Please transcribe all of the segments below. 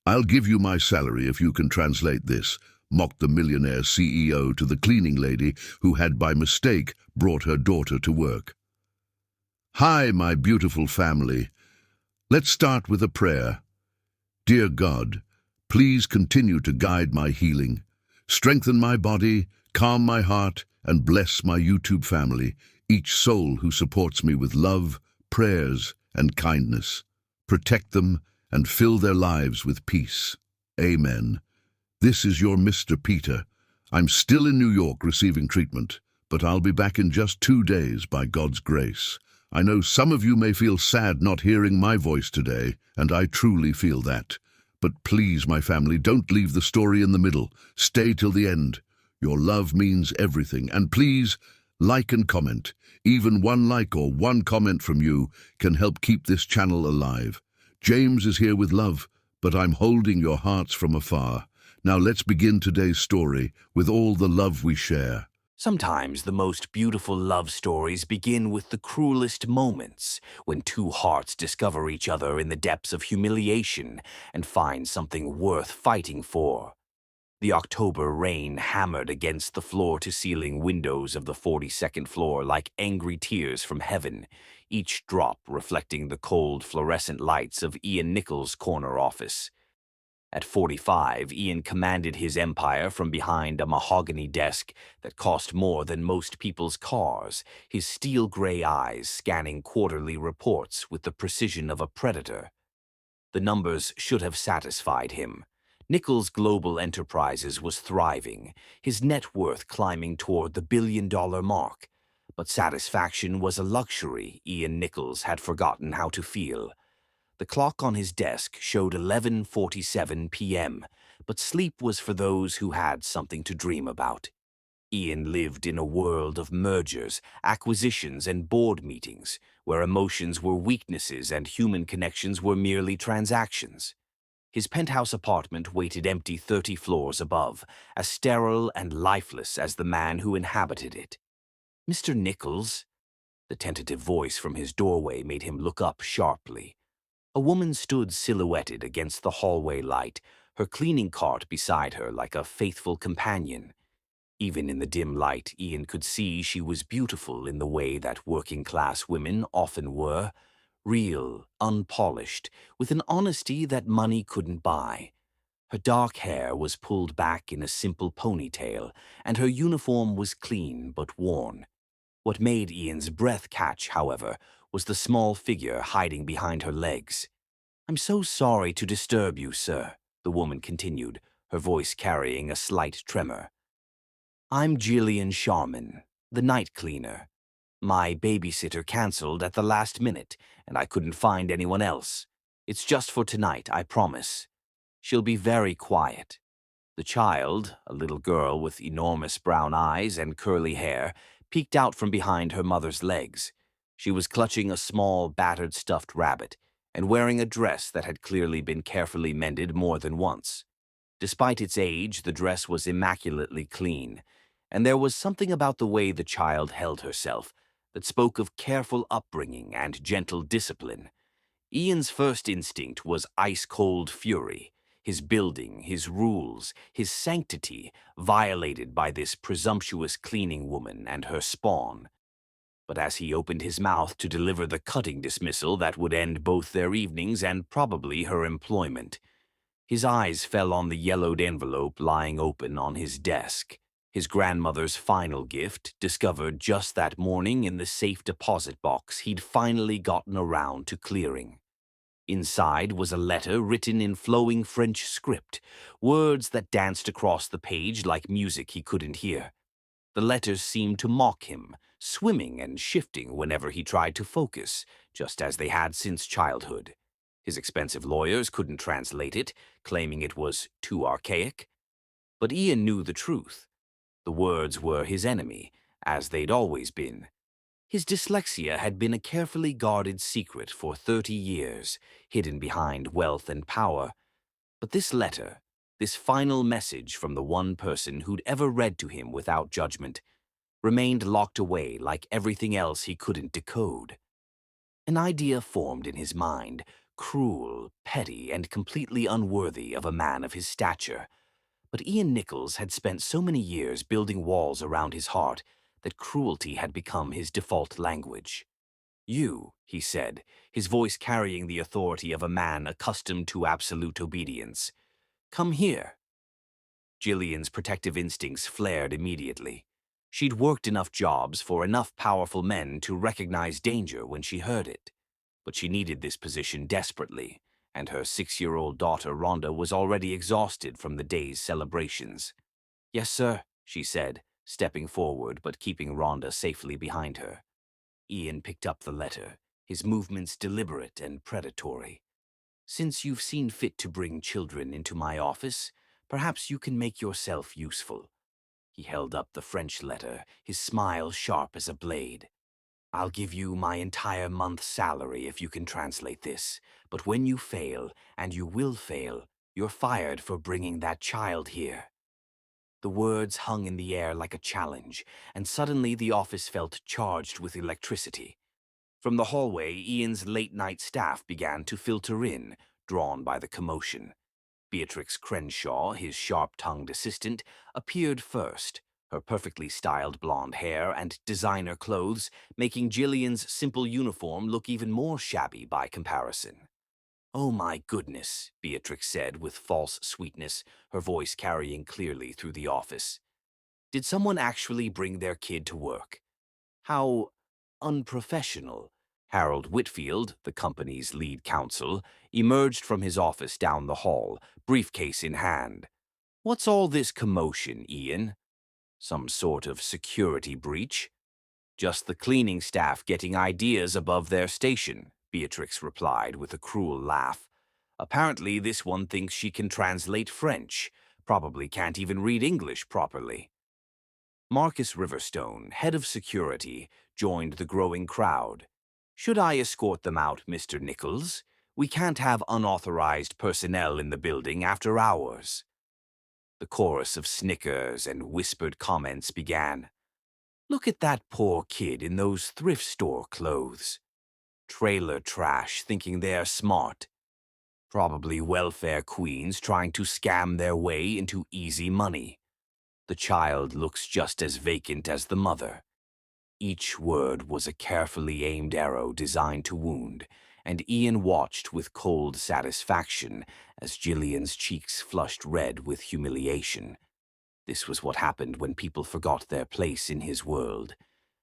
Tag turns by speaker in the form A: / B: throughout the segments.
A: I'll give you my salary if you can translate this, mocked the millionaire CEO to the cleaning lady who had by mistake brought her daughter to work. Hi, my beautiful family. Let's start with a prayer. Dear God, please continue to guide my healing, strengthen my body, calm my heart, and bless my YouTube family, each soul who supports me with love, prayers, and kindness. Protect them and fill their lives with peace. Amen. This is your Mr. Peter. I'm still in New York receiving treatment, but I'll be back in just 2 days by God's grace. I know some of you may feel sad not hearing my voice today, and I truly feel that. But please, my family, don't leave the story in the middle. Stay till the end. Your love means everything, and please, like and comment. Even one like or one comment from you can help keep this channel alive. James is here with love, but I'm holding your hearts from afar. Now let's begin today's story with all the love we share.
B: Sometimes the most beautiful love stories begin with the cruelest moments, when two hearts discover each other in the depths of humiliation and find something worth fighting for. The October rain hammered against the floor-to-ceiling windows of the 42nd floor like angry tears from heaven, each drop reflecting the cold fluorescent lights of Ian Nichols' corner office. At 45, Ian commanded his empire from behind a mahogany desk that cost more than most people's cars, his steel-gray eyes scanning quarterly reports with the precision of a predator. The numbers should have satisfied him. Nichols' Global Enterprises was thriving, his net worth climbing toward the billion-dollar mark. But satisfaction was a luxury Ian Nichols had forgotten how to feel. The clock on his desk showed 11:47 p.m., but sleep was for those who had something to dream about. Ian lived in a world of mergers, acquisitions, and board meetings, where emotions were weaknesses and human connections were merely transactions. His penthouse apartment waited empty 30 floors above, as sterile and lifeless as the man who inhabited it. "Mr. Nichols?" The tentative voice from his doorway made him look up sharply. A woman stood silhouetted against the hallway light, her cleaning cart beside her like a faithful companion. Even in the dim light, Ian could see she was beautiful in the way that working-class women often were, real, unpolished, with an honesty that money couldn't buy. Her dark hair was pulled back in a simple ponytail, and her uniform was clean but worn. What made Ian's breath catch, however, was the small figure hiding behind her legs. "I'm so sorry to disturb you, sir," the woman continued, her voice carrying a slight tremor. "I'm Jillian Sharman, the night cleaner. My babysitter canceled at the last minute, and I couldn't find anyone else. It's just for tonight, I promise. She'll be very quiet." The child, a little girl with enormous brown eyes and curly hair, peeked out from behind her mother's legs. She was clutching a small, battered stuffed rabbit and wearing a dress that had clearly been carefully mended more than once. Despite its age, the dress was immaculately clean, and there was something about the way the child held herself that spoke of careful upbringing and gentle discipline. Ian's first instinct was ice-cold fury, his building, his rules, his sanctity violated by this presumptuous cleaning woman and her spawn. But as he opened his mouth to deliver the cutting dismissal that would end both their evenings and probably her employment, his eyes fell on the yellowed envelope lying open on his desk, his grandmother's final gift, discovered just that morning in the safe deposit box he'd finally gotten around to clearing. Inside was a letter written in flowing French script, words that danced across the page like music he couldn't hear. The letters seemed to mock him, swimming and shifting whenever he tried to focus, just as they had since childhood. His expensive lawyers couldn't translate it, claiming it was too archaic. But Ian knew the truth. The words were his enemy, as they'd always been. His dyslexia had been a carefully guarded secret for 30 years, hidden behind wealth and power. But this letter, this final message from the one person who'd ever read to him without judgment, remained locked away like everything else he couldn't decode. An idea formed in his mind, cruel, petty, and completely unworthy of a man of his stature. But Ian Nichols had spent so many years building walls around his heart that cruelty had become his default language. "You," he said, his voice carrying the authority of a man accustomed to absolute obedience. "Come here." Jillian's protective instincts flared immediately. She'd worked enough jobs for enough powerful men to recognize danger when she heard it. But she needed this position desperately, and her 6-year-old daughter Rhonda was already exhausted from the day's celebrations. "Yes, sir," she said, stepping forward but keeping Rhonda safely behind her. Ian picked up the letter, his movements deliberate and predatory. "Since you've seen fit to bring children into my office, perhaps you can make yourself useful." He held up the French letter, his smile sharp as a blade. "I'll give you my entire month's salary if you can translate this, but when you fail, and you will fail, you're fired for bringing that child here." The words hung in the air like a challenge, and suddenly the office felt charged with electricity. From the hallway, Ian's late-night staff began to filter in, drawn by the commotion. Beatrix Crenshaw, his sharp-tongued assistant, appeared first, her perfectly styled blonde hair and designer clothes making Jillian's simple uniform look even more shabby by comparison. "Oh my goodness," Beatrix said with false sweetness, her voice carrying clearly through the office. "Did someone actually bring their kid to work? How unprofessional." Harold Whitfield, the company's lead counsel, emerged from his office down the hall, briefcase in hand. "What's all this commotion, Ian? Some sort of security breach?" "Just the cleaning staff getting ideas above their station," Beatrix replied with a cruel laugh. "Apparently this one thinks she can translate French, probably can't even read English properly." Marcus Riverstone, head of security, joined the growing crowd. "Should I escort them out, Mr. Nichols? We can't have unauthorized personnel in the building after hours." The chorus of snickers and whispered comments began. "Look at that poor kid in those thrift store clothes. Trailer trash thinking they're smart. Probably welfare queens trying to scam their way into easy money. The child looks just as vacant as the mother." Each word was a carefully aimed arrow designed to wound, and Ian watched with cold satisfaction as Jillian's cheeks flushed red with humiliation. This was what happened when people forgot their place in his world.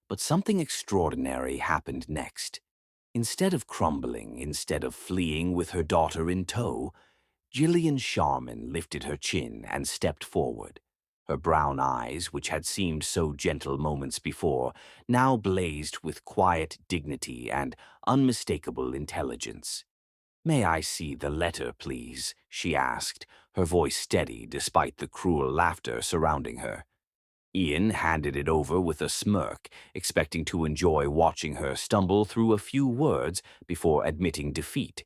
B: But something extraordinary happened next. Instead of crumbling, instead of fleeing with her daughter in tow, Jillian Sharman lifted her chin and stepped forward. Her brown eyes, which had seemed so gentle moments before, now blazed with quiet dignity and unmistakable intelligence. "May I see the letter, please?" she asked, her voice steady despite the cruel laughter surrounding her. Ian handed it over with a smirk, expecting to enjoy watching her stumble through a few words before admitting defeat.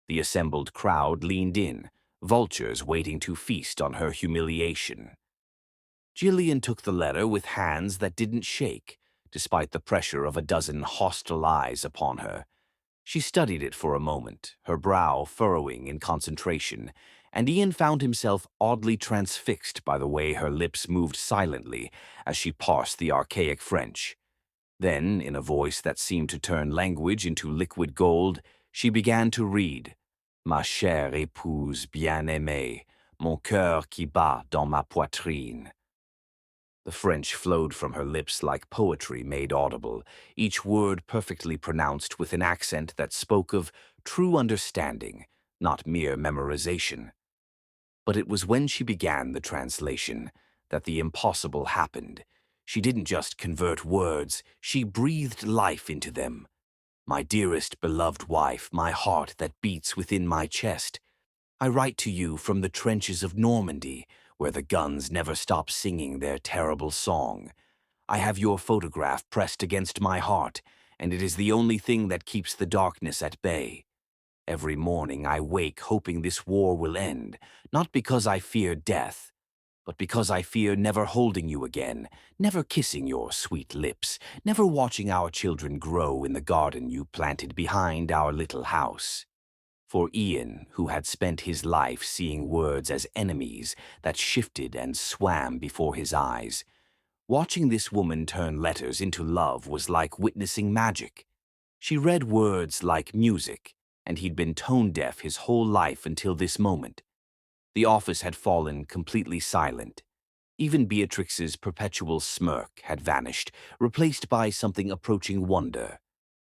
B: The assembled crowd leaned in, vultures waiting to feast on her humiliation. Jillian took the letter with hands that didn't shake, despite the pressure of a dozen hostile eyes upon her. She studied it for a moment, her brow furrowing in concentration, and Ian found himself oddly transfixed by the way her lips moved silently as she parsed the archaic French. Then, in a voice that seemed to turn language into liquid gold, she began to read, "Ma chère épouse bien-aimée, mon cœur qui bat dans ma poitrine." The French flowed from her lips like poetry made audible, each word perfectly pronounced with an accent that spoke of true understanding, not mere memorization. But it was when she began the translation that the impossible happened. She didn't just convert words, she breathed life into them. "My dearest beloved wife, my heart that beats within my chest. I write to you from the trenches of Normandy, where the guns never stop singing their terrible song. I have your photograph pressed against my heart, and it is the only thing that keeps the darkness at bay. Every morning I wake hoping this war will end, not because I fear death, but because I fear never holding you again, never kissing your sweet lips, never watching our children grow in the garden you planted behind our little house." For Ian, who had spent his life seeing words as enemies that shifted and swam before his eyes, watching this woman turn letters into love was like witnessing magic. She read words like music, and he'd been tone-deaf his whole life until this moment. The office had fallen completely silent. Even Beatrix's perpetual smirk had vanished, replaced by something approaching wonder.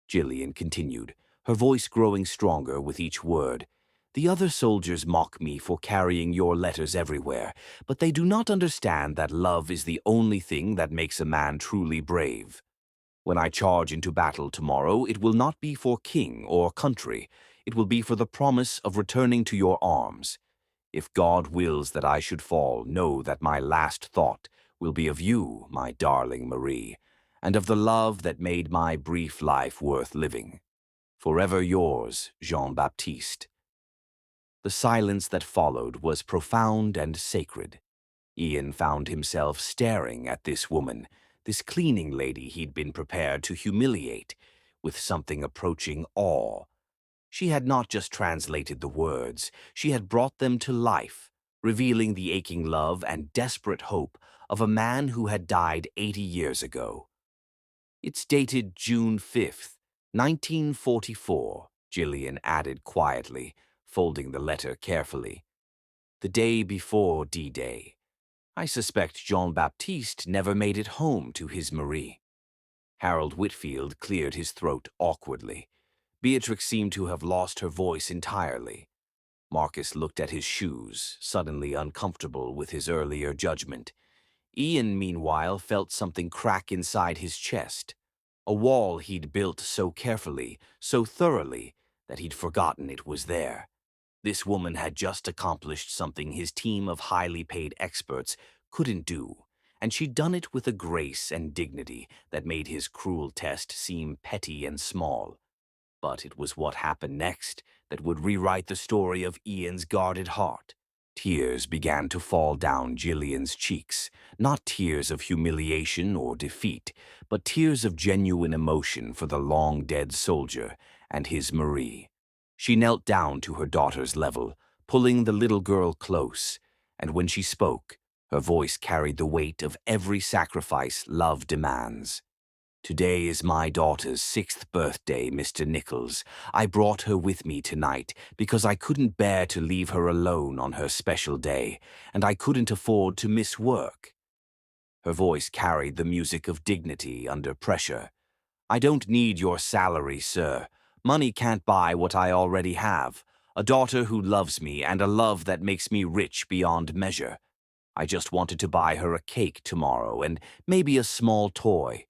B: Gillian continued, her voice growing stronger with each word. The other soldiers mock me for carrying your letters everywhere, but they do not understand that love is the only thing that makes a man truly brave. When I charge into battle tomorrow, it will not be for king or country. It will be for the promise of returning to your arms. If God wills that I should fall, know that my last thought will be of you, my darling Marie, and of the love that made my brief life worth living. Forever yours, Jean-Baptiste. The silence that followed was profound and sacred. Ian found himself staring at this woman, this cleaning lady he'd been prepared to humiliate, with something approaching awe. She had not just translated the words, she had brought them to life, revealing the aching love and desperate hope of a man who had died 80 years ago. It's dated June 5th, 1944, Gillian added quietly, folding the letter carefully. The day before D-Day. I suspect Jean-Baptiste never made it home to his Marie. Harold Whitfield cleared his throat awkwardly. Beatrix seemed to have lost her voice entirely. Marcus looked at his shoes, suddenly uncomfortable with his earlier judgment. Ian, meanwhile, felt something crack inside his chest. A wall he'd built so carefully, so thoroughly, that he'd forgotten it was there. This woman had just accomplished something his team of highly paid experts couldn't do, and she'd done it with a grace and dignity that made his cruel test seem petty and small. But it was what happened next that would rewrite the story of Ian's guarded heart. Tears began to fall down Gillian's cheeks, not tears of humiliation or defeat, but tears of genuine emotion for the long-dead soldier and his Marie. She knelt down to her daughter's level, pulling the little girl close, and when she spoke, her voice carried the weight of every sacrifice love demands. Today is my daughter's 6th birthday, Mr. Nichols. I brought her with me tonight because I couldn't bear to leave her alone on her special day, and I couldn't afford to miss work. Her voice carried the music of dignity under pressure. I don't need your salary, sir. Money can't buy what I already have. A daughter who loves me and a love that makes me rich beyond measure. I just wanted to buy her a cake tomorrow and maybe a small toy.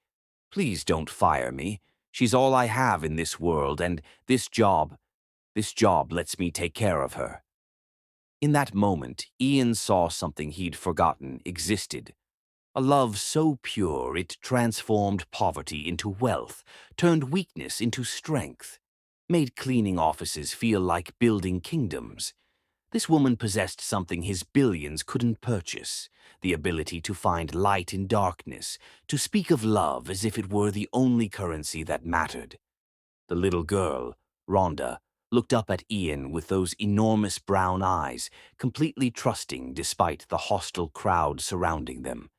B: Please don't fire me. She's all I have in this world, and this job lets me take care of her. In that moment, Ian saw something he'd forgotten existed. A love so pure it transformed poverty into wealth, turned weakness into strength, made cleaning offices feel like building kingdoms. This woman possessed something his billions couldn't purchase, the ability to find light in darkness, to speak of love as if it were the only currency that mattered. The little girl, Rhonda, looked up at Ian with those enormous brown eyes, completely trusting despite the hostile crowd surrounding them.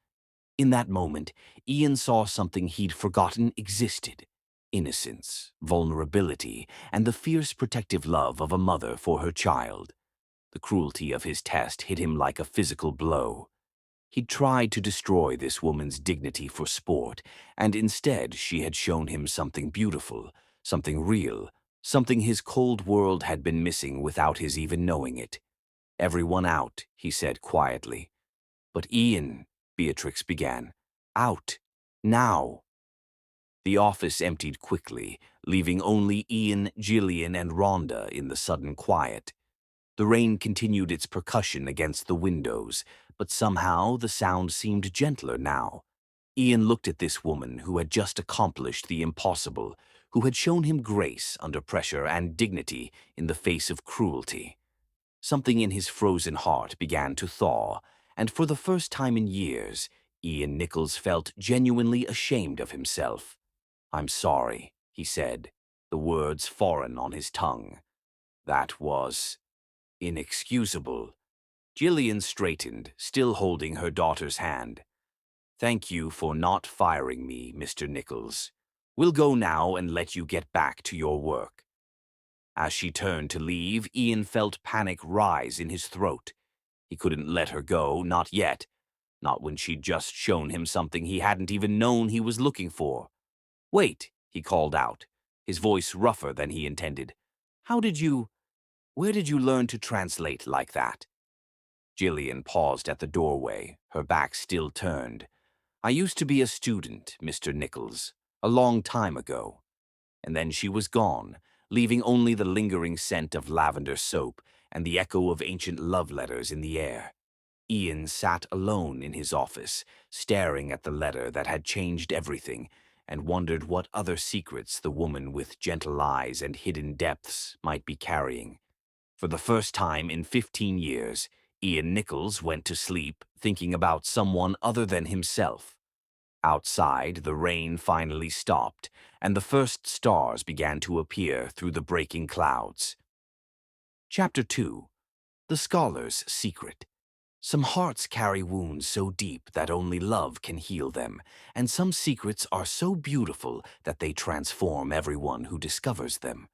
B: In that moment, Ian saw something he'd forgotten existed. Innocence, vulnerability, and the fierce protective love of a mother for her child. The cruelty of his test hit him like a physical blow. He'd tried to destroy this woman's dignity for sport, and instead she had shown him something beautiful, something real, something his cold world had been missing without his even knowing it. Everyone out, he said quietly. But Ian, Beatrix began. Out. Now. The office emptied quickly, leaving only Ian, Gillian, and Rhonda in the sudden quiet. The rain continued its percussion against the windows, but somehow the sound seemed gentler now. Ian looked at this woman who had just accomplished the impossible, who had shown him grace under pressure and dignity in the face of cruelty. Something in his frozen heart began to thaw, and for the first time in years, Ian Nichols felt genuinely ashamed of himself. I'm sorry, he said, the words foreign on his tongue. That was inexcusable. Jillian straightened, still holding her daughter's hand. Thank you for not firing me, Mr. Nichols. We'll go now and let you get back to your work. As she turned to leave, Ian felt panic rise in his throat. He couldn't let her go, not yet. Not when she'd just shown him something he hadn't even known he was looking for. Wait, he called out, his voice rougher than he intended. Where did you learn to translate like that? Jillian paused at the doorway, her back still turned. I used to be a student, Mr. Nichols, a long time ago. And then she was gone, leaving only the lingering scent of lavender soap and the echo of ancient love letters in the air. Ian sat alone in his office, staring at the letter that had changed everything, and wondered what other secrets the woman with gentle eyes and hidden depths might be carrying. For the first time in 15 years, Ian Nichols went to sleep thinking about someone other than himself. Outside, the rain finally stopped, and the first stars began to appear through the breaking clouds. Chapter 2. The Scholar's Secret. Some hearts carry wounds so deep that only love can heal them, and some secrets are so beautiful that they transform everyone who discovers them.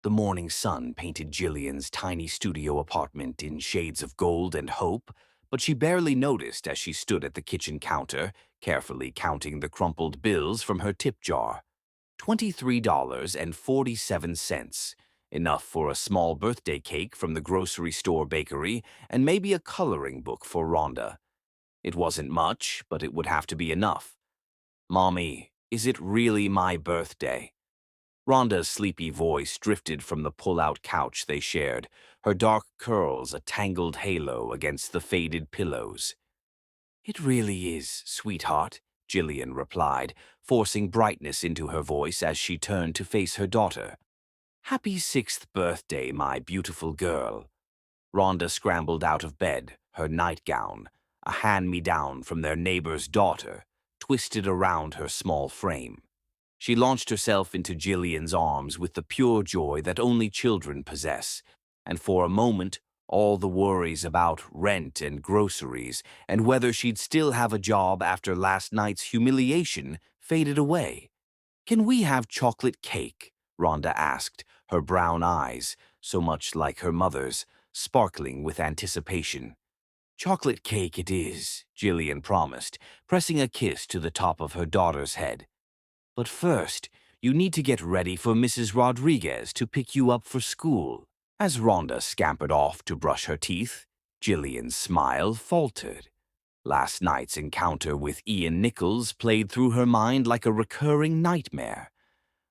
B: The morning sun painted Jillian's tiny studio apartment in shades of gold and hope, but she barely noticed as she stood at the kitchen counter, carefully counting the crumpled bills from her tip jar. $23.47, enough for a small birthday cake from the grocery store bakery and maybe a coloring book for Rhonda. It wasn't much, but it would have to be enough. Mommy, is it really my birthday? Rhonda's sleepy voice drifted from the pull-out couch they shared, her dark curls a tangled halo against the faded pillows. It really is, sweetheart, Jillian replied, forcing brightness into her voice as she turned to face her daughter. Happy 6th birthday, my beautiful girl. Rhonda scrambled out of bed, her nightgown, a hand-me-down from their neighbor's daughter, twisted around her small frame. She launched herself into Jillian's arms with the pure joy that only children possess, and for a moment, all the worries about rent and groceries and whether she'd still have a job after last night's humiliation faded away. Can we have chocolate cake? Rhonda asked, her brown eyes, so much like her mother's, sparkling with anticipation. Chocolate cake it is, Jillian promised, pressing a kiss to the top of her daughter's head. But first, you need to get ready for Mrs. Rodriguez to pick you up for school. As Rhonda scampered off to brush her teeth, Jillian's smile faltered. Last night's encounter with Ian Nichols played through her mind like a recurring nightmare.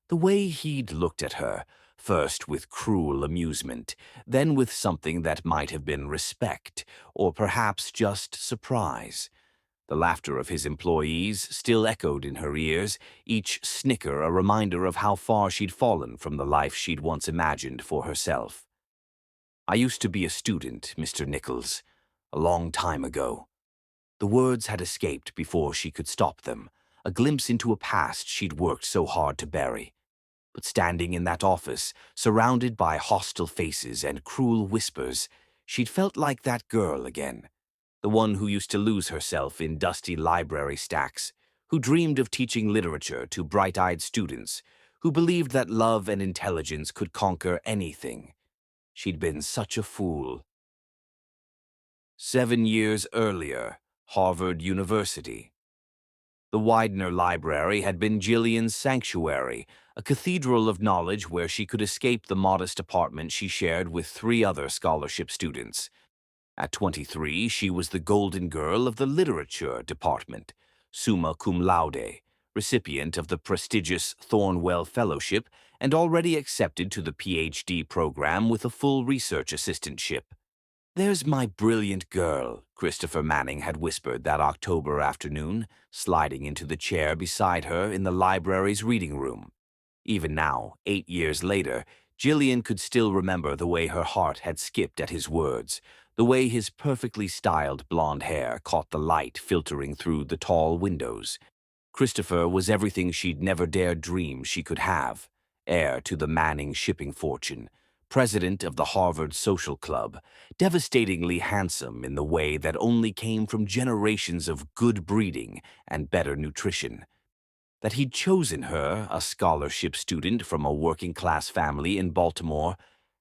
B: The way he'd looked at her, first with cruel amusement, then with something that might have been respect, or perhaps just surprise. The laughter of his employees still echoed in her ears, each snicker a reminder of how far she'd fallen from the life she'd once imagined for herself. I used to be a student, Mr. Nichols, a long time ago. The words had escaped before she could stop them, a glimpse into a past she'd worked so hard to bury. But standing in that office, surrounded by hostile faces and cruel whispers, she'd felt like that girl again. The one who used to lose herself in dusty library stacks, who dreamed of teaching literature to bright-eyed students, who believed that love and intelligence could conquer anything. She'd been such a fool. 7 years earlier, Harvard University. The Widener Library had been Jillian's sanctuary, a cathedral of knowledge where she could escape the modest apartment she shared with 3 other scholarship students. At 23, she was the golden girl of the literature department, summa cum laude, recipient of the prestigious Thornwell Fellowship and already accepted to the PhD program with a full research assistantship. There's my brilliant girl, Christopher Manning had whispered that October afternoon, sliding into the chair beside her in the library's reading room. Even now, 8 years later, Jillian could still remember the way her heart had skipped at his words, the way his perfectly styled blonde hair caught the light filtering through the tall windows. Christopher was everything she'd never dared dream she could have, heir to the Manning shipping fortune, president of the Harvard Social Club, devastatingly handsome in the way that only came from generations of good breeding and better nutrition. That he'd chosen her, a scholarship student from a working-class family in Baltimore,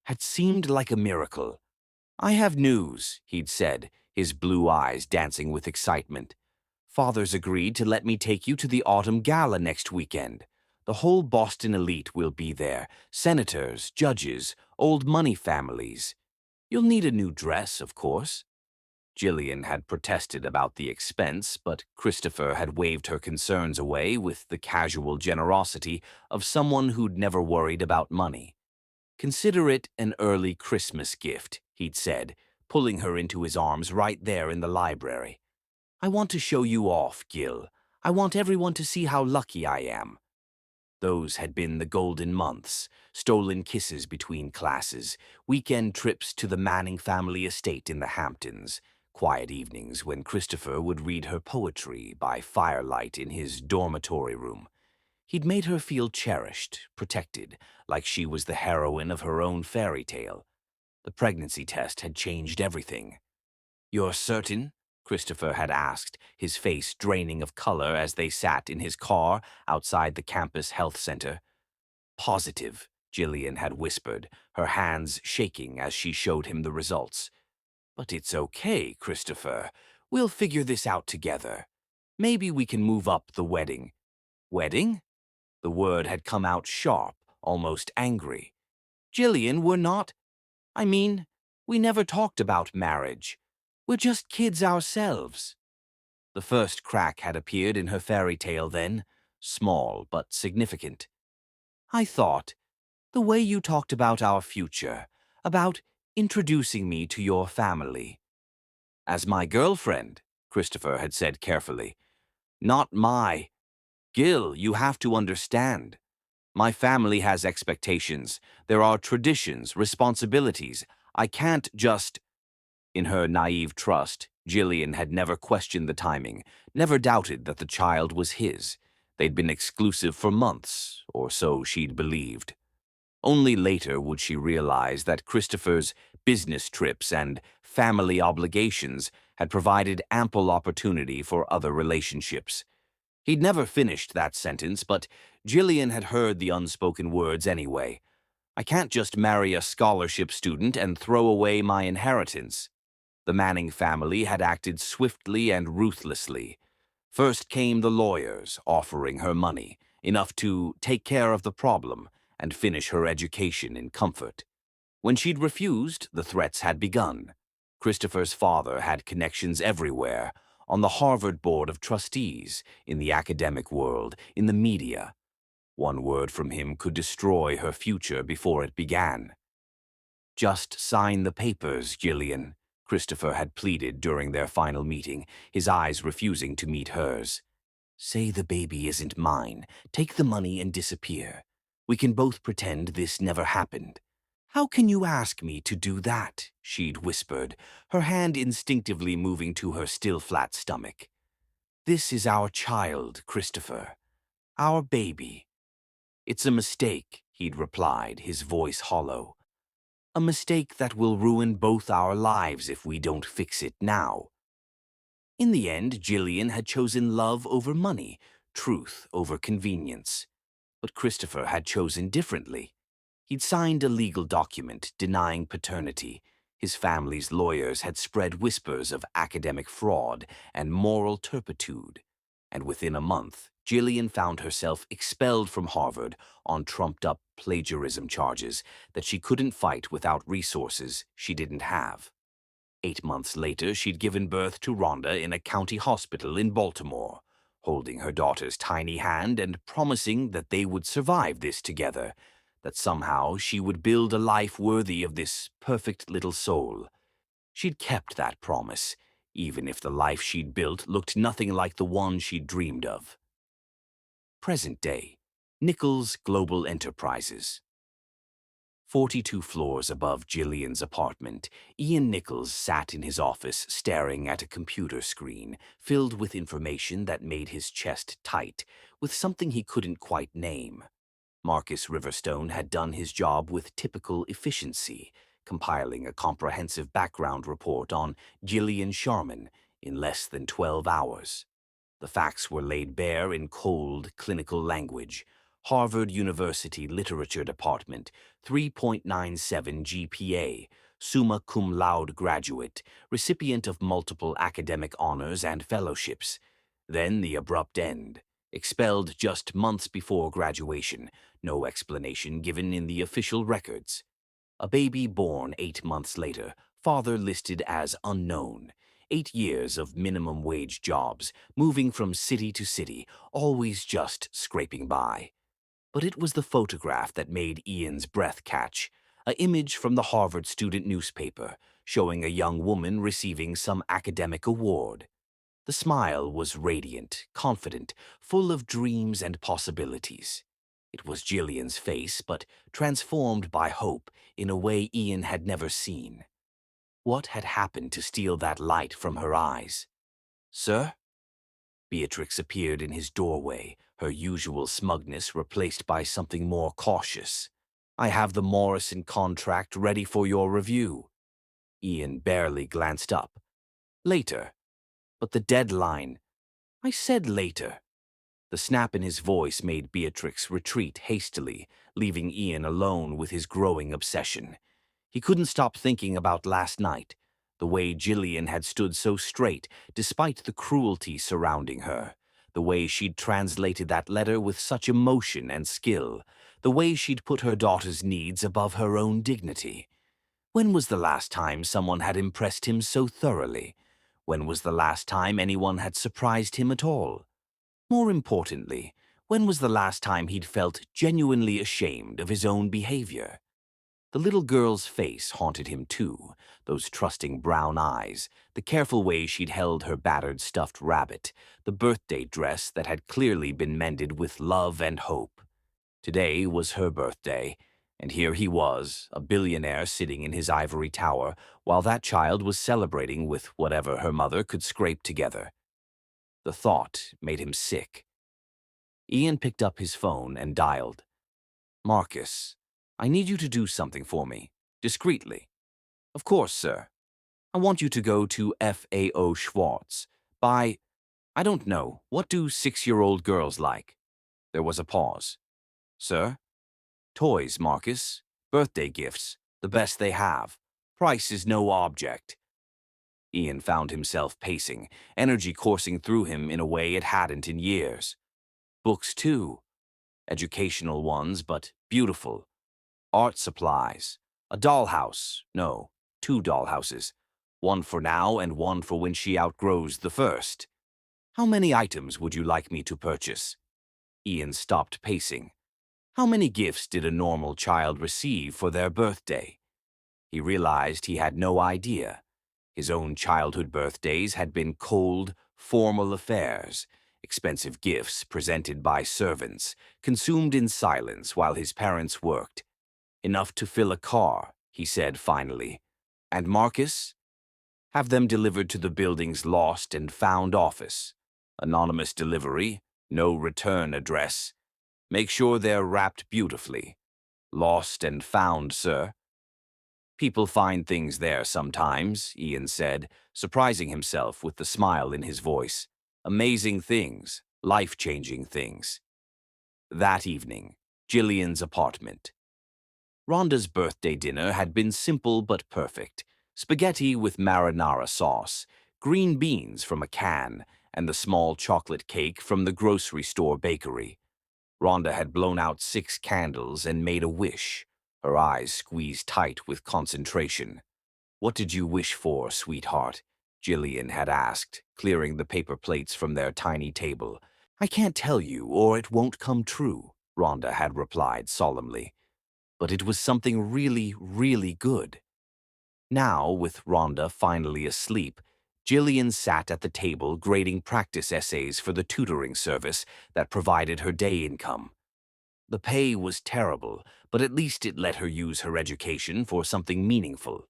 B: had seemed like a miracle. "I have news," he'd said, his blue eyes dancing with excitement. "Father's agreed to let me take you to the autumn gala next weekend. The whole Boston elite will be there, senators, judges, old money families. You'll need a new dress, of course." Jillian had protested about the expense, but Christopher had waved her concerns away with the casual generosity of someone who'd never worried about money. "Consider it an early Christmas gift," he'd said, pulling her into his arms right there in the library. "I want to show you off, Gil. I want everyone to see how lucky I am." Those had been the golden months, stolen kisses between classes, weekend trips to the Manning family estate in the Hamptons, quiet evenings when Christopher would read her poetry by firelight in his dormitory room. He'd made her feel cherished, protected, like she was the heroine of her own fairy tale. The pregnancy test had changed everything. "You're certain?" Christopher had asked, his face draining of color as they sat in his car outside the campus health center. "Positive," Jillian had whispered, her hands shaking as she showed him the results. "But it's okay, Christopher. We'll figure this out together. Maybe we can move up the wedding." "Wedding?" The word had come out sharp, almost angry. "Jillian, we're not. I mean, we never talked about marriage. We're just kids ourselves." The first crack had appeared in her fairy tale then, small but significant. "I thought, the way you talked about our future, about introducing me to your family." "As my girlfriend," Christopher had said carefully. "Not my. Gil, you have to understand. My family has expectations. There are traditions, responsibilities. I can't just—" In her naive trust, Jillian had never questioned the timing, never doubted that the child was his. They'd been exclusive for months, or so she'd believed. Only later would she realize that Christopher's business trips and family obligations had provided ample opportunity for other relationships. He'd never finished that sentence, but Jillian had heard the unspoken words anyway. "I can't just marry a scholarship student and throw away my inheritance." The Manning family had acted swiftly and ruthlessly. First came the lawyers, offering her money, enough to take care of the problem and finish her education in comfort. When she'd refused, the threats had begun. Christopher's father had connections everywhere, on the Harvard Board of Trustees, in the academic world, in the media. One word from him could destroy her future before it began. "Just sign the papers, Jillian," Christopher had pleaded during their final meeting, his eyes refusing to meet hers. "Say the baby isn't mine. Take the money and disappear. We can both pretend this never happened." "How can you ask me to do that?" she'd whispered, her hand instinctively moving to her still flat stomach. "This is our child, Christopher. Our baby." "It's a mistake," he'd replied, his voice hollow. "A mistake that will ruin both our lives if we don't fix it now." In the end, Jillian had chosen love over money, truth over convenience. But Christopher had chosen differently. He'd signed a legal document denying paternity. His family's lawyers had spread whispers of academic fraud and moral turpitude. And within a month, Jillian found herself expelled from Harvard on trumped-up plagiarism charges that she couldn't fight without resources she didn't have. 8 months later, she'd given birth to Rhonda in a county hospital in Baltimore, holding her daughter's tiny hand and promising that they would survive this together, that somehow she would build a life worthy of this perfect little soul. She'd kept that promise, even if the life she'd built looked nothing like the one she'd dreamed of. Present day, Nichols Global Enterprises. 42 floors above Jillian's apartment, Ian Nichols sat in his office staring at a computer screen filled with information that made his chest tight, with something he couldn't quite name. Marcus Riverstone had done his job with typical efficiency, compiling a comprehensive background report on Gillian Sharman in less than 12 hours. The facts were laid bare in cold, clinical language. Harvard University Literature Department, 3.97 GPA, summa cum laude graduate, recipient of multiple academic honors and fellowships. Then the abrupt end. Expelled just months before graduation, no explanation given in the official records. A baby born 8 months later, father listed as unknown. 8 years of minimum wage jobs, moving from city to city, always just scraping by. But it was the photograph that made Ian's breath catch. An image from the Harvard student newspaper, showing a young woman receiving some academic award. The smile was radiant, confident, full of dreams and possibilities. It was Gillian's face, but transformed by hope in a way Ian had never seen. What had happened to steal that light from her eyes? "Sir?" Beatrix appeared in his doorway, her usual smugness replaced by something more cautious. "I have the Morrison contract ready for your review." Ian barely glanced up. "Later." "But the deadline." "I said later." The snap in his voice made Beatrix retreat hastily, leaving Ian alone with his growing obsession. He couldn't stop thinking about last night, the way Gillian had stood so straight despite the cruelty surrounding her, the way she'd translated that letter with such emotion and skill, the way she'd put her daughter's needs above her own dignity. When was the last time someone had impressed him so thoroughly? When was the last time anyone had surprised him at all? More importantly, when was the last time he'd felt genuinely ashamed of his own behavior? The little girl's face haunted him too, those trusting brown eyes, the careful way she'd held her battered stuffed rabbit, the birthday dress that had clearly been mended with love and hope. Today was her birthday, and here he was, a billionaire sitting in his ivory tower, while that child was celebrating with whatever her mother could scrape together. The thought made him sick. Ian picked up his phone and dialed. "Marcus, I need you to do something for me, discreetly." "Of course, sir. I want you to go to FAO Schwartz. I don't know, what do 6-year-old girls like?" There was a pause. "Sir?" "Toys, Marcus. Birthday gifts. The best they have. Price is no object." Ian found himself pacing, energy coursing through him in a way it hadn't in years. "Books, too. Educational ones, but beautiful. Art supplies. A dollhouse. No, 2 dollhouses. One for now and one for when she outgrows the first. How many items would you like me to purchase?" Ian stopped pacing. How many gifts did a normal child receive for their birthday? He realized he had no idea. His own childhood birthdays had been cold, formal affairs, expensive gifts presented by servants, consumed in silence while his parents worked. "Enough to fill a car," he said finally. "And Marcus? Have them delivered to the building's lost and found office. Anonymous delivery, no return address. Make sure they're wrapped beautifully. Lost and found, sir." "People find things there sometimes," Ian said, surprising himself with the smile in his voice. "Amazing things, life-changing things." That evening, Gillian's apartment. Rhonda's birthday dinner had been simple but perfect. Spaghetti with marinara sauce, green beans from a can, and the small chocolate cake from the grocery store bakery. Rhonda had blown out 6 candles and made a wish, her eyes squeezed tight with concentration. "What did you wish for, sweetheart?" Gillian had asked, clearing the paper plates from their tiny table. "I can't tell you, or it won't come true," Rhonda had replied solemnly. But it was something really, really good. Now, with Rhonda finally asleep, Gillian sat at the table grading practice essays for the tutoring service that provided her day income. The pay was terrible, but at least it let her use her education for something meaningful.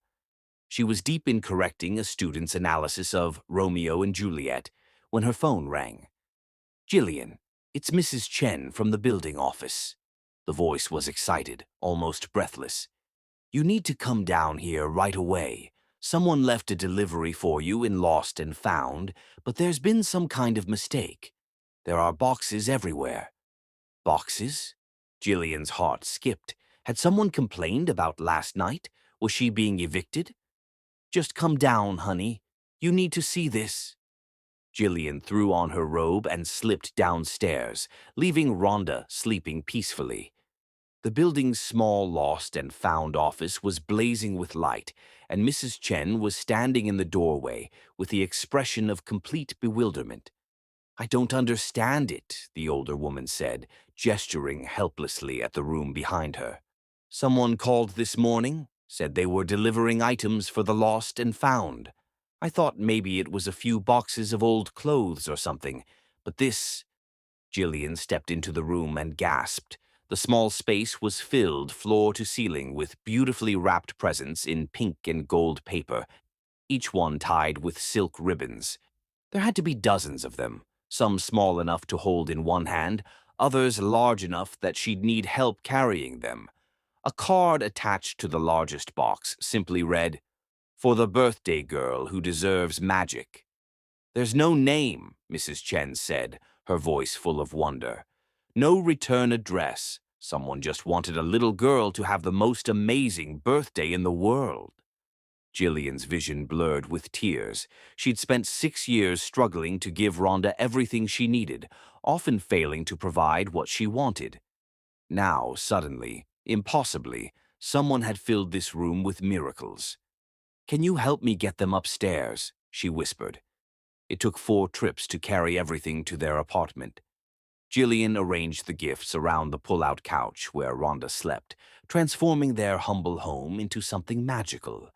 B: She was deep in correcting a student's analysis of Romeo and Juliet when her phone rang. "Gillian, it's Mrs. Chen from the building office." The voice was excited, almost breathless. "You need to come down here right away. Someone left a delivery for you in Lost and Found, but there's been some kind of mistake. There are boxes everywhere." Boxes? Jillian's heart skipped. Had someone complained about last night? Was she being evicted? "Just come down, honey. You need to see this." Jillian threw on her robe and slipped downstairs, leaving Rhonda sleeping peacefully. The building's small lost and found office was blazing with light, and Mrs. Chen was standing in the doorway with the expression of complete bewilderment. "I don't understand it," the older woman said, gesturing helplessly at the room behind her. "Someone called this morning, said they were delivering items for the lost and found. I thought maybe it was a few boxes of old clothes or something, but this—" Jillian stepped into the room and gasped. The small space was filled floor to ceiling with beautifully wrapped presents in pink and gold paper, each one tied with silk ribbons. There had to be dozens of them, some small enough to hold in one hand, others large enough that she'd need help carrying them. A card attached to the largest box simply read, "For the birthday girl who deserves magic." "There's no name," Mrs. Chen said, her voice full of wonder. "No return address. Someone just wanted a little girl to have the most amazing birthday in the world." Jillian's vision blurred with tears. She'd spent 6 years struggling to give Rhonda everything she needed, often failing to provide what she wanted. Now, suddenly, impossibly, someone had filled this room with miracles. "Can you help me get them upstairs?" she whispered. It took 4 trips to carry everything to their apartment. Jillian arranged the gifts around the pull-out couch where Rhonda slept, transforming their humble home into something magical.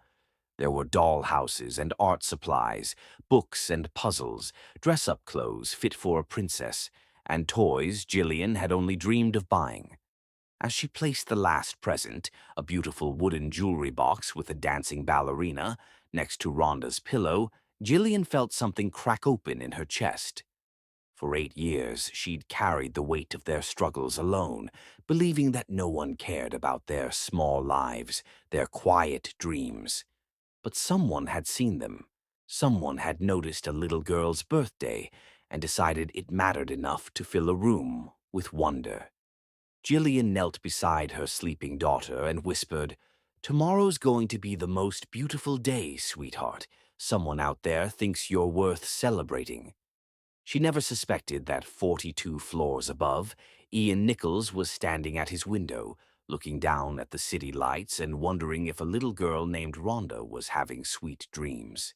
B: There were doll houses and art supplies, books and puzzles, dress-up clothes fit for a princess, and toys Jillian had only dreamed of buying. As she placed the last present, a beautiful wooden jewelry box with a dancing ballerina, next to Rhonda's pillow, Jillian felt something crack open in her chest. For 8 years, she'd carried the weight of their struggles alone, believing that no one cared about their small lives, their quiet dreams. But someone had seen them. Someone had noticed a little girl's birthday and decided it mattered enough to fill a room with wonder. Jillian knelt beside her sleeping daughter and whispered, "Tomorrow's going to be the most beautiful day, sweetheart. Someone out there thinks you're worth celebrating." She never suspected that 42 floors above, Ian Nichols was standing at his window, looking down at the city lights and wondering if a little girl named Rhonda was having sweet dreams.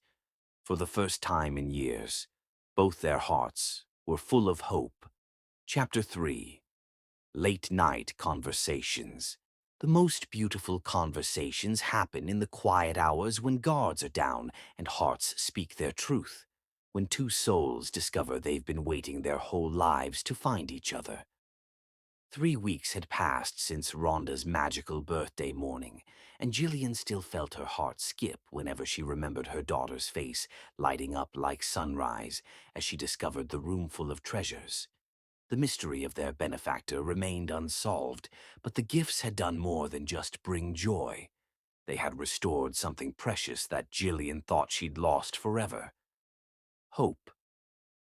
B: For the first time in years, both their hearts were full of hope. Chapter 3. Late-night conversations. The most beautiful conversations happen in the quiet hours when guards are down and hearts speak their truth, when two souls discover they've been waiting their whole lives to find each other. 3 weeks had passed since Rhonda's magical birthday morning, and Jillian still felt her heart skip whenever she remembered her daughter's face lighting up like sunrise as she discovered the room full of treasures. The mystery of their benefactor remained unsolved, but the gifts had done more than just bring joy. They had restored something precious that Jillian thought she'd lost forever. Hope.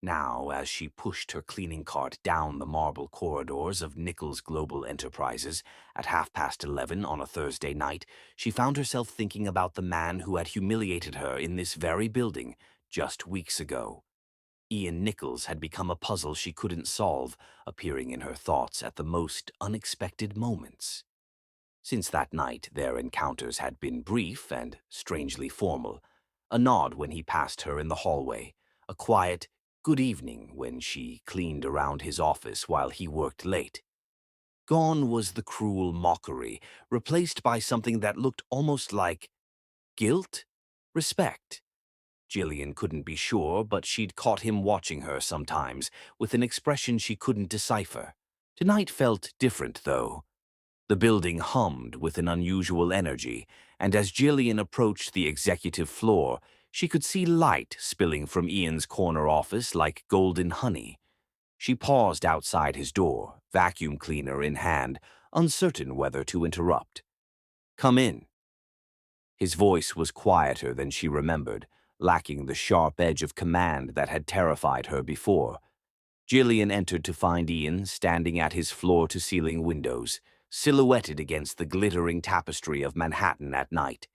B: Now, as she pushed her cleaning cart down the marble corridors of Nichols Global Enterprises at 11:30 on a Thursday night, she found herself thinking about the man who had humiliated her in this very building just weeks ago. Ian Nichols had become a puzzle she couldn't solve, appearing in her thoughts at the most unexpected moments. Since that night, their encounters had been brief and strangely formal. A nod when he passed her in the hallway, a quiet good evening when she cleaned around his office while he worked late. Gone was the cruel mockery, replaced by something that looked almost like guilt, respect. Jillian couldn't be sure, but she'd caught him watching her sometimes, with an expression she couldn't decipher. Tonight felt different, though. The building hummed with an unusual energy, and as Jillian approached the executive floor, she could see light spilling from Ian's corner office like golden honey. She paused outside his door, vacuum cleaner in hand, uncertain whether to interrupt. "Come in." His voice was quieter than she remembered, lacking the sharp edge of command that had terrified her before. Gillian entered to find Ian standing at his floor-to-ceiling windows, silhouetted against the glittering tapestry of Manhattan at night.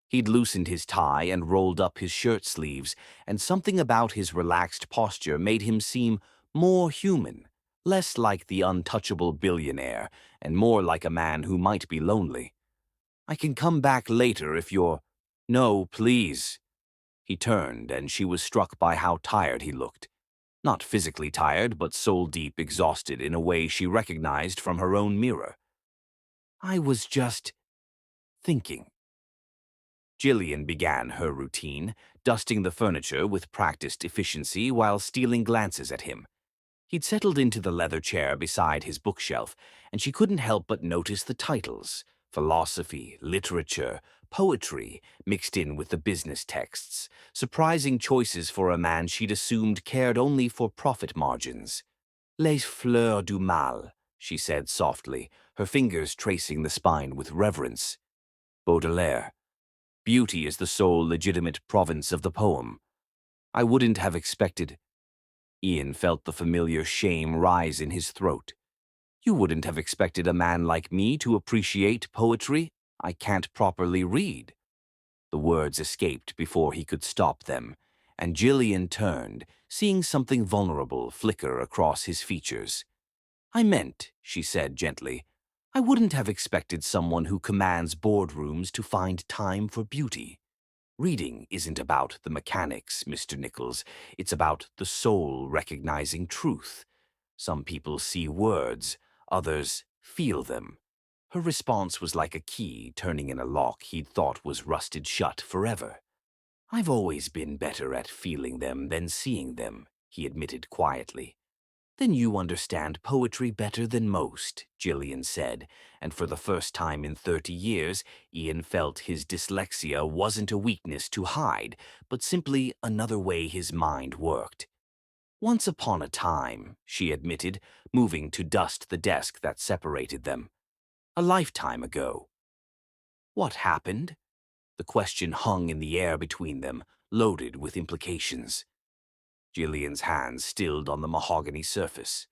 B: He'd loosened his tie and rolled up his shirt sleeves, and something about his relaxed posture made him seem more human, less like the untouchable billionaire, and more like a man who might be lonely. "I can come back later if you're—" "No, please." He turned, and she was struck by how tired he looked. Not physically tired, but soul-deep exhausted in a way she recognized from her own mirror. "I was just thinking." Gillian began her routine, dusting the furniture with practiced efficiency while stealing glances at him. He'd settled into the leather chair beside his bookshelf, and she couldn't help but notice the titles: philosophy, literature, poetry, mixed in with the business texts. Surprising choices for a man she'd assumed cared only for profit margins. "Les fleurs du mal," she said softly, her fingers tracing the spine with reverence. "Baudelaire. Beauty is the sole legitimate province of the poem. I wouldn't have expected—" Ian felt the familiar shame rise in his throat. "You wouldn't have expected a man like me to appreciate poetry? I can't properly read." The words escaped before he could stop them, and Gillian turned, seeing something vulnerable flicker across his features. "I meant," she said gently, "I wouldn't have expected someone who commands boardrooms to find time for beauty. Reading isn't about the mechanics, Mr. Nichols. It's about the soul recognizing truth. Some people see words, others feel them." Her response was like a key turning in a lock he'd thought was rusted shut forever. "I've always been better at feeling them than seeing them," he admitted quietly. "Then you understand poetry better than most," Gillian said, and for the first time in 30 years, Ian felt his dyslexia wasn't a weakness to hide, but simply another way his mind worked. "Once upon a time," she admitted, moving to dust the desk that separated them. "A lifetime ago." "What happened?" The question hung in the air between them, loaded with implications. Gillian's hands stilled on the mahogany surface.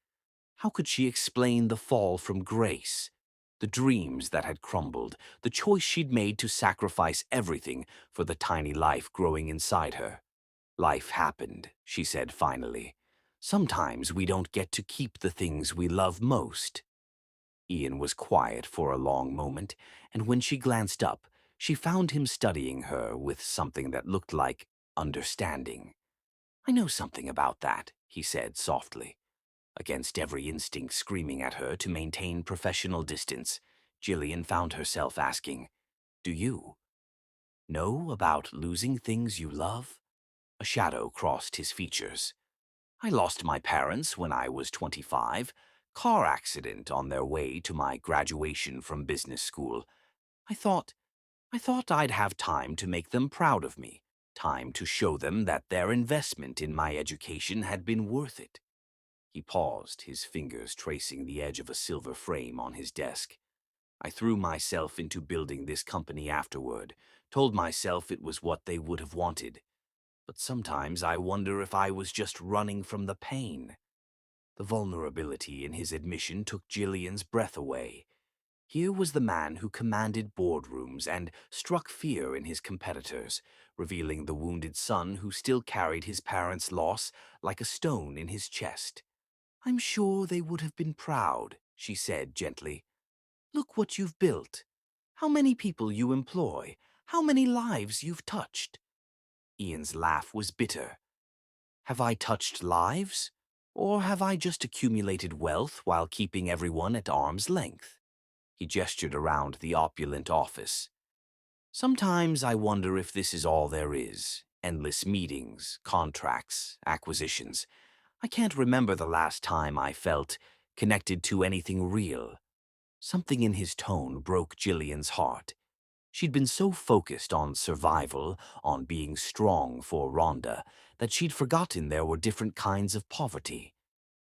B: How could she explain the fall from grace? The dreams that had crumbled, the choice she'd made to sacrifice everything for the tiny life growing inside her. "Life happened," she said finally. "Sometimes we don't get to keep the things we love most." Ian was quiet for a long moment, and when she glanced up, she found him studying her with something that looked like understanding. "I know something about that," he said softly. Against every instinct screaming at her to maintain professional distance, Gillian found herself asking, "Do you know about losing things you love?" A shadow crossed his features. "I lost my parents when I was 25, car accident on their way to my graduation from business school. I thought I'd have time to make them proud of me, time to show them that their investment in my education had been worth it." He paused, his fingers tracing the edge of a silver frame on his desk. "I threw myself into building this company afterward, told myself it was what they would have wanted. But sometimes I wonder if I was just running from the pain." The vulnerability in his admission took Gillian's breath away. Here was the man who commanded boardrooms and struck fear in his competitors, revealing the wounded son who still carried his parents' loss like a stone in his chest. "I'm sure they would have been proud," she said gently. "Look what you've built. How many people you employ. How many lives you've touched." Ian's laugh was bitter. "Have I touched lives? Or have I just accumulated wealth while keeping everyone at arm's length?" He gestured around the opulent office. "Sometimes I wonder if this is all there is. Endless meetings, contracts, acquisitions. I can't remember the last time I felt connected to anything real." Something in his tone broke Gillian's heart. She'd been so focused on survival, on being strong for Rhonda, that she'd forgotten there were different kinds of poverty.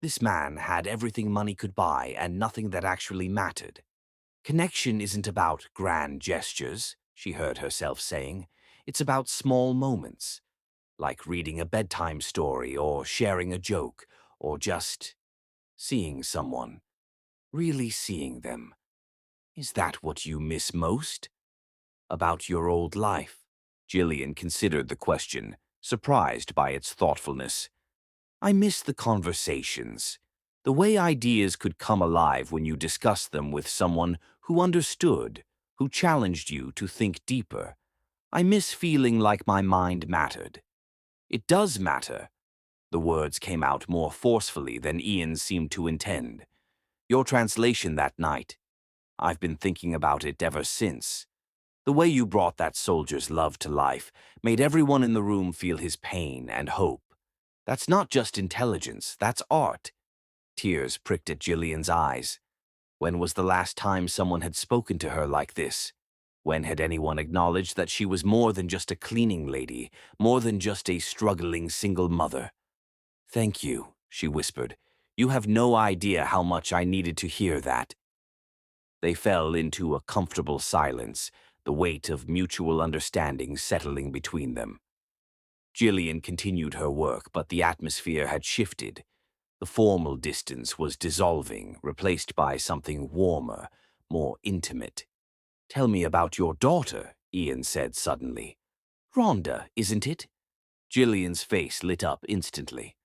B: This man had everything money could buy and nothing that actually mattered. Connection isn't about grand gestures, she heard herself saying. It's about small moments, like reading a bedtime story or sharing a joke or just seeing someone, really seeing them. Is that what you miss most about your old life? Jillian considered the question, surprised by its thoughtfulness. I miss the conversations, the way ideas could come alive when you discussed them with someone who understood, who challenged you to think deeper. I miss feeling like my mind mattered. It does matter. The words came out more forcefully than Ian seemed to intend. Your translation that night. I've been thinking about it ever since. The way you brought that soldier's love to life made everyone in the room feel his pain and hope. That's not just intelligence, that's art. Tears pricked at Jillian's eyes. When was the last time someone had spoken to her like this? When had anyone acknowledged that she was more than just a cleaning lady, more than just a struggling single mother? Thank you, she whispered. You have no idea how much I needed to hear that. They fell into a comfortable silence, the weight of mutual understanding settling between them. Jillian continued her work, but the atmosphere had shifted. The formal distance was dissolving, replaced by something warmer, more intimate. Tell me about your daughter, Ian said suddenly. Rhonda, isn't it? Jillian's face lit up instantly.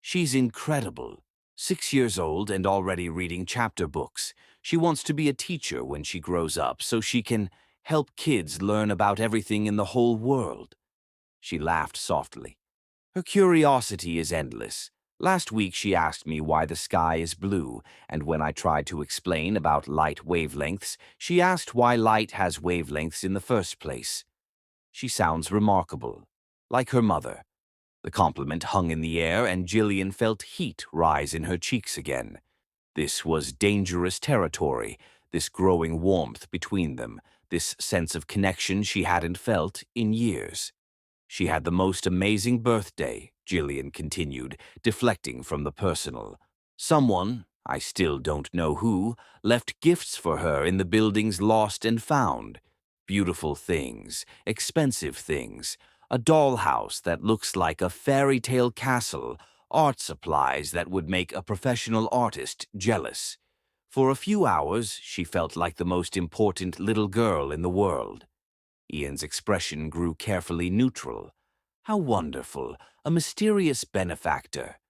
B: She's incredible. 6 years old and already reading chapter books. She wants to be a teacher when she grows up so she can help kids learn about everything in the whole world. She laughed softly. Her curiosity is endless. Last week she asked me why the sky is blue, and when I tried to explain about light wavelengths, she asked why light has wavelengths in the first place. She sounds remarkable, like her mother. The compliment hung in the air, and Jillian felt heat rise in her cheeks again. This was dangerous territory, this growing warmth between them, this sense of connection she hadn't felt in years. She had the most amazing birthday, Jillian continued, deflecting from the personal. Someone, I still don't know who, left gifts for her in the buildings lost and found. Beautiful things, expensive things, a dollhouse that looks like a fairy tale castle, art supplies that would make a professional artist jealous. For a few hours, she felt like the most important little girl in the world. Ian's expression grew carefully neutral. How wonderful, a mysterious benefactor.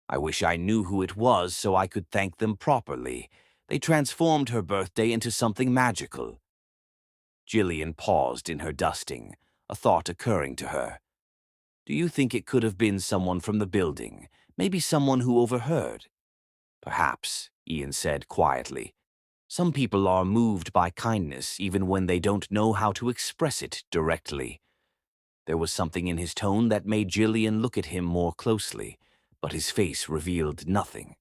B: I wish I knew who it was so I could thank them properly. They transformed her birthday into something magical. Jillian paused in her dusting, a thought occurring to her. Do you think it could have been someone from the building, maybe someone who overheard? Perhaps, Ian said quietly. Some people are moved by kindness even when they don't know how to express it directly. There was something in his tone that made Jillian look at him more closely, but his face revealed nothing.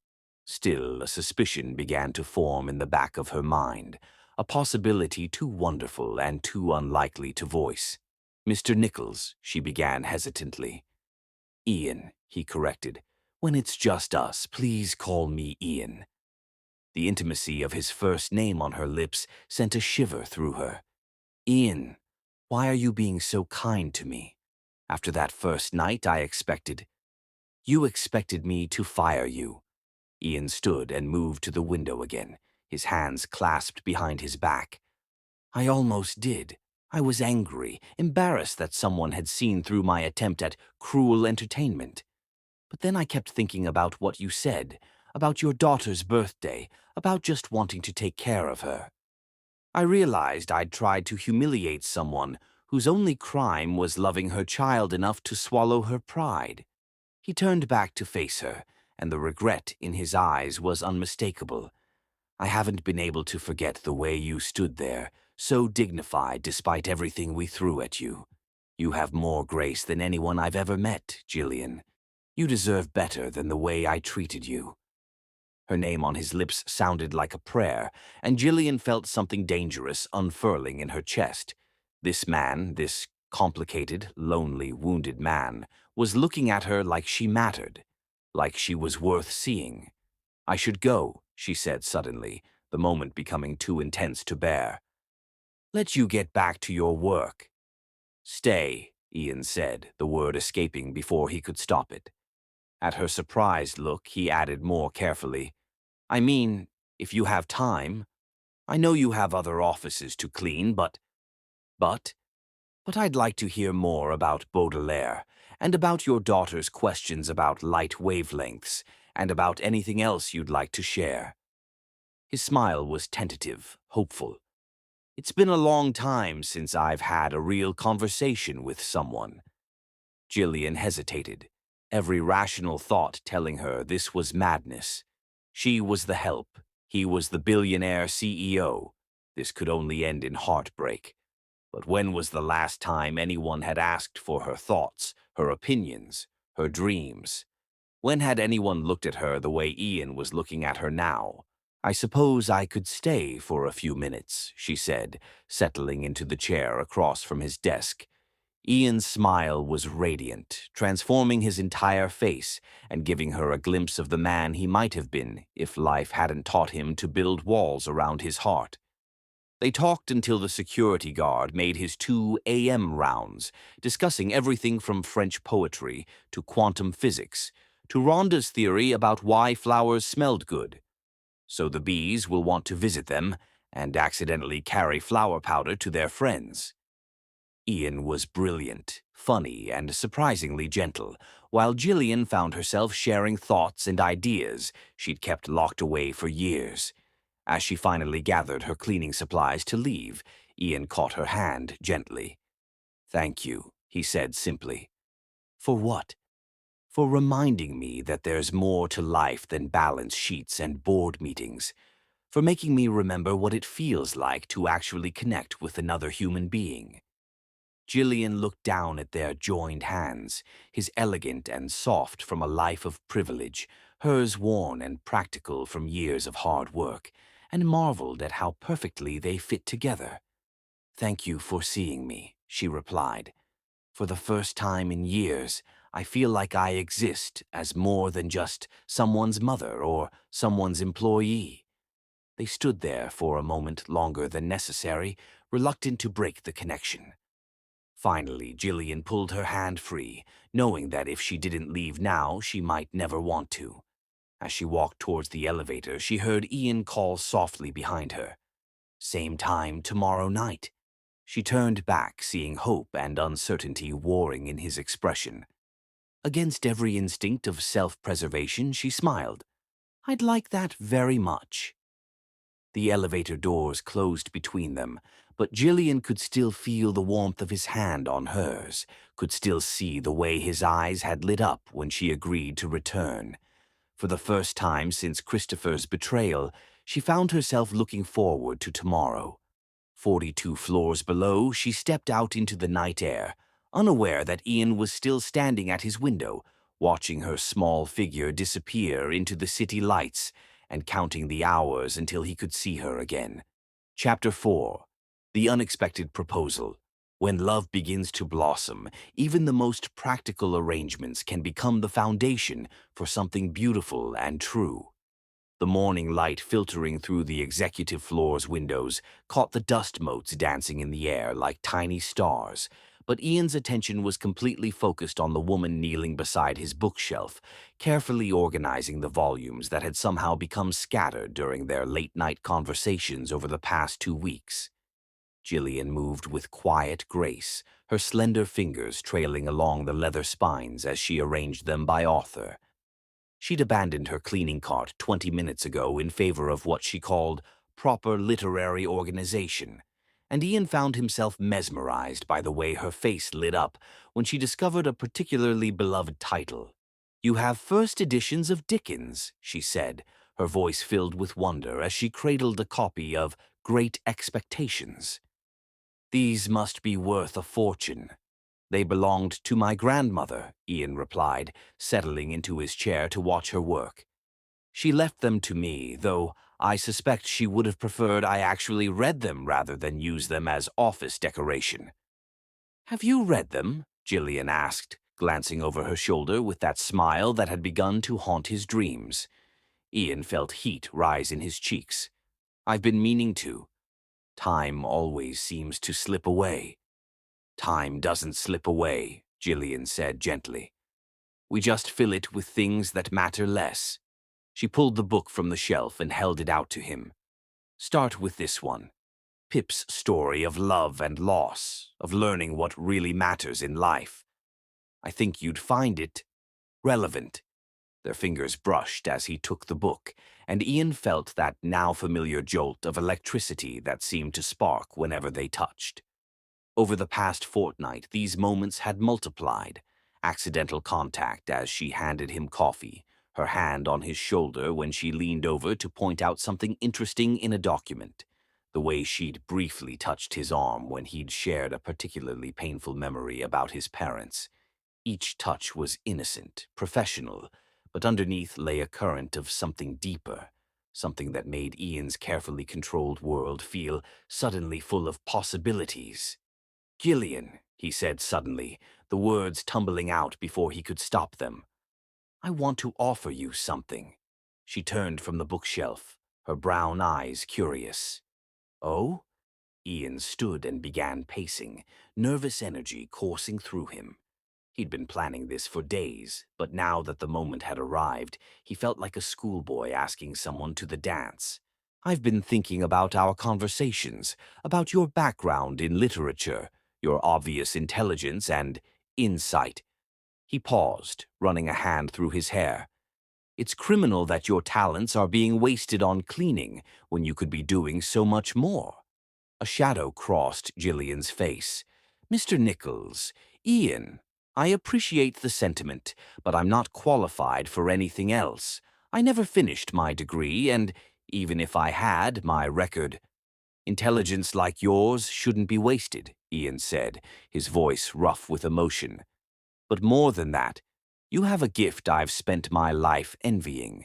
B: Still, a suspicion began to form in the back of her mind, a possibility too wonderful and too unlikely to voice. Mr. Nichols, she began hesitantly. Ian, he corrected. When it's just us, please call me Ian. The intimacy of his first name on her lips sent a shiver through her. Ian, why are you being so kind to me? After that first night, You expected me to fire you. Ian stood and moved to the window again, his hands clasped behind his back. I almost did. I was angry, embarrassed that someone had seen through my attempt at cruel entertainment. But then I kept thinking about what you said, about your daughter's birthday, about just wanting to take care of her. I realized I'd tried to humiliate someone whose only crime was loving her child enough to swallow her pride. He turned back to face her, and the regret in his eyes was unmistakable. I haven't been able to forget the way you stood there, so dignified despite everything we threw at you. You have more grace than anyone I've ever met, Jillian. You deserve better than the way I treated you. Her name on his lips sounded like a prayer, and Jillian felt something dangerous unfurling in her chest. This man, this complicated, lonely, wounded man, was looking at her like she mattered, like she was worth seeing. I should go, she said suddenly. the moment becoming too intense to bear. "Let you get back to your work." "Stay," Ian said, the word escaping before he could stop it. At her surprised look, he added more carefully, "I mean, if you have time. I know you have other offices to clean, but, but I'd like to hear more about Baudelaire, and about your daughter's questions about light wavelengths, and about anything else you'd like to share." His smile was tentative, hopeful. "It's been a long time since I've had a real conversation with someone." Jillian hesitated, every rational thought telling her this was madness. She was the help. He was the billionaire CEO. This could only end in heartbreak. But when was the last time anyone had asked for her thoughts, her opinions, her dreams? When had anyone looked at her the way Ian was looking at her now? "I suppose I could stay for a few minutes," she said, settling into the chair across from his desk. Ian's smile was radiant, transforming his entire face and giving her a glimpse of the man he might have been if life hadn't taught him to build walls around his heart. They talked until the security guard made his 2 a.m. rounds, discussing everything from French poetry to quantum physics, to Rhonda's theory about why flowers smelled good. So the bees will want to visit them and accidentally carry flower powder to their friends. Ian was brilliant, funny, and surprisingly gentle, while Jillian found herself sharing thoughts and ideas she'd kept locked away for years. As she finally gathered her cleaning supplies to leave, Ian caught her hand gently. "Thank you," he said simply. "For what?" "For reminding me that there's more to life than balance sheets and board meetings. For making me remember what it feels like to actually connect with another human being." Jillian looked down at their joined hands, his elegant and soft from a life of privilege, hers worn and practical from years of hard work, and marveled at how perfectly they fit together. "Thank you for seeing me," she replied. "For the first time in years, I feel like I exist as more than just someone's mother or someone's employee." They stood there for a moment longer than necessary, reluctant to break the connection. Finally, Jillian pulled her hand free, knowing that if she didn't leave now, she might never want to. As she walked towards the elevator, she heard Ian call softly behind her. "Same time tomorrow night." She turned back, seeing hope and uncertainty warring in his expression. Against every instinct of self-preservation, she smiled. "I'd like that very much." The elevator doors closed between them, but Jillian could still feel the warmth of his hand on hers, could still see the way his eyes had lit up when she agreed to return. For the first time since Christopher's betrayal, she found herself looking forward to tomorrow. 42 floors below, she stepped out into the night air, unaware that Ian was still standing at his window, watching her small figure disappear into the city lights and counting the hours until he could see her again. Chapter 4. The Unexpected Proposal. When love begins to blossom, even the most practical arrangements can become the foundation for something beautiful and true. The morning light filtering through the executive floor's windows caught the dust motes dancing in the air like tiny stars, but Ian's attention was completely focused on the woman kneeling beside his bookshelf, carefully organizing the volumes that had somehow become scattered during their late-night conversations over the past 2 weeks. Jillian moved with quiet grace, her slender fingers trailing along the leather spines as she arranged them by author. She'd abandoned her cleaning cart 20 minutes ago in favor of what she called proper literary organization, and Ian found himself mesmerized by the way her face lit up when she discovered a particularly beloved title. "You have first editions of Dickens," she said, her voice filled with wonder as she cradled a copy of Great Expectations. "These must be worth a fortune." "They belonged to my grandmother," Ian replied, settling into his chair to watch her work. "She left them to me, though I suspect she would have preferred I actually read them rather than use them as office decoration." "Have you read them?" Jillian asked, glancing over her shoulder with that smile that had begun to haunt his dreams. Ian felt heat rise in his cheeks. I've been meaning to. Time always seems to slip away. Time doesn't slip away, Gillian said gently. We just fill it with things that matter less. She pulled the book from the shelf and held it out to him. Start with this one. Pip's story of love and loss, of learning what really matters in life. I think you'd find it relevant. Their fingers brushed as he took the book, and Ian felt that now familiar jolt of electricity that seemed to spark whenever they touched. Over the past fortnight, these moments had multiplied. Accidental contact as she handed him coffee, her hand on his shoulder when she leaned over to point out something interesting in a document, the way she'd briefly touched his arm when he'd shared a particularly painful memory about his parents. Each touch was innocent, professional, but underneath lay a current of something deeper, something that made Ian's carefully controlled world feel suddenly full of possibilities. Gillian, he said suddenly, the words tumbling out before he could stop them. I want to offer you something. She turned from the bookshelf, her brown eyes curious. Oh? Ian stood and began pacing, nervous energy coursing through him. He'd been planning this for days, but now that the moment had arrived, he felt like a schoolboy asking someone to the dance. I've been thinking about our conversations, about your background in literature, your obvious intelligence and insight. He paused, running a hand through his hair. It's criminal that your talents are being wasted on cleaning when you could be doing so much more. A shadow crossed Gillian's face. Mr. Nichols, Ian, I appreciate the sentiment, but I'm not qualified for anything else. I never finished my degree, and even if I had, my record. Intelligence like yours shouldn't be wasted, Ian said, his voice rough with emotion. But more than that, you have a gift I've spent my life envying.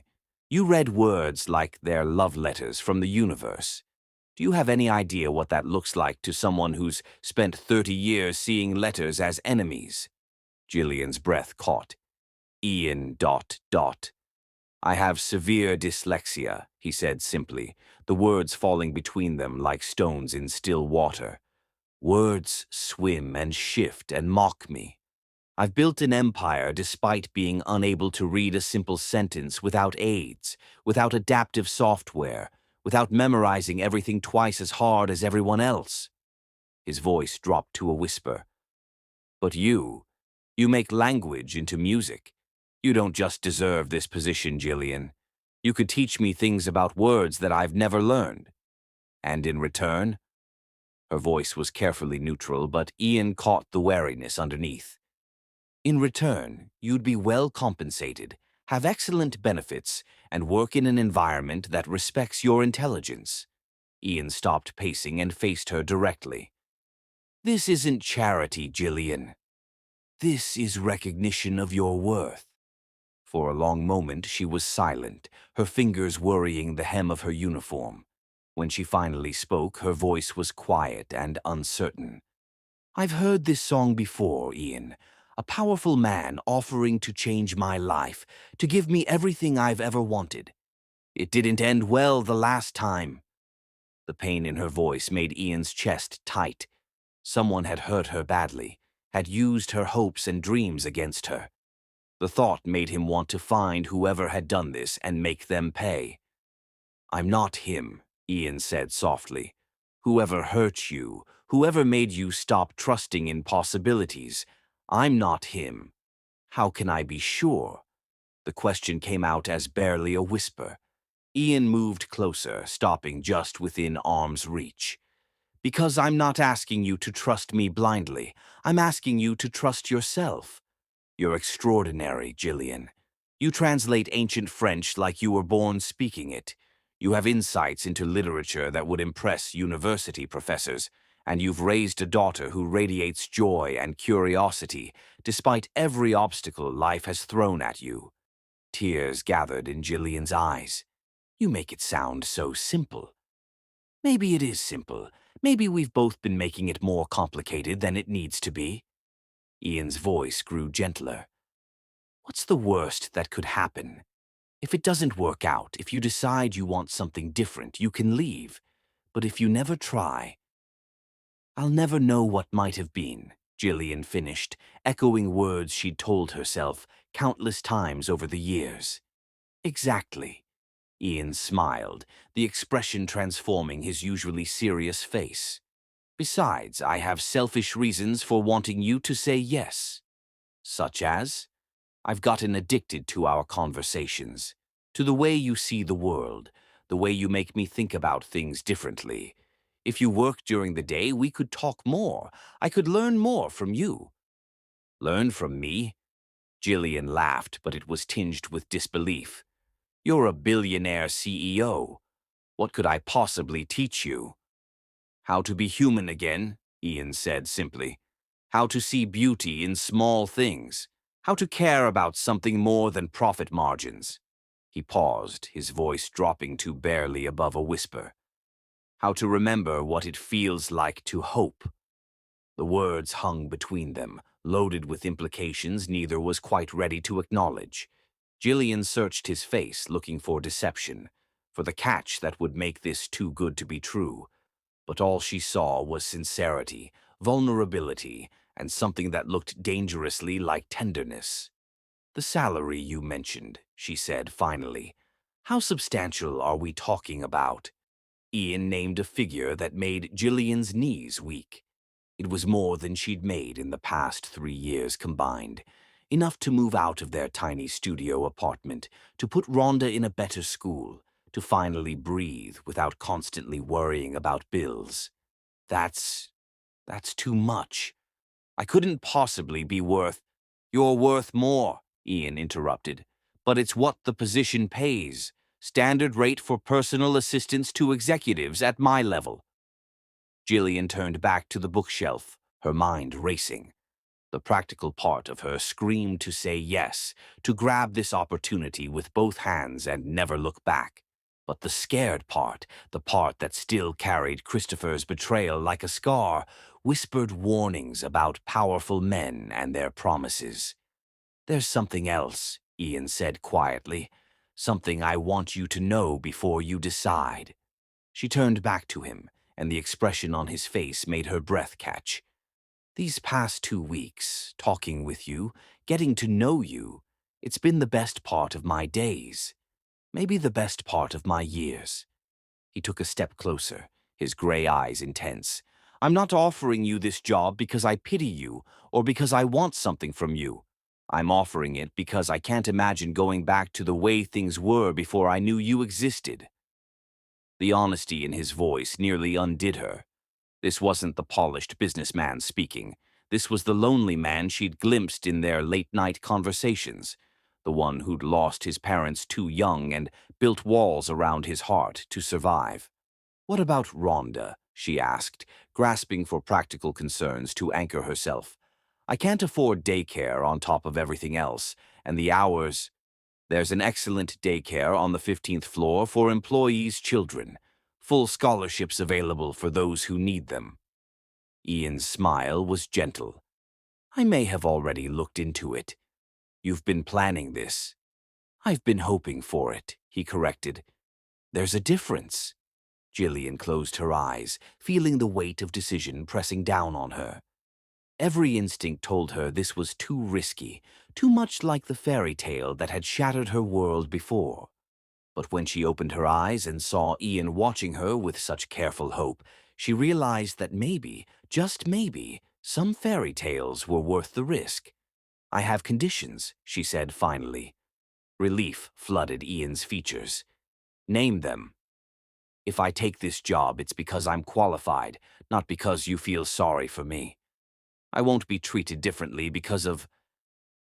B: You read words like they're love letters from the universe. Do you have any idea what that looks like to someone who's spent 30 years seeing letters as enemies? Gillian's breath caught. Ian ... I have severe dyslexia, he said simply, the words falling between them like stones in still water. Words swim and shift and mock me. I've built an empire despite being unable to read a simple sentence without aids, without adaptive software, without memorizing everything twice as hard as everyone else. His voice dropped to a whisper. But you make language into music. You don't just deserve this position, Gillian. You could teach me things about words that I've never learned. And in return? Her voice was carefully neutral, but Ian caught the wariness underneath. In return, you'd be well compensated, have excellent benefits, and work in an environment that respects your intelligence. Ian stopped pacing and faced her directly. This isn't charity, Gillian. This is recognition of your worth. For a long moment she was silent, her fingers worrying the hem of her uniform. When she finally spoke, her voice was quiet and uncertain. I've heard this song before, Ian. A powerful man offering to change my life, to give me everything I've ever wanted. It didn't end well the last time. The pain in her voice made Ian's chest tight. Someone had hurt her badly, had used her hopes and dreams against her. The thought made him want to find whoever had done this and make them pay. I'm not him, Ian said softly. Whoever hurt you, whoever made you stop trusting in possibilities, I'm not him. How can I be sure? The question came out as barely a whisper. Ian moved closer, stopping just within arm's reach. Because I'm not asking you to trust me blindly. I'm asking you to trust yourself. You're extraordinary, Gillian. You translate ancient French like you were born speaking it. You have insights into literature that would impress university professors, and you've raised a daughter who radiates joy and curiosity, despite every obstacle life has thrown at you. Tears gathered in Gillian's eyes. You make it sound so simple. Maybe it is simple. Maybe we've both been making it more complicated than it needs to be. Ian's voice grew gentler. What's the worst that could happen? If it doesn't work out, if you decide you want something different, you can leave. But if you never try, I'll never know what might have been, Jillian finished, echoing words she'd told herself countless times over the years. Exactly. Ian smiled, the expression transforming his usually serious face. Besides, I have selfish reasons for wanting you to say yes. Such as? I've gotten addicted to our conversations, to the way you see the world, the way you make me think about things differently. If you work during the day, we could talk more. I could learn more from you. Learn from me? Jillian laughed, but it was tinged with disbelief. You're a billionaire CEO. What could I possibly teach you? How to be human again, Ian said simply. How to see beauty in small things. How to care about something more than profit margins. He paused, his voice dropping to barely above a whisper. How to remember what it feels like to hope. The words hung between them, loaded with implications neither was quite ready to acknowledge. Jillian searched his face, looking for deception, for the catch that would make this too good to be true. But all she saw was sincerity, vulnerability, and something that looked dangerously like tenderness. The salary you mentioned, she said finally. How substantial are we talking about? Ian named a figure that made Jillian's knees weak. It was more than she'd made in the past 3 years combined. Enough to move out of their tiny studio apartment, to put Rhonda in a better school, to finally breathe without constantly worrying about bills. That's too much. I couldn't possibly be worth— You're worth more, Ian interrupted. But it's what the position pays. Standard rate for personal assistants to executives at my level. Jillian turned back to the bookshelf, her mind racing. The practical part of her screamed to say yes, to grab this opportunity with both hands and never look back. But the scared part, the part that still carried Christopher's betrayal like a scar, whispered warnings about powerful men and their promises. There's something else, Ian said quietly. Something I want you to know before you decide. She turned back to him, and the expression on his face made her breath catch. These past 2 weeks, talking with you, getting to know you, it's been the best part of my days. Maybe the best part of my years. He took a step closer, his gray eyes intense. I'm not offering you this job because I pity you or because I want something from you. I'm offering it because I can't imagine going back to the way things were before I knew you existed. The honesty in his voice nearly undid her. This wasn't the polished businessman speaking. This was the lonely man she'd glimpsed in their late-night conversations, the one who'd lost his parents too young and built walls around his heart to survive. What about Rhonda? She asked, grasping for practical concerns to anchor herself. I can't afford daycare on top of everything else, and the hours— There's an excellent daycare on the 15th floor for employees' children. Full scholarships available for those who need them. Ian's smile was gentle. I may have already looked into it. You've been planning this. I've been hoping for it, he corrected. There's a difference. Jillian closed her eyes, feeling the weight of decision pressing down on her. Every instinct told her this was too risky, too much like the fairy tale that had shattered her world before. But when she opened her eyes and saw Ian watching her with such careful hope, she realized that maybe, just maybe, some fairy tales were worth the risk. I have conditions, she said finally. Relief flooded Ian's features. Name them. If I take this job, it's because I'm qualified, not because you feel sorry for me. I won't be treated differently because of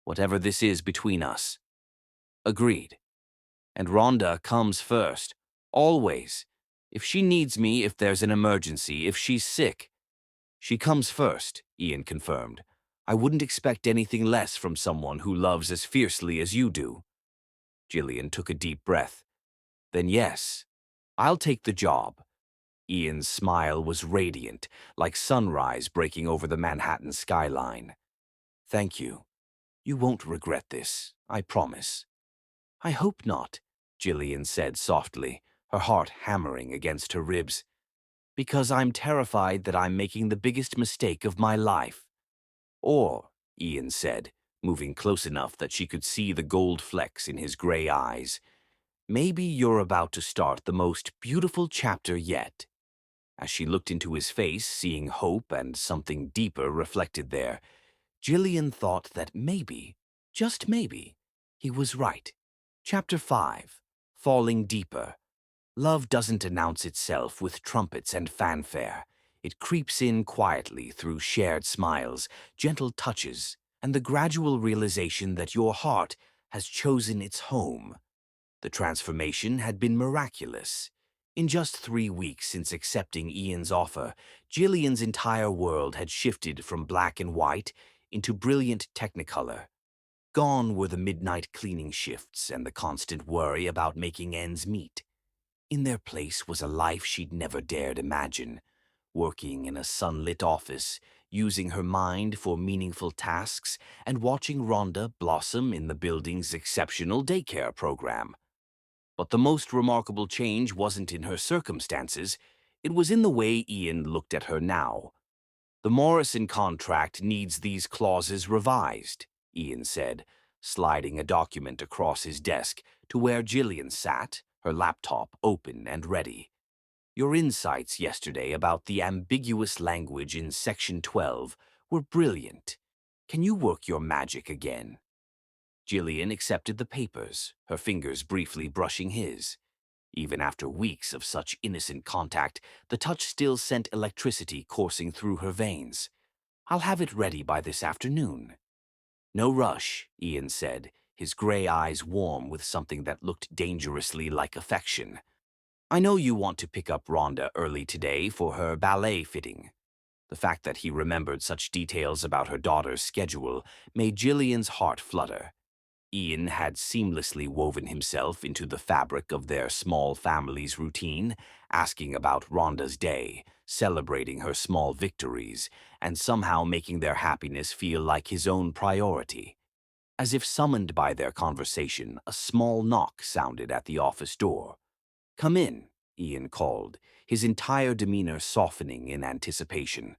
B: whatever this is between us. Agreed. And Rhonda comes first. Always. If she needs me, if there's an emergency, if she's sick. She comes first, Ian confirmed. I wouldn't expect anything less from someone who loves as fiercely as you do. Jillian took a deep breath. Then yes, I'll take the job. Ian's smile was radiant, like sunrise breaking over the Manhattan skyline. Thank you. You won't regret this, I promise. I hope not, Jillian said softly, her heart hammering against her ribs. Because I'm terrified that I'm making the biggest mistake of my life. Or, Ian said, moving close enough that she could see the gold flecks in his gray eyes, maybe you're about to start the most beautiful chapter yet. As she looked into his face, seeing hope and something deeper reflected there, Jillian thought that maybe, just maybe, he was right. Chapter 5. Falling Deeper. Love doesn't announce itself with trumpets and fanfare. It creeps in quietly through shared smiles, gentle touches, and the gradual realization that your heart has chosen its home. The transformation had been miraculous. In just 3 weeks since accepting Ian's offer, Jillian's entire world had shifted from black and white into brilliant technicolor. Gone were the midnight cleaning shifts and the constant worry about making ends meet. In their place was a life she'd never dared imagine, working in a sunlit office, using her mind for meaningful tasks, and watching Rhonda blossom in the building's exceptional daycare program. But the most remarkable change wasn't in her circumstances, it was in the way Ian looked at her now. The Morrison contract needs these clauses revised, Ian said, sliding a document across his desk to where Jillian sat, her laptop open and ready. Your insights yesterday about the ambiguous language in Section 12 were brilliant. Can you work your magic again? Jillian accepted the papers, her fingers briefly brushing his. Even after weeks of such innocent contact, the touch still sent electricity coursing through her veins. I'll have it ready by this afternoon. No rush, Ian said, his gray eyes warm with something that looked dangerously like affection. I know you want to pick up Rhonda early today for her ballet fitting. The fact that he remembered such details about her daughter's schedule made Jillian's heart flutter. Ian had seamlessly woven himself into the fabric of their small family's routine, asking about Rhonda's day, celebrating her small victories, and somehow making their happiness feel like his own priority. As if summoned by their conversation, a small knock sounded at the office door. Come in, Ian called, his entire demeanor softening in anticipation.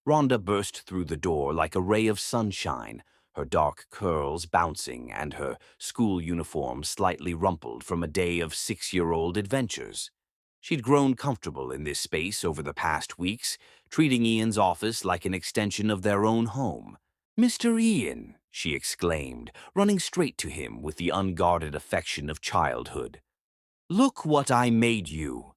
B: Rhonda burst through the door like a ray of sunshine, her dark curls bouncing and her school uniform slightly rumpled from a day of 6-year-old adventures. She'd grown comfortable in this space over the past weeks, treating Ian's office like an extension of their own home. Mr. Ian, she exclaimed, running straight to him with the unguarded affection of childhood. Look what I made you.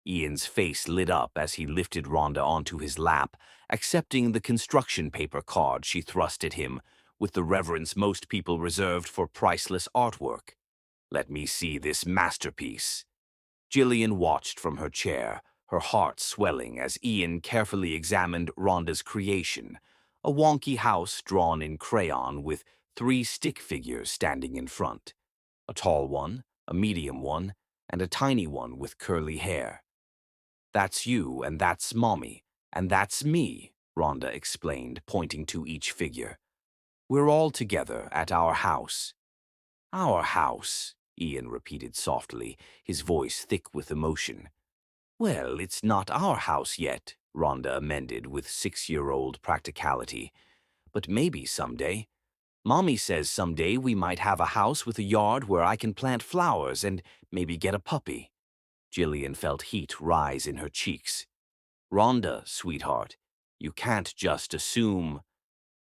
B: Ian's face lit up as he lifted Rhonda onto his lap, accepting the construction paper card she thrust at him, with the reverence most people reserved for priceless artwork. Let me see this masterpiece. Jillian watched from her chair, her heart swelling as Ian carefully examined Rhonda's creation, a wonky house drawn in crayon with 3 stick figures standing in front, a tall one, a medium one, and a tiny one with curly hair. That's you, and that's Mommy, and that's me, Rhonda explained, pointing to each figure. We're all together at our house. Our house, Ian repeated softly, his voice thick with emotion. Well, it's not our house yet, Rhonda amended with 6-year-old practicality. But maybe someday. Mommy says someday we might have a house with a yard where I can plant flowers and maybe get a puppy. Jillian felt heat rise in her cheeks. Rhonda, sweetheart, you can't just assume.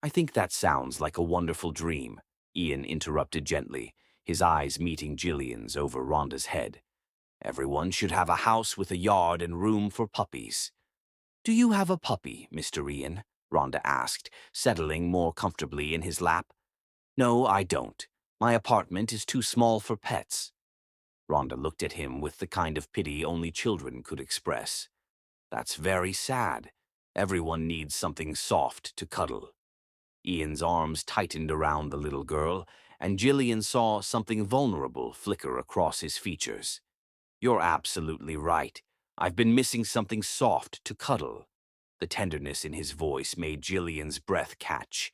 B: I think that sounds like a wonderful dream, Ian interrupted gently, his eyes meeting Jillian's over Rhonda's head. Everyone should have a house with a yard and room for puppies. Do you have a puppy, Mr. Ian? Rhonda asked, settling more comfortably in his lap. No, I don't. My apartment is too small for pets. Rhonda looked at him with the kind of pity only children could express. That's very sad. Everyone needs something soft to cuddle. Ian's arms tightened around the little girl, and Jillian saw something vulnerable flicker across his features. You're absolutely right. I've been missing something soft to cuddle. The tenderness in his voice made Jillian's breath catch.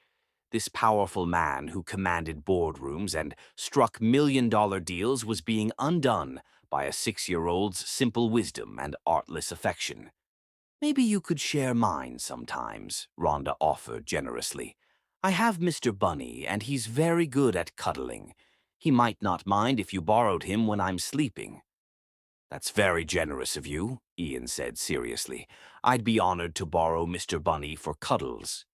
B: This powerful man who commanded boardrooms and struck million-dollar deals was being undone by a 6-year-old's simple wisdom and artless affection. "Maybe you could share mine sometimes," Rhonda offered generously. "I have Mr. Bunny, and he's very good at cuddling. He might not mind if you borrowed him when I'm sleeping." "That's very generous of you," Ian said seriously. "I'd be honored to borrow Mr. Bunny for cuddles."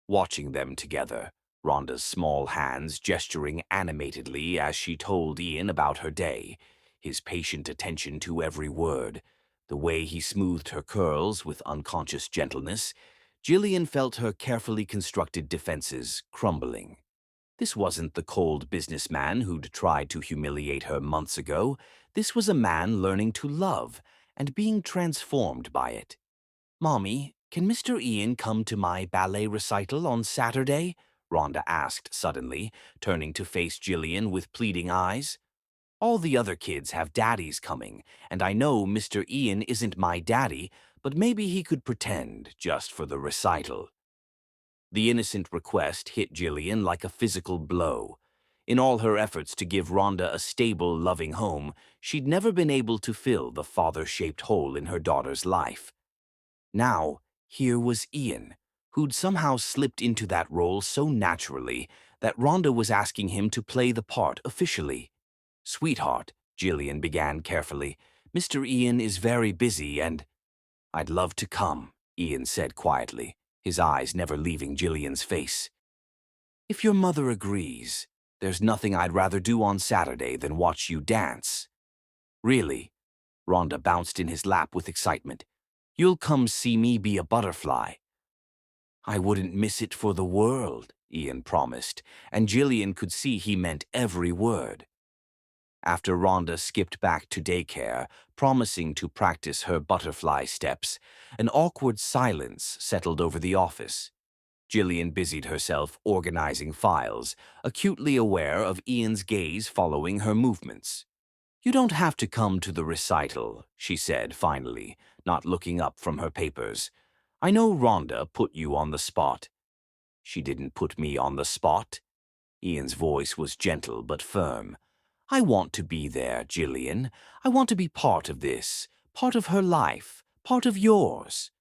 B: Watching them together, Rhonda's small hands gesturing animatedly as she told Ian about her day, his patient attention to every word, the way he smoothed her curls with unconscious gentleness, Gillian felt her carefully constructed defenses crumbling. This wasn't the cold businessman who'd tried to humiliate her months ago. This was a man learning to love and being transformed by it. "Mommy, can Mr. Ian come to my ballet recital on Saturday?" Rhonda asked suddenly, turning to face Gillian with pleading eyes. "All the other kids have daddies coming, and I know Mr. Ian isn't my daddy, but maybe he could pretend just for the recital." The innocent request hit Gillian like a physical blow. In all her efforts to give Rhonda a stable, loving home, she'd never been able to fill the father-shaped hole in her daughter's life. Now, here was Ian, who'd somehow slipped into that role so naturally that Rhonda was asking him to play the part officially. "Sweetheart," Gillian began carefully, "Mr. Ian is very busy and—" "I'd love to come," Ian said quietly, his eyes never leaving Gillian's face. "If your mother agrees, there's nothing I'd rather do on Saturday than watch you dance." "Really?" Rhonda bounced in his lap with excitement. "You'll come see me be a butterfly." "I wouldn't miss it for the world," Ian promised, and Gillian could see he meant every word. After Rhonda skipped back to daycare, promising to practice her butterfly steps, an awkward silence settled over the office. Gillian busied herself organizing files, acutely aware of Ian's gaze following her movements. "You don't have to come to the recital," she said finally, not looking up from her papers. "I know Rhonda put you on the spot." "She didn't put me on the spot." Ian's voice was gentle but firm. "I want to be there, Gillian. I want to be part of this, part of her life, part of yours."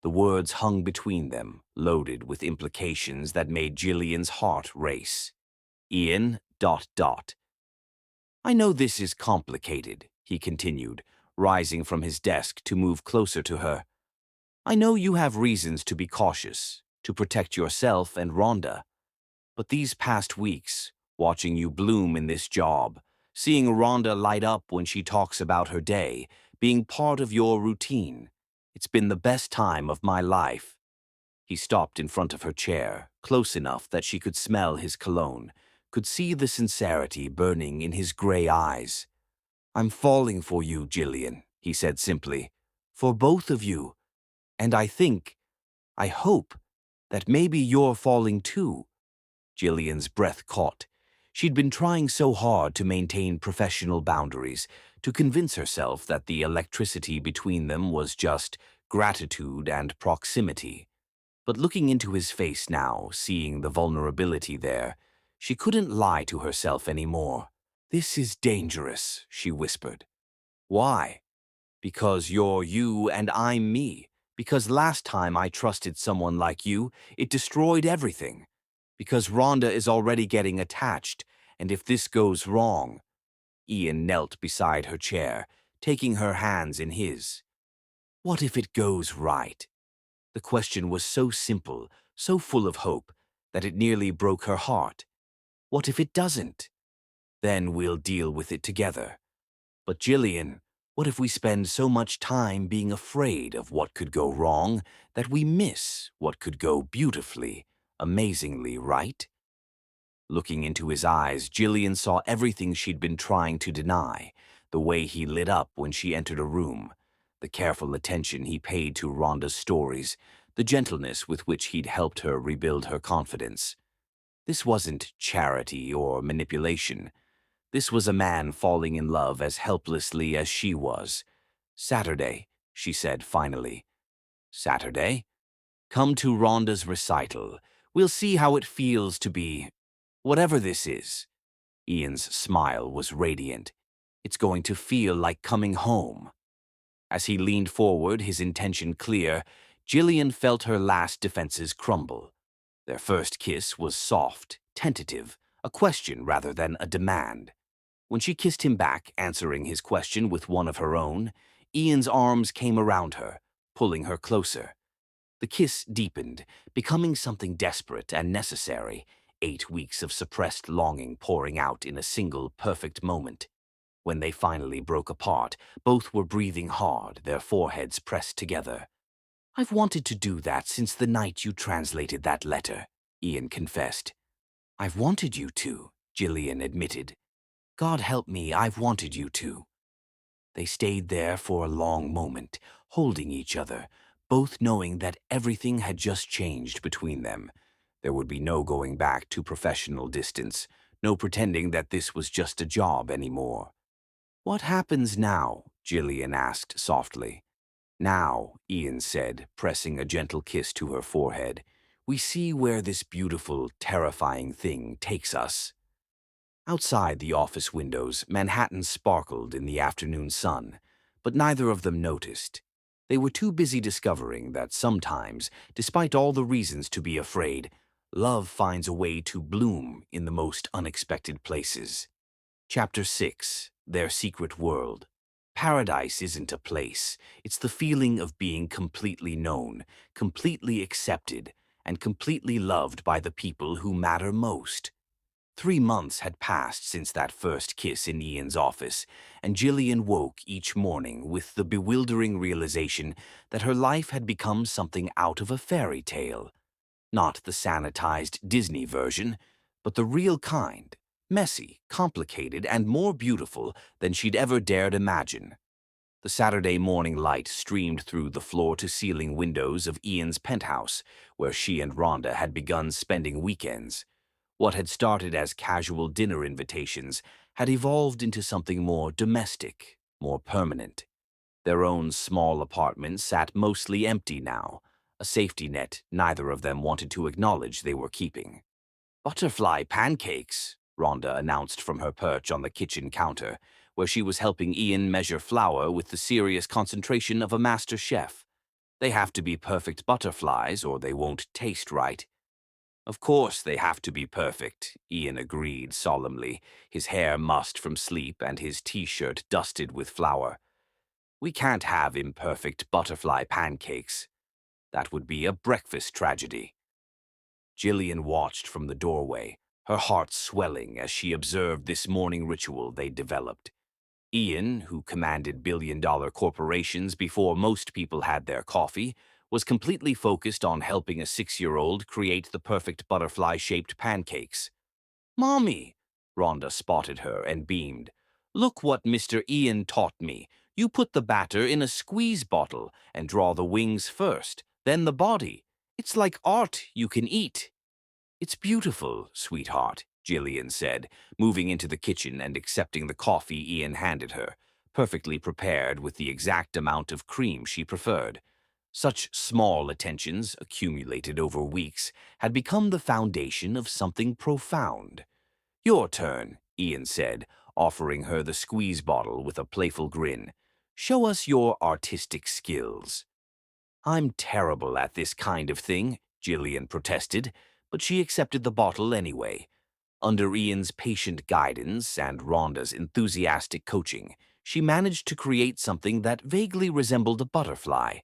B: The words hung between them, loaded with implications that made Gillian's heart race. "Ian, ... I know this is complicated," he continued, rising from his desk to move closer to her. "I know you have reasons to be cautious, to protect yourself and Rhonda. But these past weeks, watching you bloom in this job, seeing Rhonda light up when she talks about her day, being part of your routine, it's been the best time of my life." He stopped in front of her chair, close enough that she could smell his cologne, could see the sincerity burning in his gray eyes. "I'm falling for you, Gillian," he said simply. "For both of you. And I hope, that maybe you're falling too." Gillian's breath caught. She'd been trying so hard to maintain professional boundaries, to convince herself that the electricity between them was just gratitude and proximity. But looking into his face now, seeing the vulnerability there, she couldn't lie to herself anymore. "This is dangerous," she whispered. "Why?" "Because you're you and I'm me. Because last time I trusted someone like you, it destroyed everything. Because Rhonda is already getting attached, and if this goes wrong—" Ian knelt beside her chair, taking her hands in his. "What if it goes right?" The question was so simple, so full of hope, that it nearly broke her heart. "What if it doesn't?" "Then we'll deal with it together." "But Gillian, what if we spend so much time being afraid of what could go wrong that we miss what could go beautifully, amazingly right?" Looking into his eyes, Gillian saw everything she'd been trying to deny, the way he lit up when she entered a room, the careful attention he paid to Rhonda's stories, the gentleness with which he'd helped her rebuild her confidence. This wasn't charity or manipulation. This was a man falling in love as helplessly as she was. "Saturday," she said finally. "Saturday? Come to Rhonda's recital. We'll see how it feels to be whatever this is." Ian's smile was radiant. "It's going to feel like coming home." As he leaned forward, his intention clear, Jillian felt her last defenses crumble. Their first kiss was soft, tentative, a question rather than a demand. When she kissed him back, answering his question with one of her own, Ian's arms came around her, pulling her closer. The kiss deepened, becoming something desperate and necessary, 8 weeks of suppressed longing pouring out in a single perfect moment. When they finally broke apart, both were breathing hard, their foreheads pressed together. "I've wanted to do that since the night you translated that letter," Ian confessed. "I've wanted you to," Jillian admitted. "God help me, I've wanted you to." They stayed there for a long moment, holding each other, both knowing that everything had just changed between them. There would be no going back to professional distance, no pretending that this was just a job anymore. "What happens now?" Jillian asked softly. "Now," Ian said, pressing a gentle kiss to her forehead, "we see where this beautiful, terrifying thing takes us." Outside the office windows, Manhattan sparkled in the afternoon sun, but neither of them noticed. They were too busy discovering that sometimes, despite all the reasons to be afraid, love finds a way to bloom in the most unexpected places. Chapter 6. Their Secret World. Paradise isn't a place. It's the feeling of being completely known, completely accepted, and completely loved by the people who matter most. 3 months had passed since that first kiss in Ian's office, and Jillian woke each morning with the bewildering realization that her life had become something out of a fairy tale. Not the sanitized Disney version, but the real kind, messy, complicated, and more beautiful than she'd ever dared imagine. The Saturday morning light streamed through the floor-to-ceiling windows of Ian's penthouse, where she and Rhonda had begun spending weekends. What had started as casual dinner invitations had evolved into something more domestic, more permanent. Their own small apartment sat mostly empty now, a safety net neither of them wanted to acknowledge they were keeping. "Butterfly pancakes," Rhonda announced from her perch on the kitchen counter, where she was helping Ian measure flour with the serious concentration of a master chef. "They have to be perfect butterflies or they won't taste right." "Of course they have to be perfect," Ian agreed solemnly, his hair mussed from sleep and his t-shirt dusted with flour. "We can't have imperfect butterfly pancakes. That would be a breakfast tragedy." Jillian watched from the doorway, her heart swelling as she observed this morning ritual they'd developed. Ian, who commanded billion-dollar corporations before most people had their coffee, was completely focused on helping a 6-year-old create the perfect butterfly-shaped pancakes. "Mommy," Rhonda spotted her and beamed. "Look what Mr. Ian taught me. You put the batter in a squeeze bottle and draw the wings first, then the body. It's like art you can eat." "It's beautiful, sweetheart," Jillian said, moving into the kitchen and accepting the coffee Ian handed her, perfectly prepared with the exact amount of cream she preferred. Such small attentions, accumulated over weeks, had become the foundation of something profound. "Your turn," Ian said, offering her the squeeze bottle with a playful grin. "Show us your artistic skills." "I'm terrible at this kind of thing," Jillian protested, but she accepted the bottle anyway. Under Ian's patient guidance and Rhonda's enthusiastic coaching, she managed to create something that vaguely resembled a butterfly.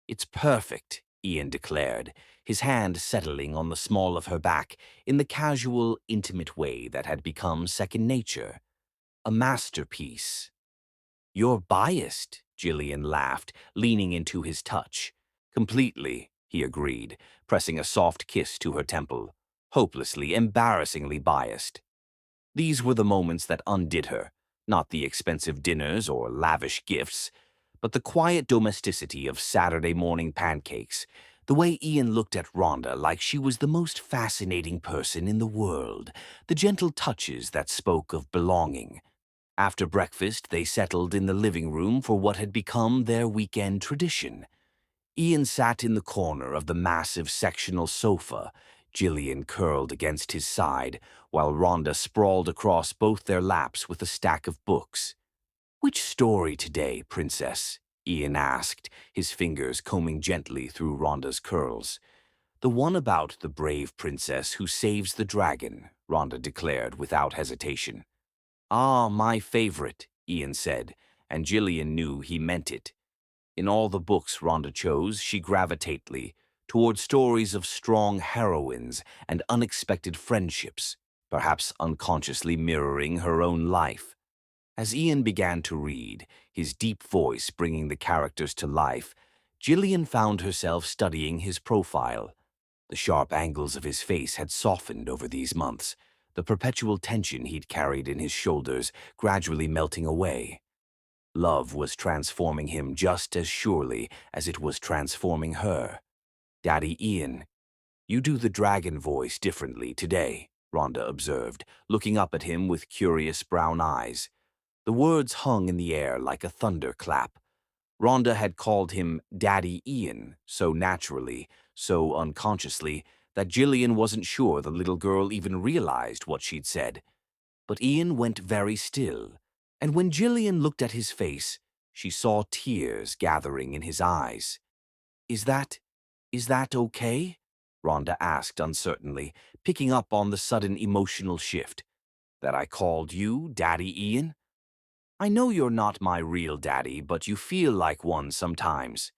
B: "It's perfect," Ian declared, his hand settling on the small of her back in the casual, intimate way that had become second nature. "A masterpiece." "You're biased," Jillian laughed, leaning into his touch. "Completely," he agreed, pressing a soft kiss to her temple. "Hopelessly, embarrassingly biased." These were the moments that undid her, not the expensive dinners or lavish gifts, but the quiet domesticity of Saturday morning pancakes, the way Ian looked at Rhonda like she was the most fascinating person in the world, the gentle touches that spoke of belonging. After breakfast, they settled in the living room for what had become their weekend tradition. Ian sat in the corner of the massive sectional sofa, Gillian curled against his side, while Rhonda sprawled across both their laps with a stack of books. "Which story today, Princess?" Ian asked, his fingers combing gently through Rhonda's curls. "The one about the brave princess who saves the dragon," Rhonda declared without hesitation. "Ah, my favorite," Ian said, and Gillian knew he meant it. In all the books Rhonda chose, she gravitated toward stories of strong heroines and unexpected friendships, perhaps unconsciously mirroring her own life. As Ian began to read, his deep voice bringing the characters to life, Gillian found herself studying his profile. The sharp angles of his face had softened over these months, the perpetual tension he'd carried in his shoulders gradually melting away. Love was transforming him just as surely as it was transforming her. "Daddy Ian, you do the dragon voice differently today," Rhonda observed, looking up at him with curious brown eyes. The words hung in the air like a thunderclap. Rhonda had called him Daddy Ian so naturally, so unconsciously, that Gillian wasn't sure the little girl even realized what she'd said. But Ian went very still, and when Gillian looked at his face, she saw tears gathering in his eyes. Is that okay?" Rhonda asked uncertainly, picking up on the sudden emotional shift. "That I called you Daddy Ian? I know you're not my real daddy, but you feel like one sometimes."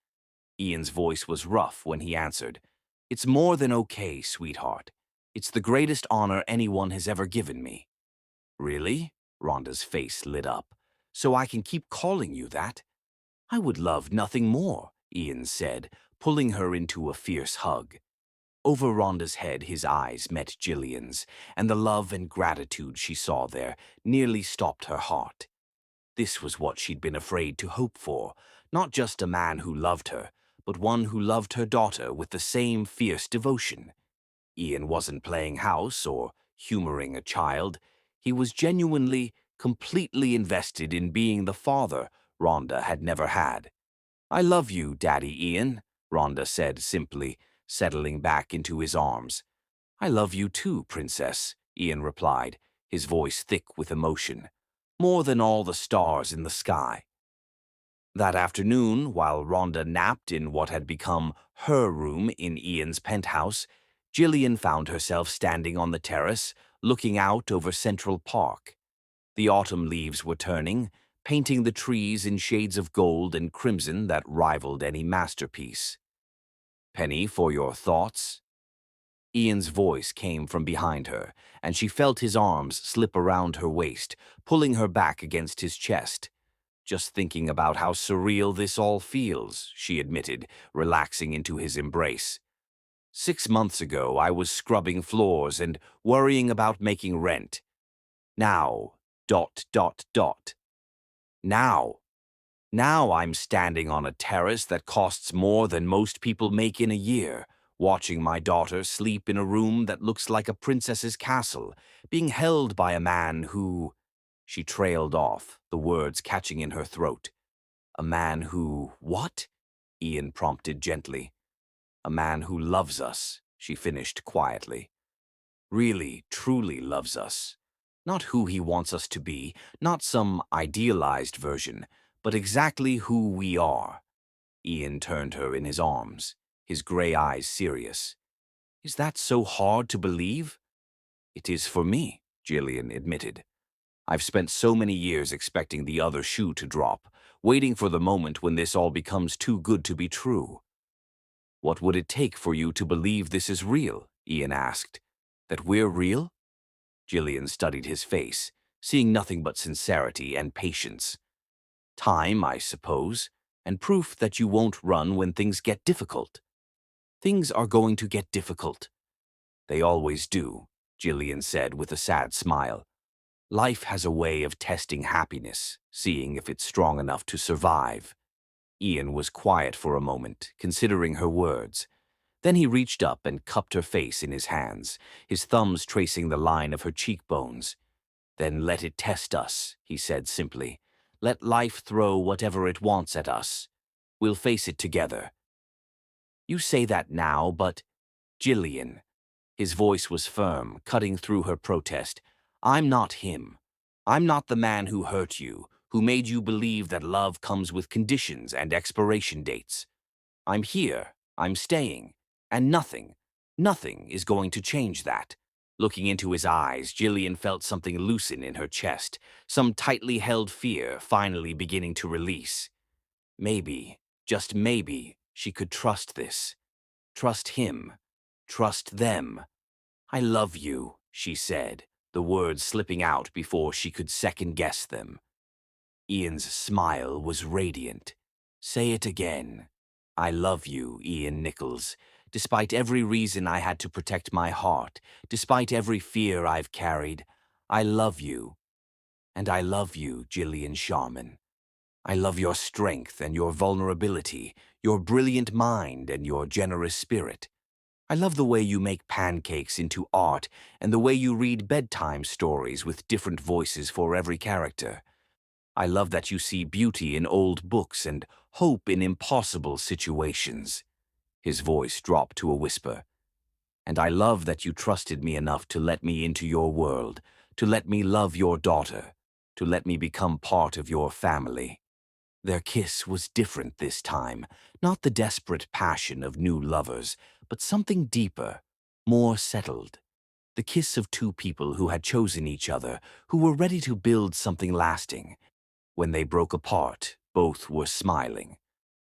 B: Ian's voice was rough when he answered. "It's more than okay, sweetheart. It's the greatest honor anyone has ever given me." "Really?" Rhonda's face lit up. "So I can keep calling you that?" "I would love nothing more," Ian said, pulling her into a fierce hug. Over Rhonda's head his eyes met Gillian's, and the love and gratitude she saw there nearly stopped her heart. This was what she'd been afraid to hope for, not just a man who loved her, but one who loved her daughter with the same fierce devotion. Ian wasn't playing house or humoring a child. He was genuinely, completely invested in being the father Rhonda had never had. "I love you, Daddy Ian," Rhonda said simply, settling back into his arms. "I love you too, Princess," Ian replied, his voice thick with emotion. "More than all the stars in the sky." That afternoon, while Rhonda napped in what had become her room in Ian's penthouse, Gillian found herself standing on the terrace, looking out over Central Park. The autumn leaves were turning, painting the trees in shades of gold and crimson that rivaled any masterpiece. "Penny, for your thoughts?" Ian's voice came from behind her, and she felt his arms slip around her waist, pulling her back against his chest. "Just thinking about how surreal this all feels," she admitted, relaxing into his embrace. "6 months ago, I was scrubbing floors and worrying about making rent. Now, dot, dot, dot. Now, now I'm standing on a terrace that costs more than most people make in a year, watching my daughter sleep in a room that looks like a princess's castle, being held by a man who—" She trailed off, the words catching in her throat. "A man who, what?" Ian prompted gently. "A man who loves us," she finished quietly. "Really, truly loves us. Not who he wants us to be, not some idealized version, but exactly who we are." Ian turned her in his arms, his gray eyes serious. "Is that so hard to believe?" "It is for me," Gillian admitted. "I've spent so many years expecting the other shoe to drop, waiting for the moment when this all becomes too good to be true." "What would it take for you to believe this is real?" Ian asked. "That we're real?" Gillian studied his face, seeing nothing but sincerity and patience. "Time, I suppose, and proof that you won't run when things get difficult." "Things are going to get difficult." "They always do," Gillian said with a sad smile. "Life has a way of testing happiness, seeing if it's strong enough to survive." Ian was quiet for a moment, considering her words. Then he reached up and cupped her face in his hands, his thumbs tracing the line of her cheekbones. "Then let it test us," he said simply. "Let life throw whatever it wants at us. We'll face it together." "You say that now, but—" "Gillian, His voice was firm, cutting through her protest. "I'm not him. I'm not the man who hurt you, who made you believe that love comes with conditions and expiration dates. I'm here, I'm staying, and nothing is going to change that." Looking into his eyes, Jillian felt something loosen in her chest, some tightly held fear finally beginning to release. Maybe, just maybe, she could trust this. Trust him. Trust them. "I love you," she said, the words slipping out before she could second-guess them. Ian's smile was radiant. "Say it again. I love you, Ian Nichols. Despite every reason I had to protect my heart, despite every fear I've carried, I love you. And I love you, Jillian Sharman. I love your strength and your vulnerability, your brilliant mind and your generous spirit. I love the way you make pancakes into art and the way you read bedtime stories with different voices for every character. I love that you see beauty in old books and hope in impossible situations." His voice dropped to a whisper. "And I love that you trusted me enough to let me into your world, to let me love your daughter, to let me become part of your family." Their kiss was different this time, not the desperate passion of new lovers, but something deeper, more settled. The kiss of two people who had chosen each other, who were ready to build something lasting. When they broke apart, both were smiling.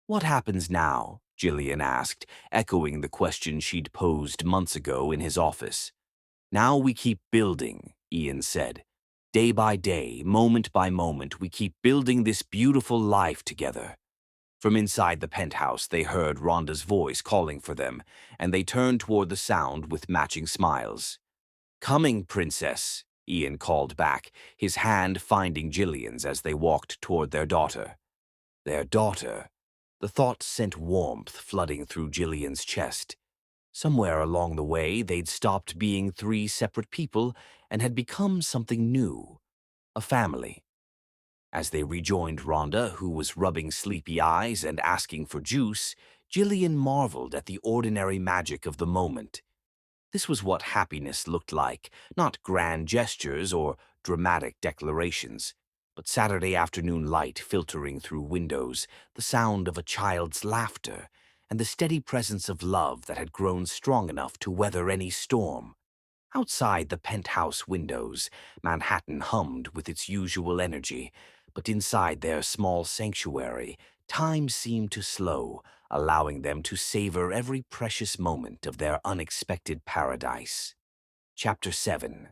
B: "What happens now?" Jillian asked, echoing the question she'd posed months ago in his office. "Now we keep building," Ian said. "Day by day, moment by moment, we keep building this beautiful life together." From inside the penthouse, they heard Rhonda's voice calling for them, and they turned toward the sound with matching smiles. "Coming, princess," Ian called back, his hand finding Jillian's as they walked toward their daughter. Their daughter. The thought sent warmth flooding through Jillian's chest. Somewhere along the way, they'd stopped being three separate people and had become something new, a family. As they rejoined Rhonda, who was rubbing sleepy eyes and asking for juice, Jillian marveled at the ordinary magic of the moment. This was what happiness looked like, not grand gestures or dramatic declarations, but Saturday afternoon light filtering through windows, the sound of a child's laughter, and the steady presence of love that had grown strong enough to weather any storm. Outside the penthouse windows, Manhattan hummed with its usual energy, but inside their small sanctuary, time seemed to slow, allowing them to savor every precious moment of their unexpected paradise. Chapter 7.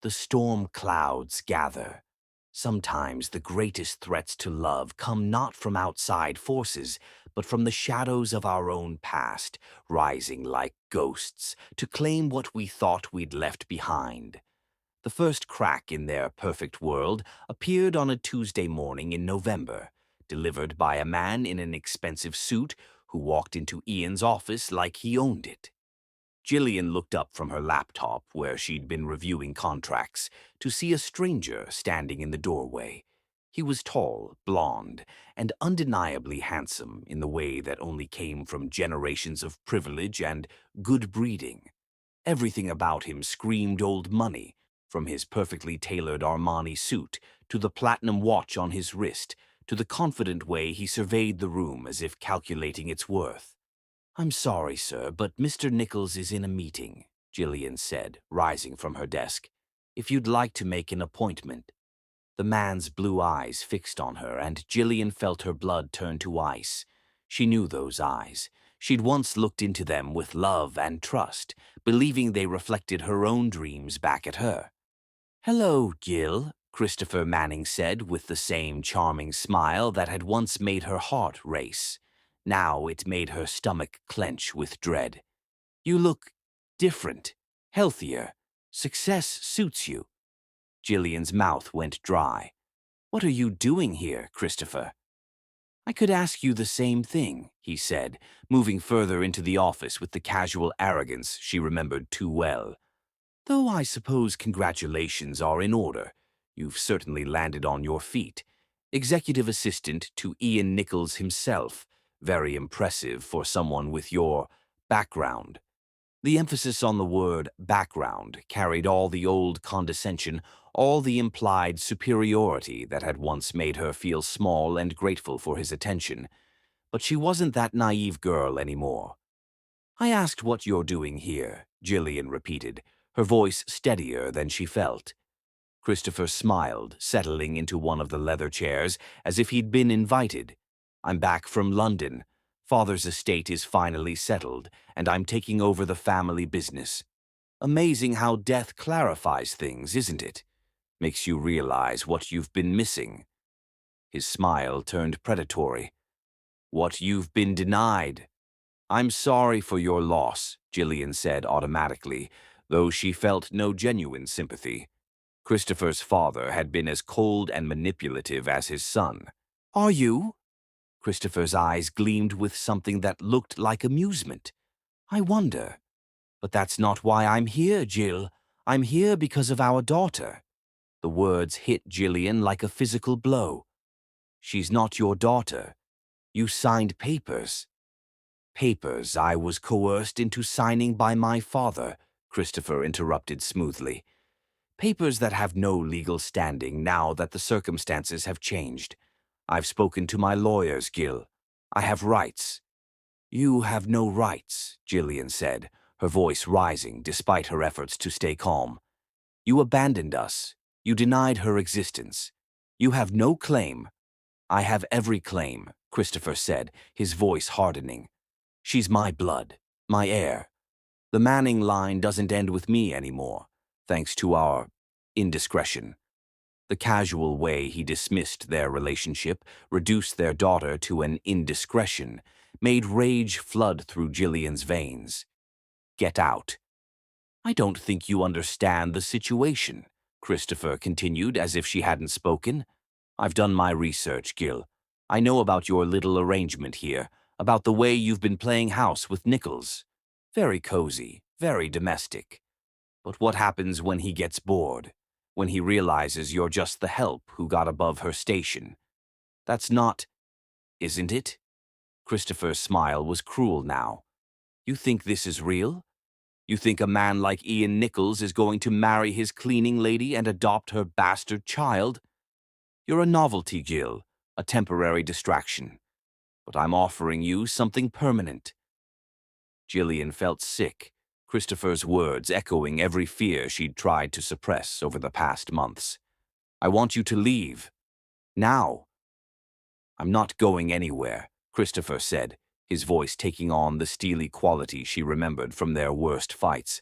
B: The storm clouds gather. Sometimes the greatest threats to love come not from outside forces, but from the shadows of our own past, rising like ghosts to claim what we thought we'd left behind. The first crack in their perfect world appeared on a Tuesday morning in November, delivered by a man in an expensive suit who walked into Ian's office like he owned it. Jillian looked up from her laptop, where she'd been reviewing contracts, to see a stranger standing in the doorway. He was tall, blond, and undeniably handsome in the way that only came from generations of privilege and good breeding. Everything about him screamed old money, from his perfectly tailored Armani suit to the platinum watch on his wrist to the confident way he surveyed the room as if calculating its worth. "I'm sorry, sir, but Mr. Nichols is in a meeting," Jillian said, rising from her desk. "If you'd like to make an appointment." The man's blue eyes fixed on her, and Jillian felt her blood turn to ice. She knew those eyes. She'd once looked into them with love and trust, believing they reflected her own dreams back at her. "Hello, Jill," Christopher Manning said with the same charming smile that had once made her heart race. Now it made her stomach clench with dread. "You look different, healthier. Success suits you." Jillian's mouth went dry. "What are you doing here, Christopher?" "I could ask you the same thing," he said, moving further into the office with the casual arrogance she remembered too well. "Though I suppose congratulations are in order. You've certainly landed on your feet. Executive assistant to Ian Nichols himself. Very impressive for someone with your background." The emphasis on the word background carried all the old condescension, all the implied superiority that had once made her feel small and grateful for his attention. But she wasn't that naive girl anymore. "I asked what you're doing here," Jillian repeated, her voice steadier than she felt. Christopher smiled, settling into one of the leather chairs as if he'd been invited. "I'm back from London. Father's estate is finally settled, and I'm taking over the family business. Amazing how death clarifies things, isn't it? Makes you realize what you've been missing." His smile turned predatory. "What you've been denied." "I'm sorry for your loss," Jillian said automatically, though she felt no genuine sympathy. Christopher's father had been as cold and manipulative as his son. "Are you?" Christopher's eyes gleamed with something that looked like amusement. "I wonder. But that's not why I'm here, Jill. I'm here because of our daughter." The words hit Jillian like a physical blow. "She's not your daughter. You signed papers." "Papers I was coerced into signing by my father," Christopher interrupted smoothly. "Papers that have no legal standing now that the circumstances have changed. I've spoken to my lawyers, Gil. I have rights." "You have no rights," Jillian said, her voice rising despite her efforts to stay calm. "You abandoned us. You denied her existence. You have no claim." "I have every claim," Christopher said, his voice hardening. "She's my blood, my heir. The Manning line doesn't end with me anymore, thanks to our indiscretion." The casual way he dismissed their relationship, reduced their daughter to an indiscretion, made rage flood through Jillian's veins. "Get out." "I don't think you understand the situation," Christopher continued as if she hadn't spoken. "I've done my research, Gil. I know about your little arrangement here, about the way you've been playing house with Nichols. Very cozy, very domestic. But what happens when he gets bored? When he realizes you're just the help who got above her station? That's not, isn't it?" Christopher's smile was cruel now. "You think this is real? You think a man like Ian Nichols is going to marry his cleaning lady and adopt her bastard child? You're a novelty, Jill, a temporary distraction. But I'm offering you something permanent." Jillian felt sick, Christopher's words echoing every fear she'd tried to suppress over the past months. "I want you to leave. Now." "I'm not going anywhere," Christopher said, his voice taking on the steely quality she remembered from their worst fights.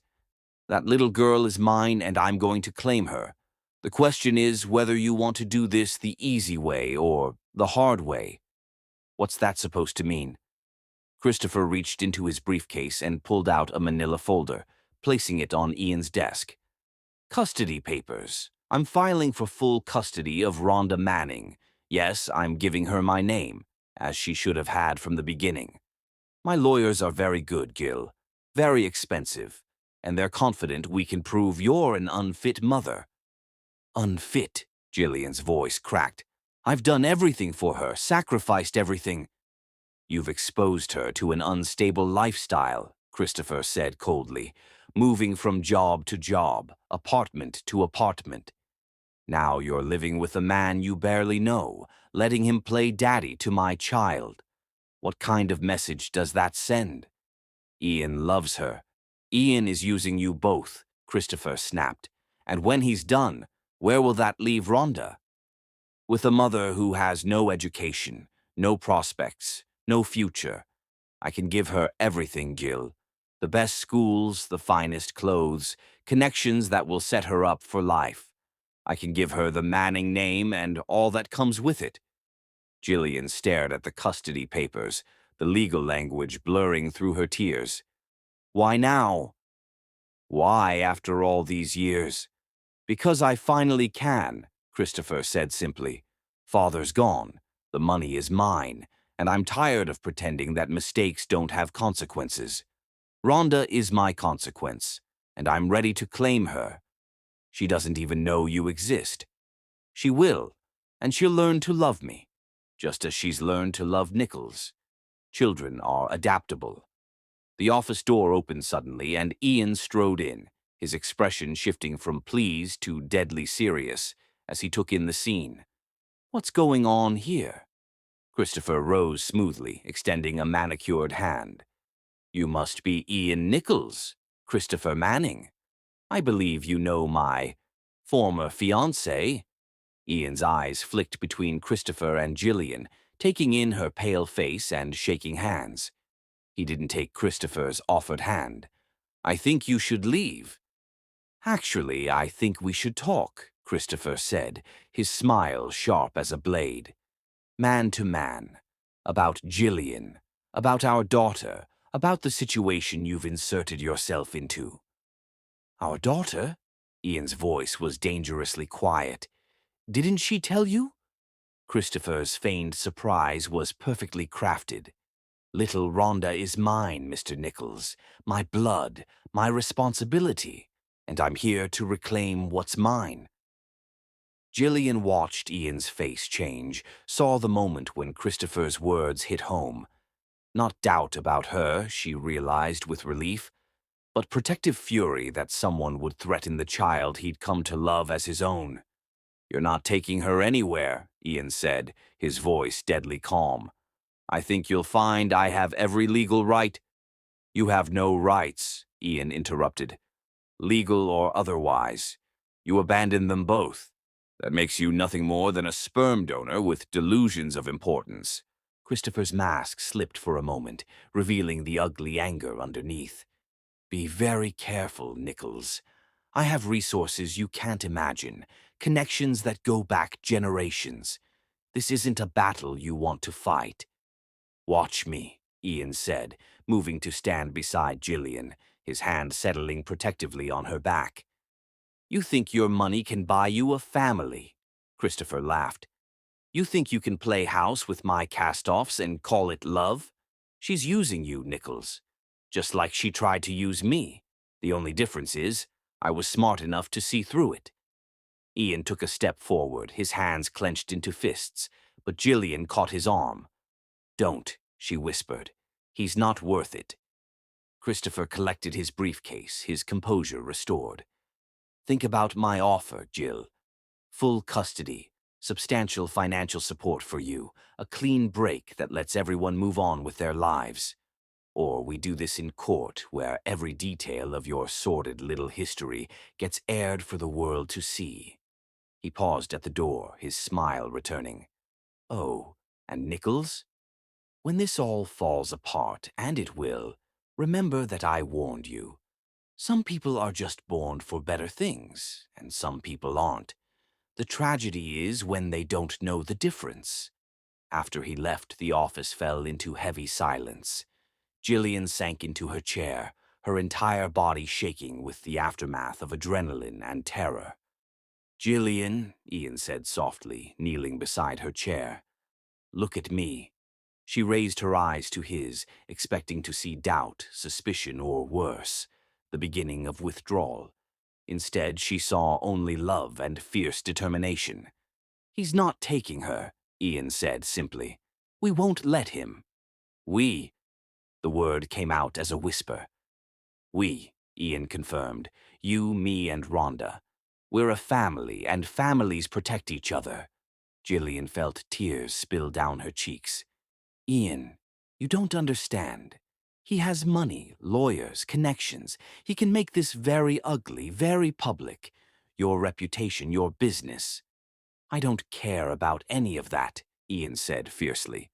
B: "That little girl is mine, and I'm going to claim her. The question is whether you want to do this the easy way or the hard way." "What's that supposed to mean?" Christopher reached into his briefcase and pulled out a manila folder, placing it on Ian's desk. "Custody papers. I'm filing for full custody of Rhonda Manning. Yes, I'm giving her my name, as she should have had from the beginning. My lawyers are very good, Gil. Very expensive. And they're confident we can prove you're an unfit mother." "Unfit?" Jillian's voice cracked. "I've done everything for her, sacrificed everything." "You've exposed her to an unstable lifestyle," Christopher said coldly, "moving from job to job, apartment to apartment. Now you're living with a man you barely know, letting him play daddy to my child. What kind of message does that send?" "Ian loves her. Ian is using you both," Christopher snapped. "And when he's done, where will that leave Rhonda? With a mother who has no education, no prospects, no future. I can give her everything, Jill. The best schools, the finest clothes, connections that will set her up for life. I can give her the Manning name and all that comes with it." Jillian stared at the custody papers, the legal language blurring through her tears. "Why now?" "Why after all these years?" "Because I finally can," Christopher said simply. "Father's gone, the money is mine, and I'm tired of pretending that mistakes don't have consequences. Rhonda is my consequence, and I'm ready to claim her. She doesn't even know you exist. She will, and she'll learn to love me, just as she's learned to love Nichols. Children are adaptable." The office door opened suddenly, and Ian strode in, his expression shifting from pleased to deadly serious as he took in the scene. "What's going on here?" Christopher rose smoothly, extending a manicured hand. "You must be Ian Nichols, Christopher Manning. I believe you know my former fiancée." Ian's eyes flicked between Christopher and Gillian, taking in her pale face and shaking hands. He didn't take Christopher's offered hand. "I think you should leave." "Actually, I think we should talk," Christopher said, his smile sharp as a blade. "Man to man. About Gillian. About our daughter. About the situation you've inserted yourself into." "Our daughter?" Ian's voice was dangerously quiet. "Didn't she tell you?" Christopher's feigned surprise was perfectly crafted. "Little Rhonda is mine, Mr. Nichols. My blood, my responsibility. And I'm here to reclaim what's mine." Gillian watched Ian's face change, saw the moment when Christopher's words hit home. Not doubt about her, she realized with relief, but protective fury that someone would threaten the child he'd come to love as his own. "You're not taking her anywhere," Ian said, his voice deadly calm. "I think you'll find I have every legal right—" "You have no rights," Ian interrupted. "Legal or otherwise. You abandon them both. That makes you nothing more than a sperm donor with delusions of importance." Christopher's mask slipped for a moment, revealing the ugly anger underneath. "Be very careful, Nichols. I have resources you can't imagine, connections that go back generations. This isn't a battle you want to fight." "Watch me," Ian said, moving to stand beside Gillian, his hand settling protectively on her back. "You think your money can buy you a family?" Christopher laughed. "You think you can play house with my cast-offs and call it love? She's using you, Nichols. Just like she tried to use me. The only difference is, I was smart enough to see through it." Ian took a step forward, his hands clenched into fists, but Gillian caught his arm. "Don't," she whispered. "He's not worth it." Christopher collected his briefcase, his composure restored. "Think about my offer, Jill. Full custody, substantial financial support for you, a clean break that lets everyone move on with their lives. Or we do this in court, where every detail of your sordid little history gets aired for the world to see." He paused at the door, his smile returning. "Oh, and Nichols? When this all falls apart, and it will, remember that I warned you. Some people are just born for better things, and some people aren't. The tragedy is when they don't know the difference." After he left, the office fell into heavy silence. Gillian sank into her chair, her entire body shaking with the aftermath of adrenaline and terror. "Gillian," Ian said softly, kneeling beside her chair, "look at me." She raised her eyes to his, expecting to see doubt, suspicion, or worse, the beginning of withdrawal. Instead, she saw only love and fierce determination. "He's not taking her," Ian said simply. "We won't let him." "We," the word came out as a whisper. "We," Ian confirmed. "You, me, and Rhonda. We're a family, and families protect each other." Gillian felt tears spill down her cheeks. "Ian, you don't understand. He has money, lawyers, connections. He can make this very ugly, very public. Your reputation, your business." "I don't care about any of that," Ian said fiercely.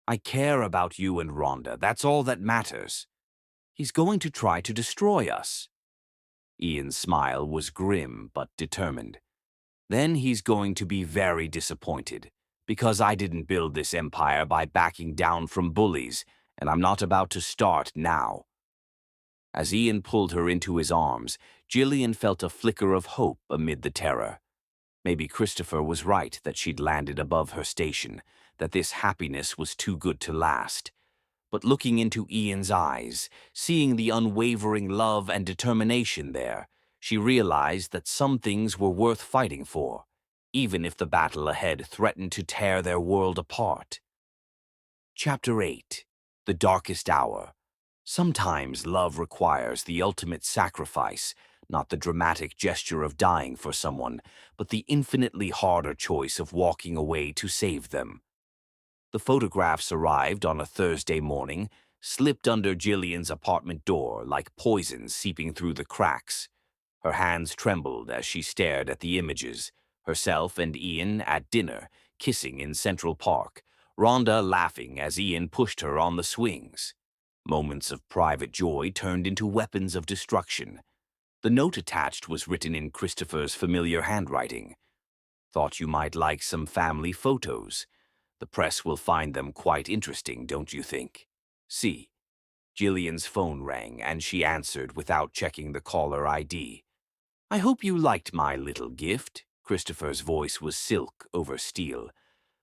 B: "I care about you and Rhonda. That's all that matters." "He's going to try to destroy us." Ian's smile was grim but determined. "Then he's going to be very disappointed, because I didn't build this empire by backing down from bullies, and I'm not about to start now." As Ian pulled her into his arms, Gillian felt a flicker of hope amid the terror. Maybe Christopher was right that she'd landed above her station, that this happiness was too good to last. But looking into Ian's eyes, seeing the unwavering love and determination there, she realized that some things were worth fighting for, even if the battle ahead threatened to tear their world apart. Chapter 8. The Darkest Hour. Sometimes love requires the ultimate sacrifice, not the dramatic gesture of dying for someone, but the infinitely harder choice of walking away to save them. The photographs arrived on a Thursday morning, slipped under Jillian's apartment door like poison seeping through the cracks. Her hands trembled as she stared at the images, herself and Ian at dinner, kissing in Central Park, Rhonda laughing as Ian pushed her on the swings. Moments of private joy turned into weapons of destruction. The note attached was written in Christopher's familiar handwriting. Thought you might like some family photos. The press will find them quite interesting, don't you think? See. Jillian's phone rang, and she answered without checking the caller ID. I hope you liked my little gift. Christopher's voice was silk over steel.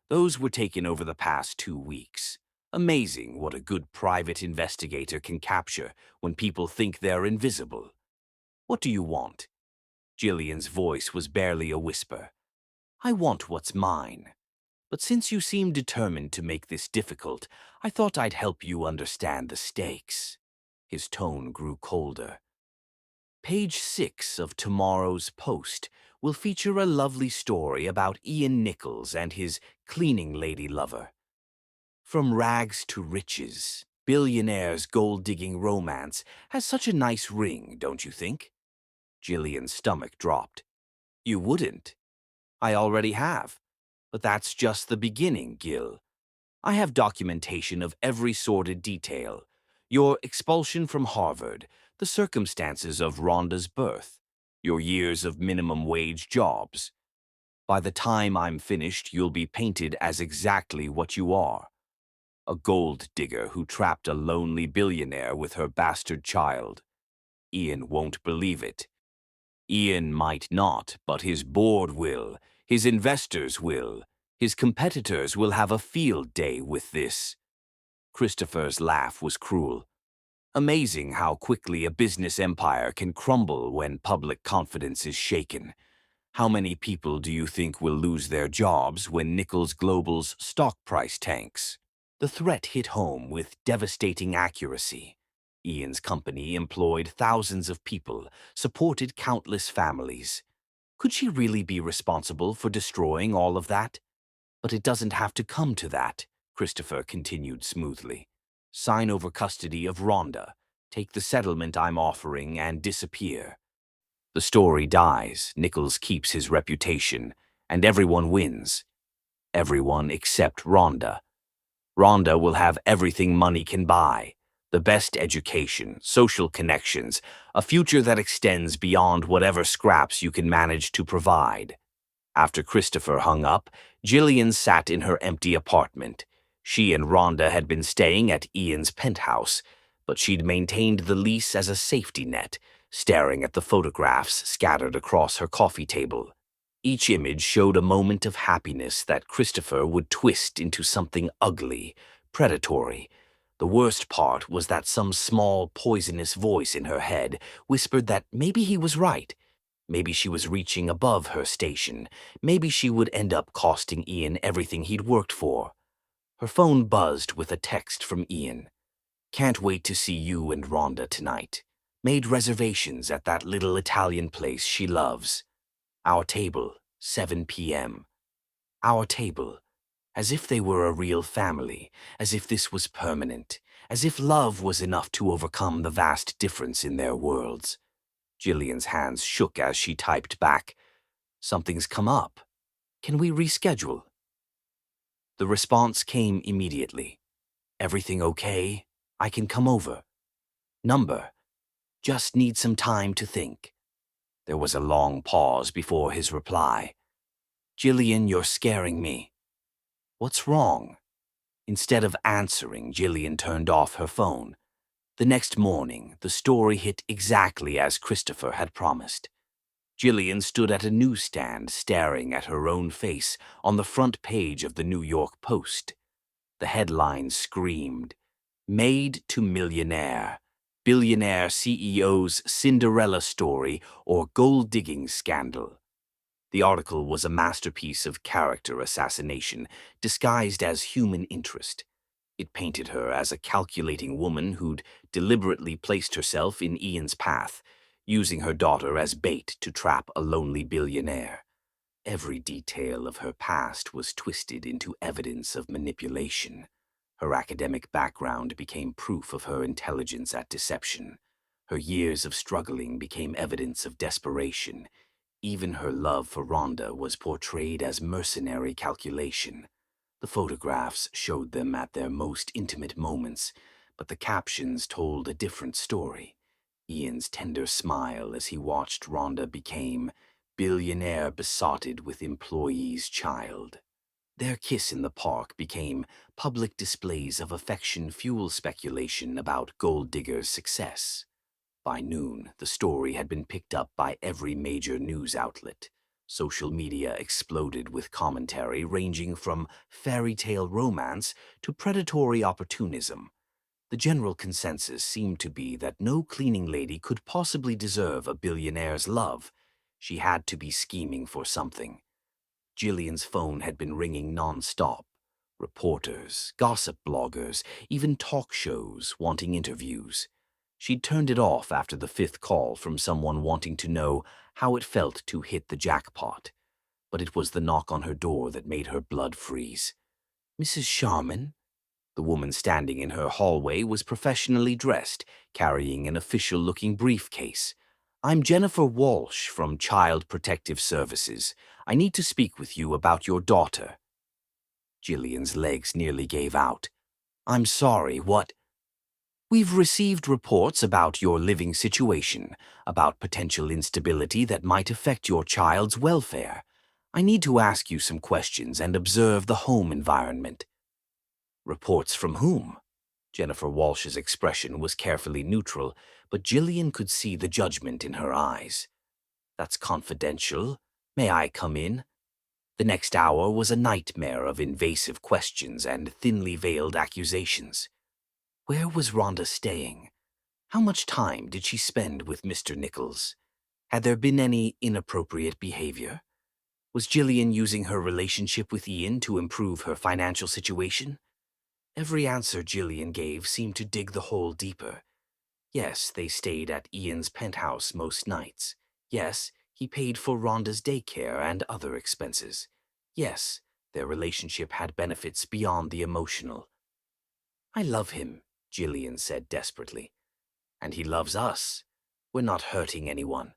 B: Those were taken over the past 2 weeks. Amazing what a good private investigator can capture when people think they're invisible. What do you want? Jillian's voice was barely a whisper. I want what's mine. But since you seem determined to make this difficult, I thought I'd help you understand the stakes. His tone grew colder. Page 6 of tomorrow's Post will feature a lovely story about Ian Nichols and his cleaning lady lover. From rags to riches, Billionaire's gold-digging romance has such a nice ring, don't you think? Jillian's stomach dropped. You wouldn't. I already have. But that's just the beginning, Gil. I have documentation of every sordid detail. Your expulsion from Harvard, the circumstances of Rhonda's birth, your years of minimum wage jobs. By the time I'm finished, you'll be painted as exactly what you are. A gold digger who trapped a lonely billionaire with her bastard child. Ian won't believe it. Ian might not, but his board will. His investors will. His competitors will have a field day with this. Christopher's laugh was cruel. Amazing how quickly a business empire can crumble when public confidence is shaken. How many people do you think will lose their jobs when Nichols Global's stock price tanks? The threat hit home with devastating accuracy. Ian's company employed thousands of people, supported countless families. Could she really be responsible for destroying all of that? But it doesn't have to come to that, Christopher continued smoothly. Sign over custody of Rhonda, take the settlement I'm offering, and disappear. The story dies, Nichols keeps his reputation, and everyone wins. Everyone except Rhonda. Rhonda will have everything money can buy. The best education, social connections, a future that extends beyond whatever scraps you can manage to provide. After Christopher hung up, Jillian sat in her empty apartment. She and Rhonda had been staying at Ian's penthouse, but she'd maintained the lease as a safety net, staring at the photographs scattered across her coffee table. Each image showed a moment of happiness that Christopher would twist into something ugly, predatory. The worst part was that some small, poisonous voice in her head whispered that maybe he was right. Maybe she was reaching above her station. Maybe she would end up costing Ian everything he'd worked for. Her phone buzzed with a text from Ian. Can't wait to see you and Rhonda tonight. Made reservations at that little Italian place she loves. Our table, 7 p.m. Our table. As if they were a real family, as if this was permanent, as if love was enough to overcome the vast difference in their worlds. Jillian's hands shook as she typed back, Something's come up. Can we reschedule? The response came immediately. Everything okay? I can come over. Number. Just need some time to think. There was a long pause before his reply. Jillian, you're scaring me. What's wrong? Instead of answering, Jillian turned off her phone. The next morning, the story hit exactly as Christopher had promised. Jillian stood at a newsstand staring at her own face on the front page of the New York Post. The headline screamed, Made to Millionaire, Billionaire CEO's Cinderella Story or Gold-Digging Scandal. The article was a masterpiece of character assassination, disguised as human interest. It painted her as a calculating woman who'd deliberately placed herself in Ian's path, using her daughter as bait to trap a lonely billionaire. Every detail of her past was twisted into evidence of manipulation. Her academic background became proof of her intelligence at deception. Her years of struggling became evidence of desperation. Even her love for Rhonda was portrayed as mercenary calculation. The photographs showed them at their most intimate moments, but the captions told a different story. Ian's tender smile as he watched Rhonda became billionaire besotted with employee's child. Their kiss in the park became public displays of affection fuel speculation about gold digger's success. By noon, the story had been picked up by every major news outlet. Social media exploded with commentary ranging from fairy tale romance to predatory opportunism. The general consensus seemed to be that no cleaning lady could possibly deserve a billionaire's love. She had to be scheming for something. Jillian's phone had been ringing non-stop. Reporters, gossip bloggers, even talk shows wanting interviews. She'd turned it off after the fifth call from someone wanting to know how it felt to hit the jackpot. But it was the knock on her door that made her blood freeze. "Mrs. Sharman?" The woman standing in her hallway was professionally dressed, carrying an official-looking briefcase. "I'm Jennifer Walsh from Child Protective Services. I need to speak with you about your daughter." Jillian's legs nearly gave out. "I'm sorry, what?" "We've received reports about your living situation, about potential instability that might affect your child's welfare. I need to ask you some questions and observe the home environment." "Reports from whom?" Jennifer Walsh's expression was carefully neutral, but Jillian could see the judgment in her eyes. "That's confidential. May I come in?" The next hour was a nightmare of invasive questions and thinly veiled accusations. Where was Rhonda staying? How much time did she spend with Mr. Nichols? Had there been any inappropriate behavior? Was Jillian using her relationship with Ian to improve her financial situation? Every answer Jillian gave seemed to dig the hole deeper. Yes, they stayed at Ian's penthouse most nights. Yes, he paid for Rhonda's daycare and other expenses. Yes, their relationship had benefits beyond the emotional. "I love him," Jillian said desperately. "And he loves us. We're not hurting anyone."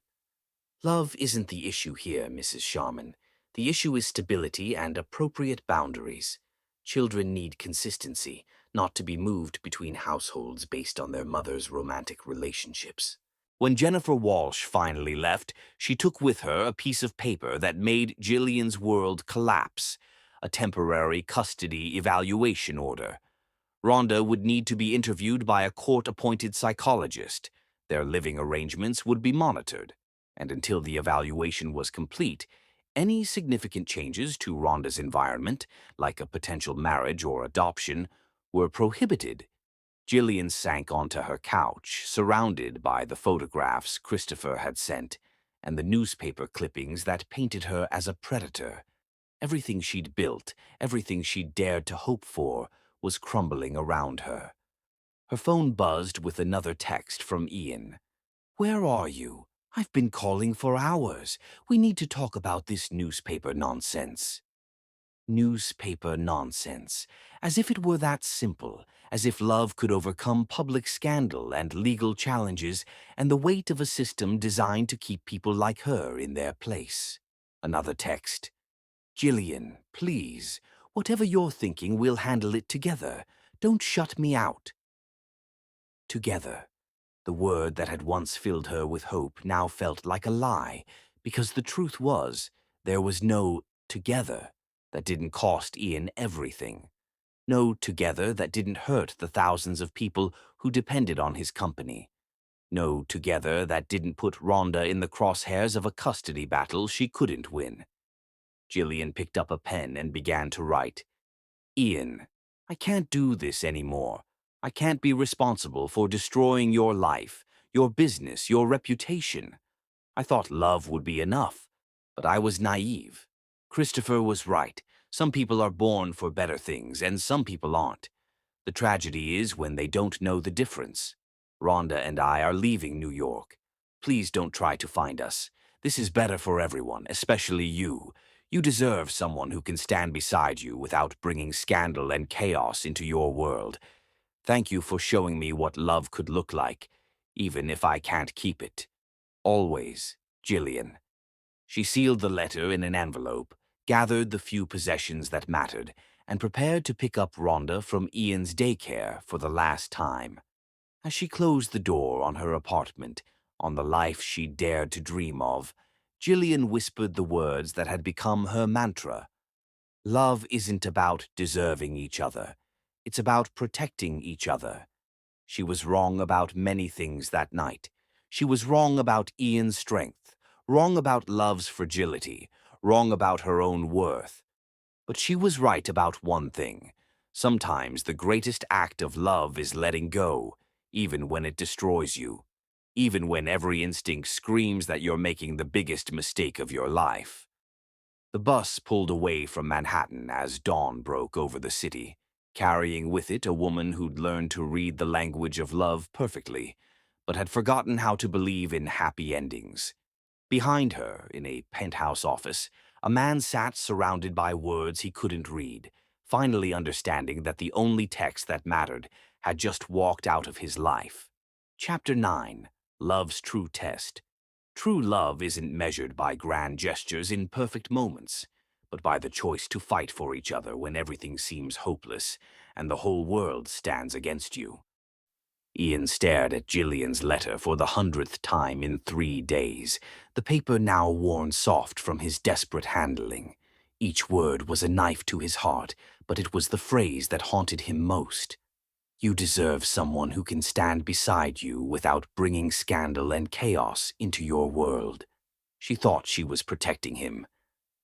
B: "Love isn't the issue here, Mrs. Sharman. The issue is stability and appropriate boundaries. Children need consistency, not to be moved between households based on their mother's romantic relationships." When Jennifer Walsh finally left, she took with her a piece of paper that made Jillian's world collapse, a temporary custody evaluation order. Rhonda would need to be interviewed by a court-appointed psychologist. Their living arrangements would be monitored. And until the evaluation was complete, any significant changes to Rhonda's environment, like a potential marriage or adoption, were prohibited. Jillian sank onto her couch, surrounded by the photographs Christopher had sent and the newspaper clippings that painted her as a predator. Everything she'd built, everything she'd dared to hope for, was crumbling around her. Her phone buzzed with another text from Ian. "Where are you? I've been calling for hours. We need to talk about this newspaper nonsense." Newspaper nonsense. As if it were that simple, as if love could overcome public scandal and legal challenges and the weight of a system designed to keep people like her in their place. Another text. "Jillian, please, whatever you're thinking, we'll handle it together. Don't shut me out." Together. The word that had once filled her with hope now felt like a lie, because the truth was, there was no together that didn't cost Ian everything. No together that didn't hurt the thousands of people who depended on his company. No together that didn't put Rhonda in the crosshairs of a custody battle she couldn't win. Jillian picked up a pen and began to write. "Ian, I can't do this anymore. I can't be responsible for destroying your life, your business, your reputation. I thought love would be enough, but I was naive. Christopher was right. Some people are born for better things, and some people aren't. The tragedy is when they don't know the difference. Rhonda and I are leaving New York. Please don't try to find us. This is better for everyone, especially you. You deserve someone who can stand beside you without bringing scandal and chaos into your world. Thank you for showing me what love could look like, even if I can't keep it. Always, Jillian. She sealed the letter in an envelope, gathered the few possessions that mattered, and prepared to pick up Rhonda from Ian's daycare for the last time. As she closed the door on her apartment, on the life she dared to dream of, Jillian whispered the words that had become her mantra. Love isn't about deserving each other. It's about protecting each other. She was wrong about many things that night. She was wrong about Ian's strength, wrong about love's fragility, wrong about her own worth. But she was right about one thing. Sometimes the greatest act of love is letting go, even when it destroys you, even when every instinct screams that you're making the biggest mistake of your life. The bus pulled away from Manhattan as dawn broke over the city, carrying with it a woman who'd learned to read the language of love perfectly, but had forgotten how to believe in happy endings. Behind her, in a penthouse office, a man sat surrounded by words he couldn't read, finally understanding that the only text that mattered had just walked out of his life. Chapter 9. Love's True Test. True love isn't measured by grand gestures in perfect moments, but by the choice to fight for each other when everything seems hopeless and the whole world stands against you. Ian stared at Jillian's letter for the 100th time in 3 days, the paper now worn soft from his desperate handling. Each word was a knife to his heart, but it was the phrase that haunted him most. You deserve someone who can stand beside you without bringing scandal and chaos into your world. She thought she was protecting him.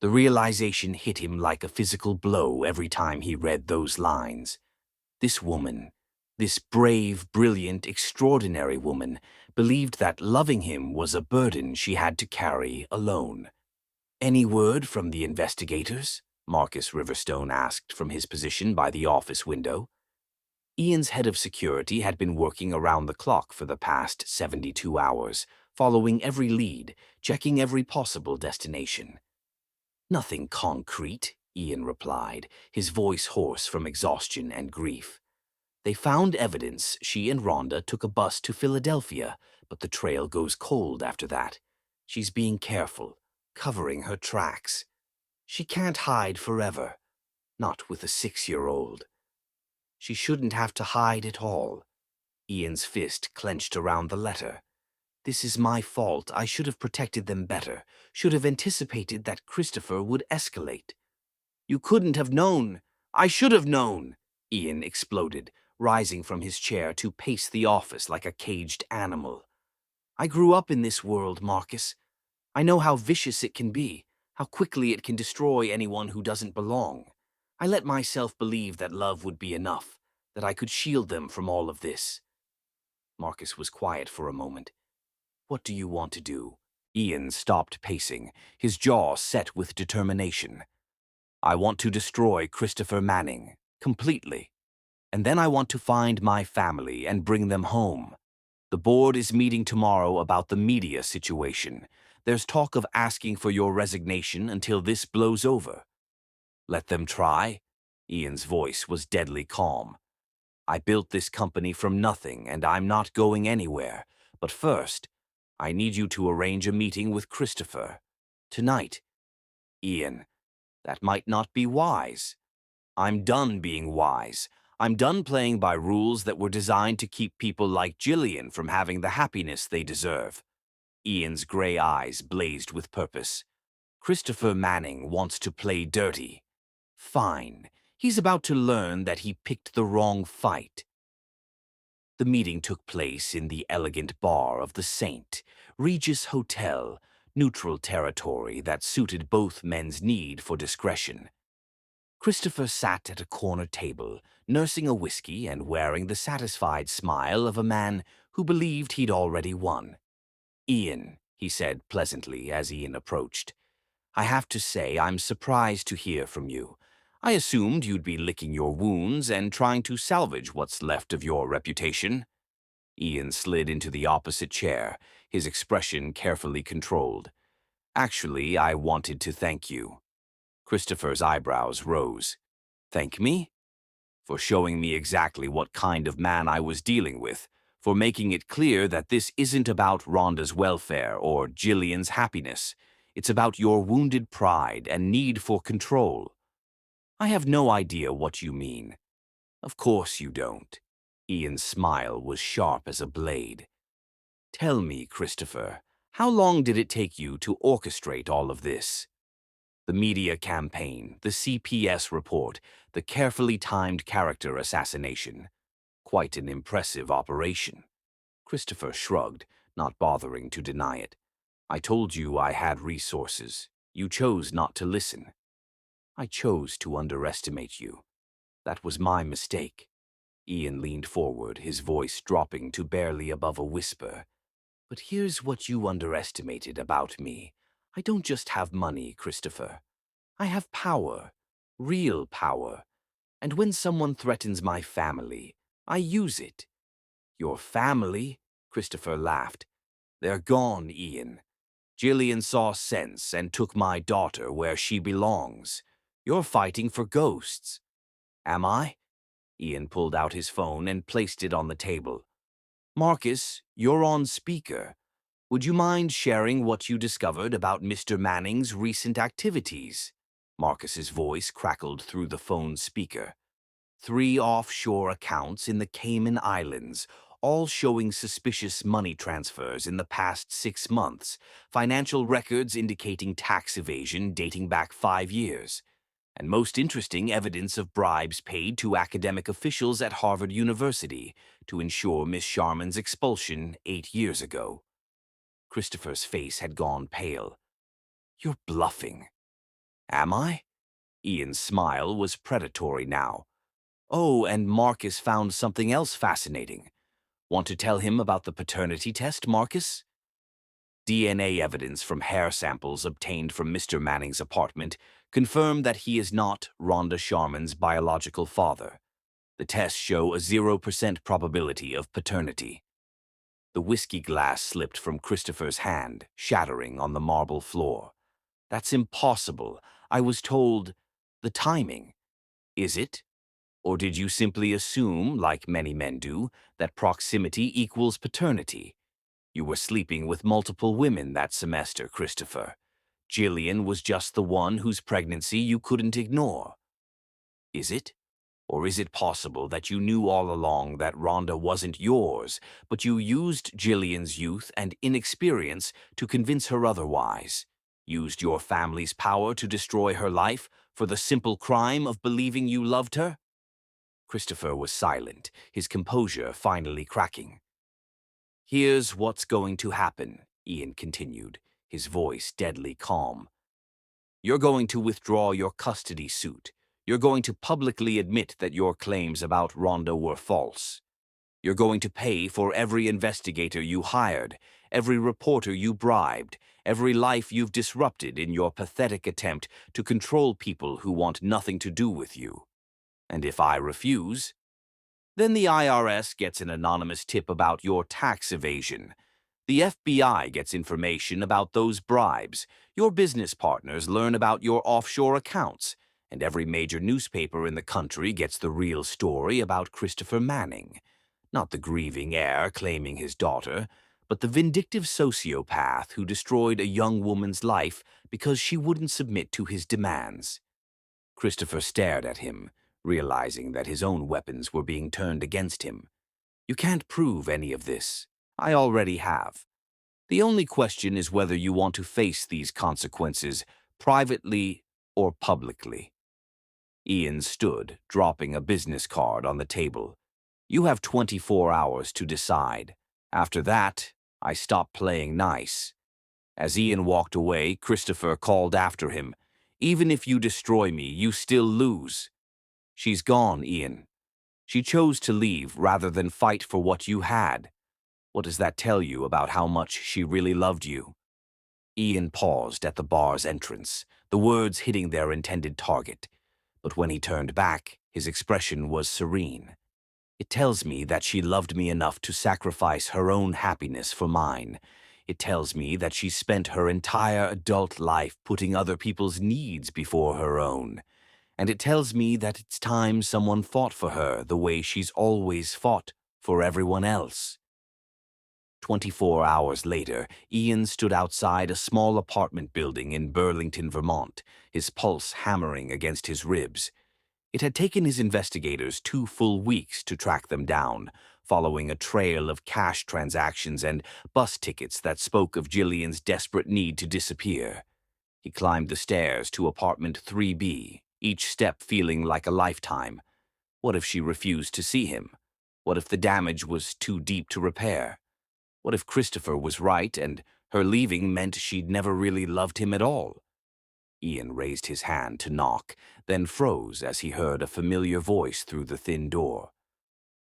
B: The realization hit him like a physical blow every time he read those lines. This woman, this brave, brilliant, extraordinary woman, believed that loving him was a burden she had to carry alone. Any word from the investigators? Marcus Riverstone asked from his position by the office window. Ian's head of security had been working around the clock for the past 72 hours, following every lead, checking every possible destination. Nothing concrete, Ian replied, his voice hoarse from exhaustion and grief. They found evidence she and Rhonda took a bus to Philadelphia, but the trail goes cold after that. She's being careful, covering her tracks. She can't hide forever, not with a 6-year-old. She shouldn't have to hide at all. Ian's fist clenched around the letter. This is my fault. I should have protected them better, should have anticipated that Christopher would escalate. You couldn't have known. I should have known, Ian exploded, rising from his chair to pace the office like a caged animal. I grew up in this world, Marcus. I know how vicious it can be, how quickly it can destroy anyone who doesn't belong. I let myself believe that love would be enough, that I could shield them from all of this. Marcus was quiet for a moment. What do you want to do? Ian stopped pacing, his jaw set with determination. I want to destroy Christopher Manning, completely. And then I want to find my family and bring them home. The board is meeting tomorrow about the media situation. There's talk of asking for your resignation until this blows over. Let them try. Ian's voice was deadly calm. I built this company from nothing, and I'm not going anywhere. But first, I need you to arrange a meeting with Christopher. Tonight. Ian, that might not be wise. I'm done being wise. I'm done playing by rules that were designed to keep people like Jillian from having the happiness they deserve. Ian's gray eyes blazed with purpose. Christopher Manning wants to play dirty. Fine. He's about to learn that he picked the wrong fight. The meeting took place in the elegant bar of the Saint, Regis Hotel, neutral territory that suited both men's need for discretion. Christopher sat at a corner table, nursing a whiskey and wearing the satisfied smile of a man who believed he'd already won. Ian, he said pleasantly as Ian approached, I have to say I'm surprised to hear from you. I assumed you'd be licking your wounds and trying to salvage what's left of your reputation. Ian slid into the opposite chair, his expression carefully controlled. Actually, I wanted to thank you. Christopher's eyebrows rose. Thank me? For showing me exactly what kind of man I was dealing with, for making it clear that this isn't about Rhonda's welfare or Jillian's happiness. It's about your wounded pride and need for control. I have no idea what you mean. Of course you don't. Ian's smile was sharp as a blade. Tell me, Christopher, how long did it take you to orchestrate all of this? The media campaign, the CPS report, the carefully timed character assassination. Quite an impressive operation. Christopher shrugged, not bothering to deny it. I told you I had resources. You chose not to listen. I chose to underestimate you. That was my mistake. Ian leaned forward, his voice dropping to barely above a whisper. But here's what you underestimated about me. I don't just have money, Christopher. I have power, real power. And when someone threatens my family, I use it. Your family? Christopher laughed. They're gone, Ian. Jillian saw sense and took my daughter where she belongs. You're fighting for ghosts. Am I? Ian pulled out his phone and placed it on the table. Marcus, you're on speaker. Would you mind sharing what you discovered about Mr. Manning's recent activities? Marcus's voice crackled through the phone speaker. 3 offshore accounts in the Cayman Islands, all showing suspicious money transfers in the past 6 months, financial records indicating tax evasion dating back 5 years, and most interesting evidence of bribes paid to academic officials at Harvard University to ensure Miss Sharman's expulsion 8 years ago. Christopher's face had gone pale. You're bluffing. Am I? Ian's smile was predatory now. Oh, and Marcus found something else fascinating. Want to tell him about the paternity test, Marcus? DNA evidence from hair samples obtained from Mr. Manning's apartment confirmed that he is not Rhonda Sharman's biological father. The tests show a 0% probability of paternity. The whiskey glass slipped from Christopher's hand, shattering on the marble floor. That's impossible. I was told... The timing. Is it? Or did you simply assume, like many men do, that proximity equals paternity? You were sleeping with multiple women that semester, Christopher. Jillian was just the one whose pregnancy you couldn't ignore. Is it? Or is it possible that you knew all along that Rhonda wasn't yours, but you used Jillian's youth and inexperience to convince her otherwise? Used your family's power to destroy her life for the simple crime of believing you loved her? Christopher was silent, his composure finally cracking. Here's what's going to happen, Ian continued, his voice deadly calm. You're going to withdraw your custody suit. You're going to publicly admit that your claims about Rhonda were false. You're going to pay for every investigator you hired, every reporter you bribed, every life you've disrupted in your pathetic attempt to control people who want nothing to do with you. And if I refuse, then the IRS gets an anonymous tip about your tax evasion. The FBI gets information about those bribes. Your business partners learn about your offshore accounts. And every major newspaper in the country gets the real story about Christopher Manning. Not the grieving heir claiming his daughter, but the vindictive sociopath who destroyed a young woman's life because she wouldn't submit to his demands. Christopher stared at him, realizing that his own weapons were being turned against him. You can't prove any of this. I already have. The only question is whether you want to face these consequences privately or publicly. Ian stood, dropping a business card on the table. You have 24 hours to decide. After that, I stop playing nice. As Ian walked away, Christopher called after him. Even if you destroy me, you still lose. She's gone, Ian. She chose to leave rather than fight for what you had. What does that tell you about how much she really loved you? Ian paused at the bar's entrance, the words hitting their intended target. But when he turned back, his expression was serene. It tells me that she loved me enough to sacrifice her own happiness for mine. It tells me that she spent her entire adult life putting other people's needs before her own. And it tells me that it's time someone fought for her the way she's always fought for everyone else. 24 hours later, Ian stood outside a small apartment building in Burlington, Vermont, his pulse hammering against his ribs. It had taken his investigators 2 full weeks to track them down, following a trail of cash transactions and bus tickets that spoke of Jillian's desperate need to disappear. He climbed the stairs to apartment 3B, each step feeling like a lifetime. What if she refused to see him? What if the damage was too deep to repair? What if Christopher was right and her leaving meant she'd never really loved him at all? Ian raised his hand to knock, then froze as he heard a familiar voice through the thin door.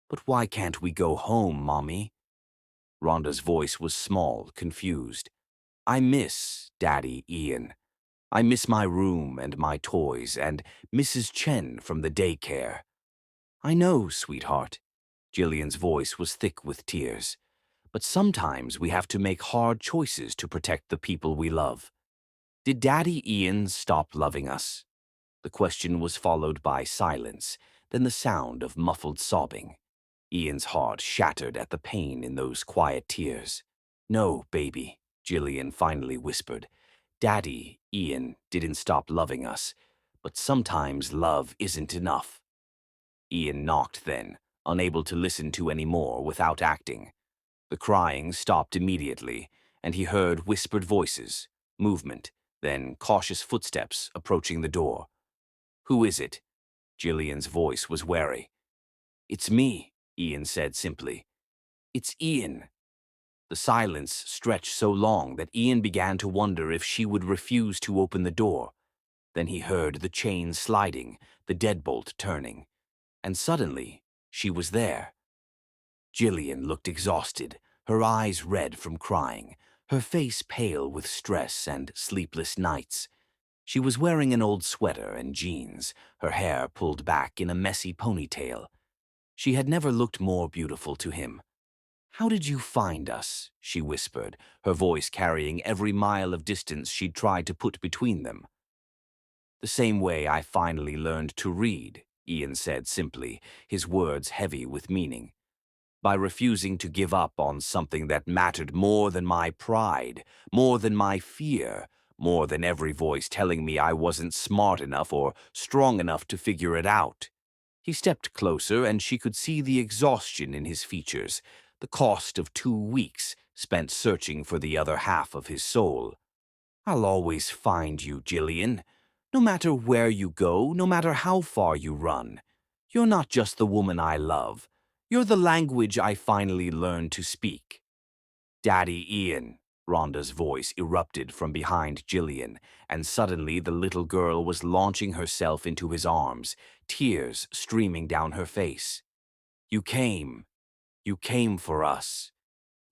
B: "But why can't we go home, Mommy?" Rhonda's voice was small, confused. "I miss Daddy, Ian. I miss my room and my toys and Mrs. Chen from the daycare." "I know, sweetheart." Jillian's voice was thick with tears. "But sometimes we have to make hard choices to protect the people we love. Did Daddy Ian stop loving us?" The question was followed by silence, then the sound of muffled sobbing. Ian's heart shattered at the pain in those quiet tears. "No, baby," Jillian finally whispered. "Daddy Ian didn't stop loving us, but sometimes love isn't enough." Ian knocked then, unable to listen to any more without acting. The crying stopped immediately, and he heard whispered voices, movement, then cautious footsteps approaching the door. "Who is it?" Jillian's voice was wary. "It's me," Ian said simply. "It's Ian." The silence stretched so long that Ian began to wonder if she would refuse to open the door. Then he heard the chain sliding, the deadbolt turning. And suddenly, she was there. Jillian looked exhausted, her eyes red from crying, her face pale with stress and sleepless nights. She was wearing an old sweater and jeans, her hair pulled back in a messy ponytail. She had never looked more beautiful to him. "How did you find us?" she whispered, her voice carrying every mile of distance she'd tried to put between them. "The same way I finally learned to read," Ian said simply, his words heavy with meaning. "By refusing to give up on something that mattered more than my pride, more than my fear, more than every voice telling me I wasn't smart enough or strong enough to figure it out." He stepped closer, and she could see the exhaustion in his features, the cost of 2 weeks spent searching for the other half of his soul. "I'll always find you, Jillian. No matter where you go, no matter how far you run. You're not just the woman I love. You're the language I finally learned to speak." "Daddy Ian," Rhonda's voice erupted from behind Jillian, and suddenly the little girl was launching herself into his arms, tears streaming down her face. "You came. You came for us."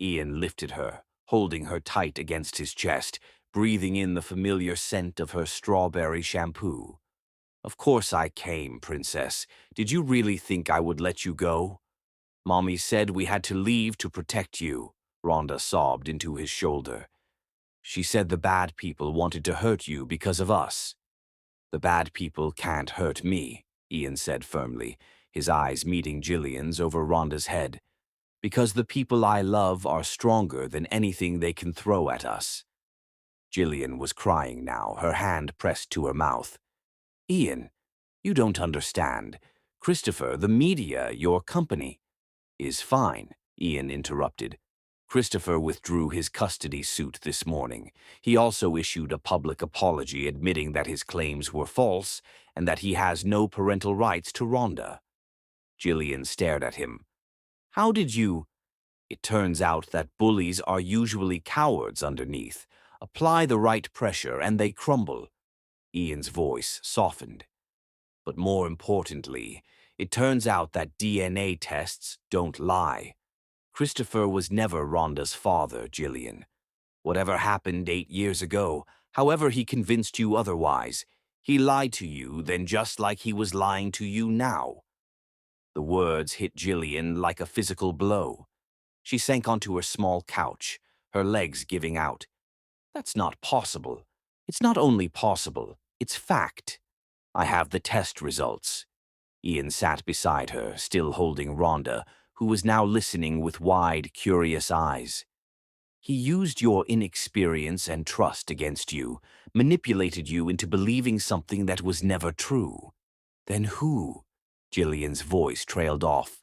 B: Ian lifted her, holding her tight against his chest, breathing in the familiar scent of her strawberry shampoo. "Of course I came, Princess. Did you really think I would let you go?" "Mommy said we had to leave to protect you," Rhonda sobbed into his shoulder. "She said the bad people wanted to hurt you because of us." "The bad people can't hurt me," Ian said firmly, his eyes meeting Jillian's over Rhonda's head. "Because the people I love are stronger than anything they can throw at us." Jillian was crying now, her hand pressed to her mouth. "Ian, you don't understand. Christopher, the media, your company—" "Is fine," Ian interrupted. "Christopher withdrew his custody suit this morning. He also issued a public apology admitting that his claims were false and that he has no parental rights to Rhonda." Jillian stared at him. "How did you—" "It turns out that bullies are usually cowards underneath. Apply the right pressure and they crumble." Ian's voice softened. "But more importantly, it turns out that DNA tests don't lie. Christopher was never Rhonda's father, Jillian. Whatever happened 8 years ago, however he convinced you otherwise, He lied to you then just like he was lying to you now. The words hit Jillian like a physical blow. She sank onto her small couch, her legs giving out. That's not possible. It's not only possible, it's fact. I have the test results. Ian sat beside her, still holding Rhonda, who was now listening with wide, curious eyes. He used your inexperience and trust against you, manipulated you into believing something that was never true. Then who? Jillian's voice trailed off.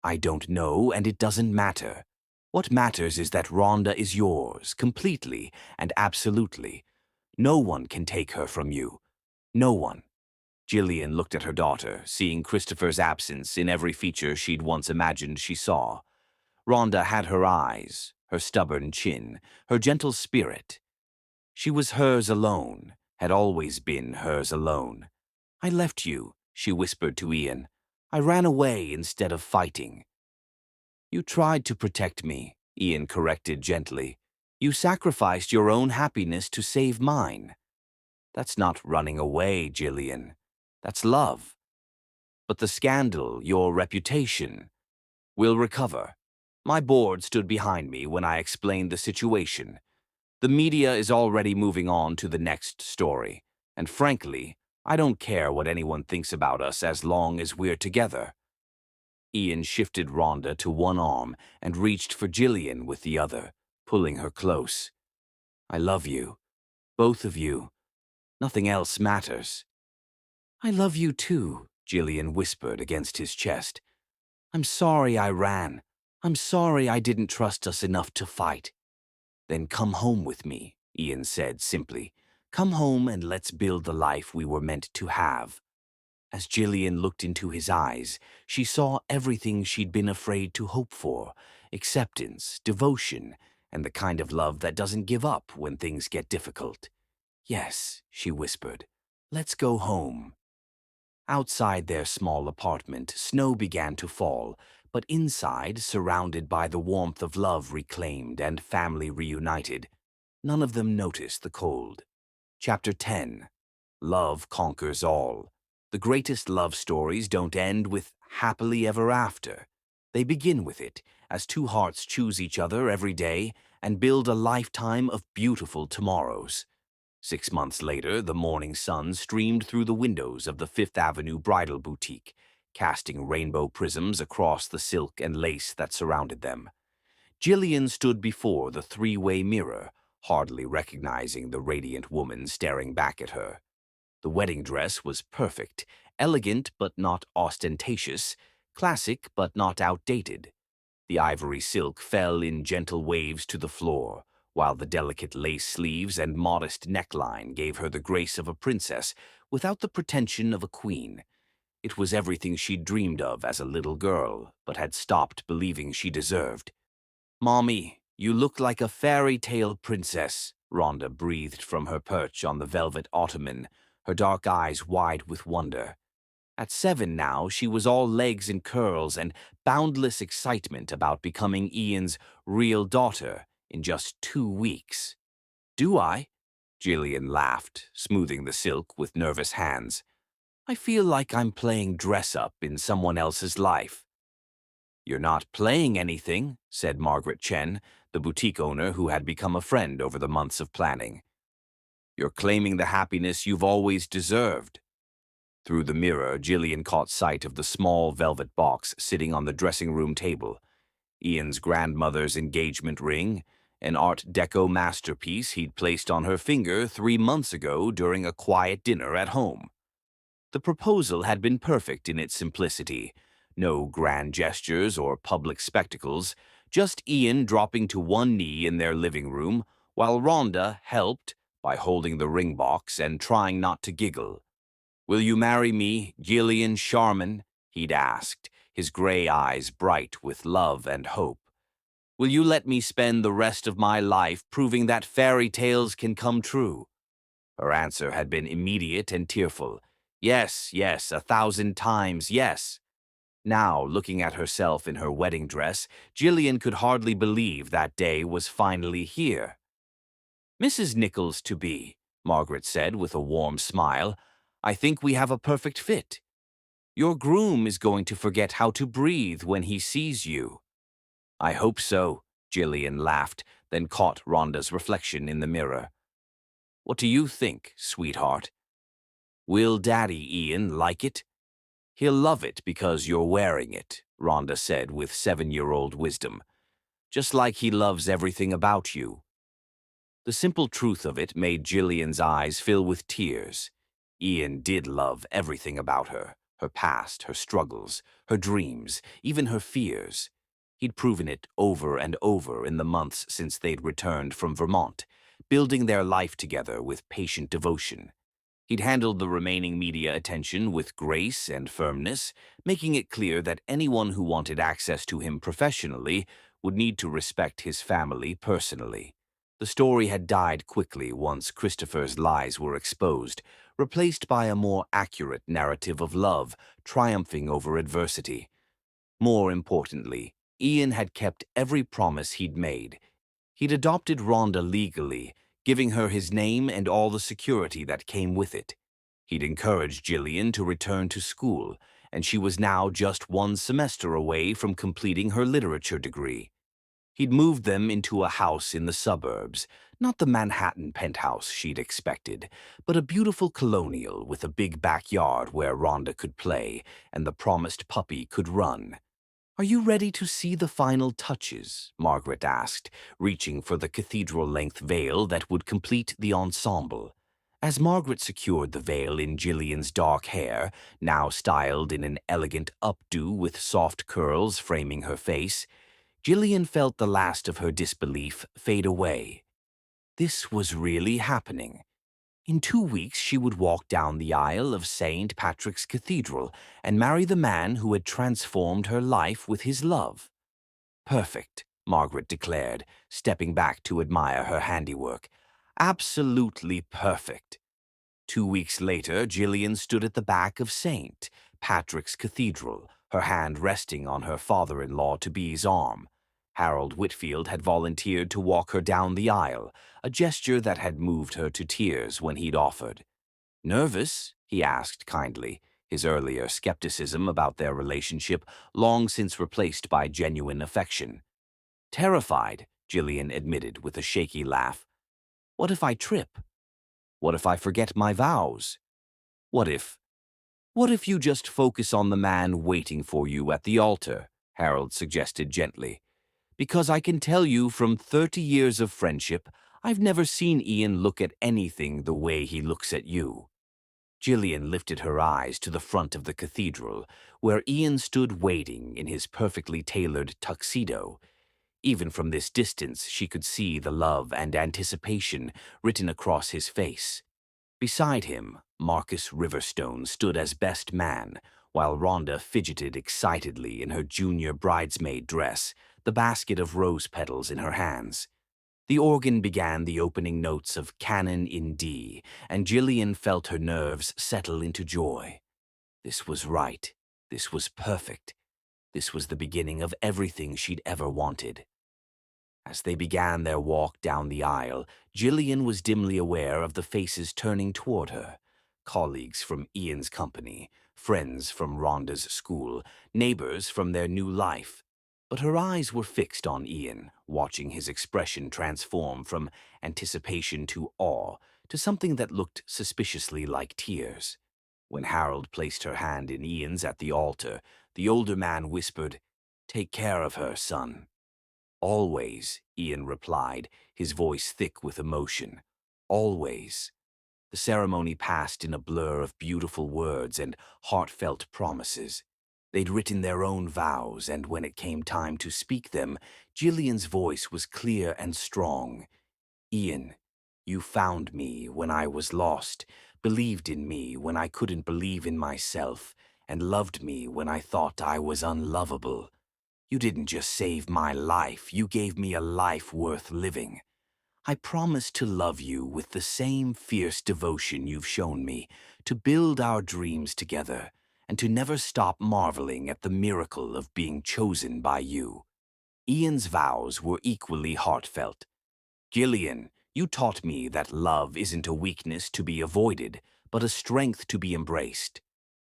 B: I don't know, and it doesn't matter. What matters is that Rhonda is yours, completely and absolutely. No one can take her from you. No one. Jillian looked at her daughter, seeing Christopher's absence in every feature she'd once imagined she saw. Rhonda had her eyes, her stubborn chin, her gentle spirit. She was hers alone, had always been hers alone. I left you, she whispered to Ian. I ran away instead of fighting. You tried to protect me, Ian corrected gently. You sacrificed your own happiness to save mine. That's not running away, Jillian. That's love. But the scandal, your reputation, will recover. My board stood behind me when I explained the situation. The media is already moving on to the next story, and frankly, I don't care what anyone thinks about us as long as we're together. Ian shifted Rhonda to one arm and reached for Jillian with the other, pulling her close. I love you, both of you. Nothing else matters. I love you too, Jillian whispered against his chest. I'm sorry I ran. I'm sorry I didn't trust us enough to fight. Then come home with me, Ian said simply. Come home and let's build the life we were meant to have. As Jillian looked into his eyes, she saw everything she'd been afraid to hope for: acceptance, devotion, and the kind of love that doesn't give up when things get difficult. Yes, she whispered. Let's go home. Outside their small apartment, snow began to fall, but inside, surrounded by the warmth of love reclaimed and family reunited, none of them noticed the cold. Chapter 10. Love Conquers All. The greatest love stories don't end with happily ever after. They begin with it, as two hearts choose each other every day and build a lifetime of beautiful tomorrows. 6 months later, the morning sun streamed through the windows of the Fifth Avenue bridal boutique, casting rainbow prisms across the silk and lace that surrounded them. Jillian stood before the three-way mirror, hardly recognizing the radiant woman staring back at her. The wedding dress was perfect, elegant but not ostentatious, classic but not outdated. The ivory silk fell in gentle waves to the floor, while the delicate lace sleeves and modest neckline gave her the grace of a princess without the pretension of a queen. It was everything she'd dreamed of as a little girl, but had stopped believing she deserved. Mommy, you look like a fairy tale princess, Rhonda breathed from her perch on the velvet ottoman, her dark eyes wide with wonder. At 7 now, she was all legs and curls and boundless excitement about becoming Ian's real daughter in just 2 weeks. Do I? Jillian laughed, smoothing the silk with nervous hands. I feel like I'm playing dress-up in someone else's life. You're not playing anything, said Margaret Chen, the boutique owner who had become a friend over the months of planning. You're claiming the happiness you've always deserved. Through the mirror, Jillian caught sight of the small velvet box sitting on the dressing room table. Ian's grandmother's engagement ring, an Art Deco masterpiece he'd placed on her finger 3 months ago during a quiet dinner at home. The proposal had been perfect in its simplicity. No grand gestures or public spectacles, just Ian dropping to one knee in their living room, while Rhonda helped by holding the ring box and trying not to giggle. Will you marry me, Jillian Sharman? He'd asked, his gray eyes bright with love and hope. Will you let me spend the rest of my life proving that fairy tales can come true? Her answer had been immediate and tearful. Yes, yes, 1,000 times yes. Now, looking at herself in her wedding dress, Jillian could hardly believe that day was finally here. Mrs. Nichols-to-be, Margaret said with a warm smile, I think we have a perfect fit. Your groom is going to forget how to breathe when he sees you." "I hope so," Jillian laughed, then caught Rhonda's reflection in the mirror. "What do you think, sweetheart? Will Daddy Ian like it?" "He'll love it because you're wearing it," Rhonda said with 7-year-old wisdom. "Just like he loves everything about you." The simple truth of it made Jillian's eyes fill with tears. Ian did love everything about her, her past, her struggles, her dreams, even her fears. He'd proven it over and over in the months since they'd returned from Vermont, building their life together with patient devotion. He'd handled the remaining media attention with grace and firmness, making it clear that anyone who wanted access to him professionally would need to respect his family personally. The story had died quickly once Christopher's lies were exposed, replaced by a more accurate narrative of love triumphing over adversity. More importantly, Ian had kept every promise he'd made. He'd adopted Rhonda legally, giving her his name and all the security that came with it. He'd encouraged Jillian to return to school, and she was now just 1 semester away from completing her literature degree. He'd moved them into a house in the suburbs, not the Manhattan penthouse she'd expected, but a beautiful colonial with a big backyard where Rhonda could play and the promised puppy could run. "Are you ready to see the final touches?" Margaret asked, reaching for the cathedral-length veil that would complete the ensemble. As Margaret secured the veil in Jillian's dark hair, now styled in an elegant updo with soft curls framing her face, Jillian felt the last of her disbelief fade away. This was really happening. In 2 weeks, she would walk down the aisle of St. Patrick's Cathedral and marry the man who had transformed her life with his love. "Perfect," Margaret declared, stepping back to admire her handiwork. "Absolutely perfect." 2 weeks later, Jillian stood at the back of St. Patrick's Cathedral, her hand resting on her father-in-law-to-be's arm. Harold Whitfield had volunteered to walk her down the aisle, a gesture that had moved her to tears when he'd offered. "Nervous?" he asked kindly, his earlier skepticism about their relationship long since replaced by genuine affection. "Terrified," Jillian admitted with a shaky laugh. "What if I trip? What if I forget my vows? What if... What if you just focus on the man waiting for you at the altar?" Harold suggested gently. "Because I can tell you from 30 years of friendship, I've never seen Ian look at anything the way he looks at you." Jillian lifted her eyes to the front of the cathedral, where Ian stood waiting in his perfectly tailored tuxedo. Even from this distance, she could see the love and anticipation written across his face. Beside him, Marcus Riverstone stood as best man, while Rhonda fidgeted excitedly in her junior bridesmaid dress, the basket of rose petals in her hands. The organ began the opening notes of Canon in D, and Jillian felt her nerves settle into joy. This was right. This was perfect. This was the beginning of everything she'd ever wanted. As they began their walk down the aisle, Jillian was dimly aware of the faces turning toward her. Colleagues from Ian's company, friends from Rhonda's school, neighbors from their new life. But her eyes were fixed on Ian, watching his expression transform from anticipation to awe to something that looked suspiciously like tears. When Harold placed her hand in Ian's at the altar, the older man whispered, "Take care of her, son." "Always," Ian replied, his voice thick with emotion. "Always." The ceremony passed in a blur of beautiful words and heartfelt promises. They'd written their own vows, and when it came time to speak them, Jillian's voice was clear and strong. "Ian, you found me when I was lost, believed in me when I couldn't believe in myself, and loved me when I thought I was unlovable. You didn't just save my life, you gave me a life worth living. I promise to love you with the same fierce devotion you've shown me, to build our dreams together, and to never stop marveling at the miracle of being chosen by you." Ian's vows were equally heartfelt. "Jillian, you taught me that love isn't a weakness to be avoided, but a strength to be embraced.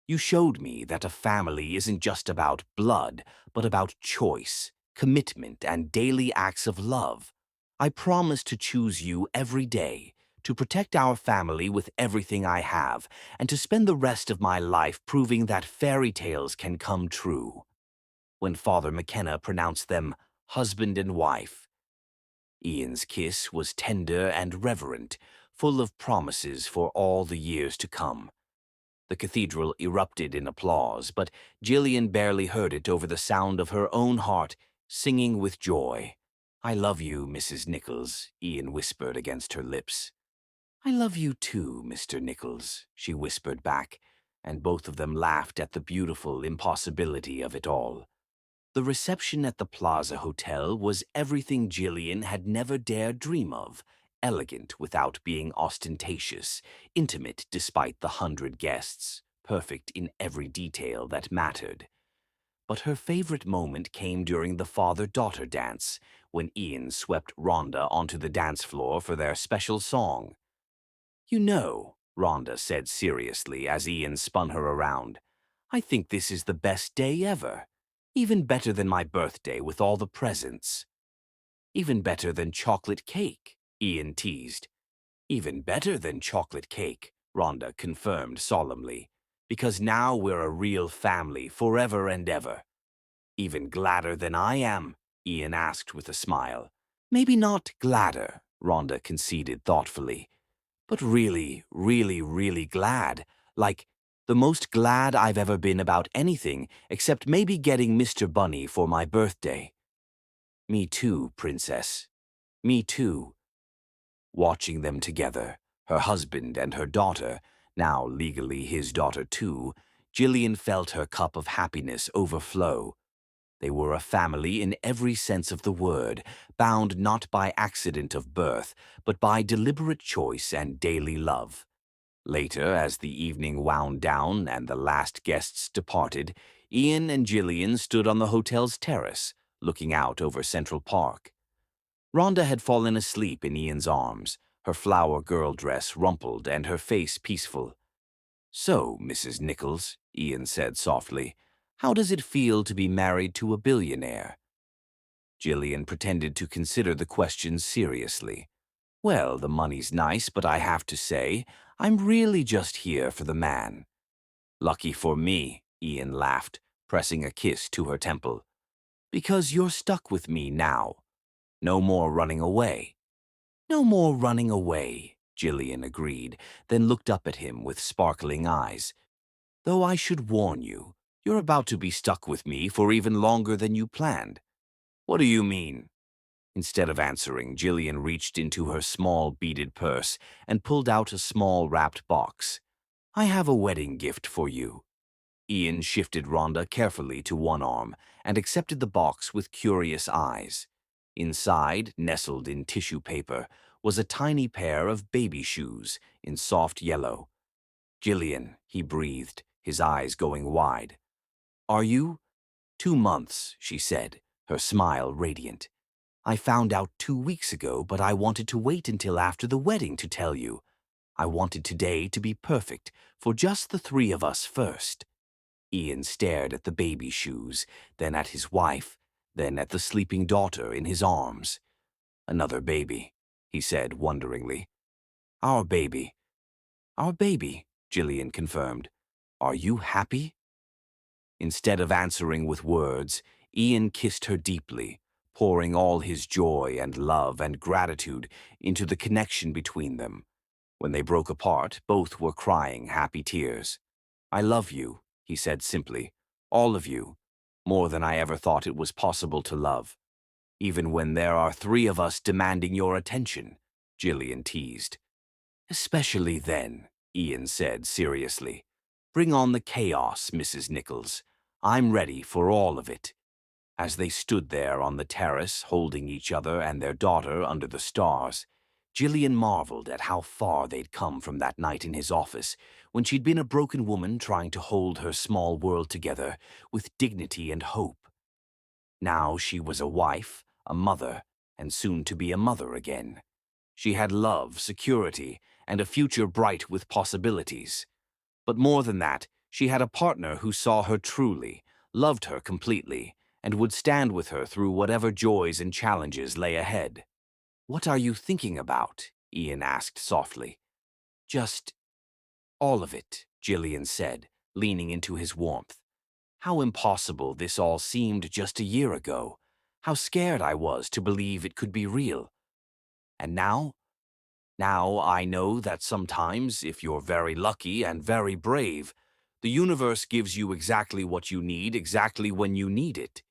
B: You showed me that a family isn't just about blood, but about choice, commitment, and daily acts of love. I promise to choose you every day, to protect our family with everything I have, and to spend the rest of my life proving that fairy tales can come true. When Father McKenna pronounced them husband and wife, Ian's kiss was tender and reverent, full of promises for all the years to come. The cathedral erupted in applause, but Gillian barely heard it over the sound of her own heart singing with joy. "I love you, Mrs. Nichols," Ian whispered against her lips. "I love you too, Mr. Nichols," she whispered back, and both of them laughed at the beautiful impossibility of it all. The reception at the Plaza Hotel was everything Gillian had never dared dream of, elegant without being ostentatious, intimate despite the 100 guests, perfect in every detail that mattered. But her favorite moment came during the father-daughter dance, when Ian swept Rhonda onto the dance floor for their special song. "You know," Rhonda said seriously as Ian spun her around, "I think this is the best day ever. Even better than my birthday with all the presents." "Even better than chocolate cake," Ian teased. "Even better than chocolate cake," Rhonda confirmed solemnly, "because now we're a real family forever and ever." "Even gladder than I am?" Ian asked with a smile. "Maybe not gladder," Rhonda conceded thoughtfully, "but really, really, really glad. Like, the most glad I've ever been about anything, except maybe getting Mr. Bunny for my birthday." "Me too, Princess. Me too." Watching them together, her husband and her daughter, now legally his daughter too, Gillian felt her cup of happiness overflow. They were a family in every sense of the word, bound not by accident of birth, but by deliberate choice and daily love. Later, as the evening wound down and the last guests departed, Ian and Gillian stood on the hotel's terrace, looking out over Central Park. Rhonda had fallen asleep in Ian's arms, her flower girl dress rumpled and her face peaceful. "So, Mrs. Nichols," Ian said softly, "how does it feel to be married to a billionaire?" Gillian pretended to consider the question seriously. "Well, the money's nice, but I have to say, I'm really just here for the man." "Lucky for me," Ian laughed, pressing a kiss to her temple. "Because you're stuck with me now. No more running away." "No more running away," Gillian agreed, then looked up at him with sparkling eyes. "Though I should warn you, you're about to be stuck with me for even longer than you planned." "What do you mean?" Instead of answering, Gillian reached into her small beaded purse and pulled out a small wrapped box. "I have a wedding gift for you." Ian shifted Rhonda carefully to one arm and accepted the box with curious eyes. Inside, nestled in tissue paper, was a tiny pair of baby shoes in soft yellow. "Gillian," he breathed, his eyes going wide. "Are you?" "2 months," she said, her smile radiant. "I found out 2 weeks ago, but I wanted to wait until after the wedding to tell you. I wanted today to be perfect, for just the three of us first." Ian stared at the baby shoes, then at his wife, then at the sleeping daughter in his arms. "Another baby," he said wonderingly. "Our baby." "Our baby," Gillian confirmed. "Are you happy?" Instead of answering with words, Ian kissed her deeply, pouring all his joy and love and gratitude into the connection between them. When they broke apart, both were crying happy tears. "I love you," he said simply. "All of you. More than I ever thought it was possible to love. Even when there are three of us demanding your attention," Gillian teased. "Especially then," Ian said seriously. "Bring on the chaos, Mrs. Nichols. I'm ready for all of it." As they stood there on the terrace, holding each other and their daughter under the stars, Gillian marveled at how far they'd come from that night in his office, when she'd been a broken woman trying to hold her small world together with dignity and hope. Now she was a wife, a mother, and soon to be a mother again. She had love, security, and a future bright with possibilities. But more than that, she had a partner who saw her truly, loved her completely, and would stand with her through whatever joys and challenges lay ahead. "What are you thinking about?" Ian asked softly. "Just all of it," Gillian said, leaning into his warmth. "How impossible this all seemed just a year ago. How scared I was to believe it could be real. And now? Now I know that sometimes, if you're very lucky and very brave, the universe gives you exactly what you need exactly when you need it,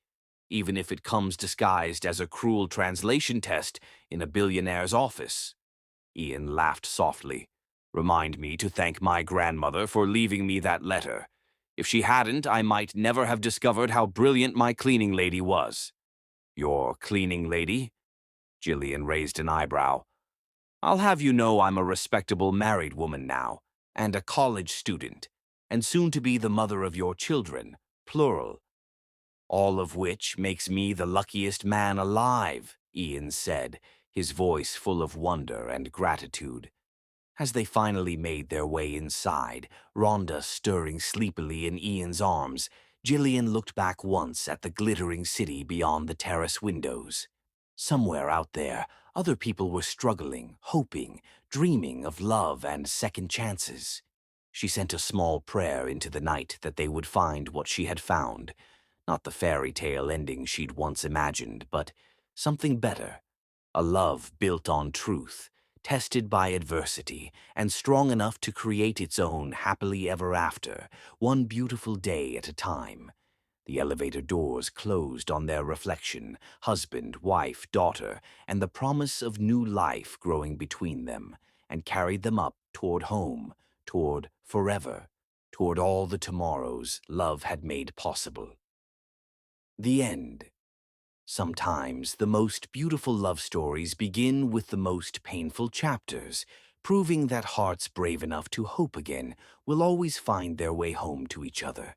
B: even if it comes disguised as a cruel translation test in a billionaire's office." Ian laughed softly. "Remind me to thank my grandmother for leaving me that letter. If she hadn't, I might never have discovered how brilliant my cleaning lady was." "Your cleaning lady?" Gillian raised an eyebrow. "I'll have you know I'm a respectable married woman now, and a college student, and soon to be the mother of your children, plural. All of which makes me the luckiest man alive," Ian said, his voice full of wonder and gratitude. As they finally made their way inside, Rhonda stirring sleepily in Ian's arms, Gillian looked back once at the glittering city beyond the terrace windows. Somewhere out there, other people were struggling, hoping, dreaming of love and second chances. She sent a small prayer into the night that they would find what she had found. Not the fairy tale ending she'd once imagined, but something better. A love built on truth, tested by adversity, and strong enough to create its own happily ever after, one beautiful day at a time. The elevator doors closed on their reflection, husband, wife, daughter, and the promise of new life growing between them, and carried them up toward home, toward forever, toward all the tomorrows love had made possible. The end. Sometimes the most beautiful love stories begin with the most painful chapters, proving that hearts brave enough to hope again will always find their way home to each other.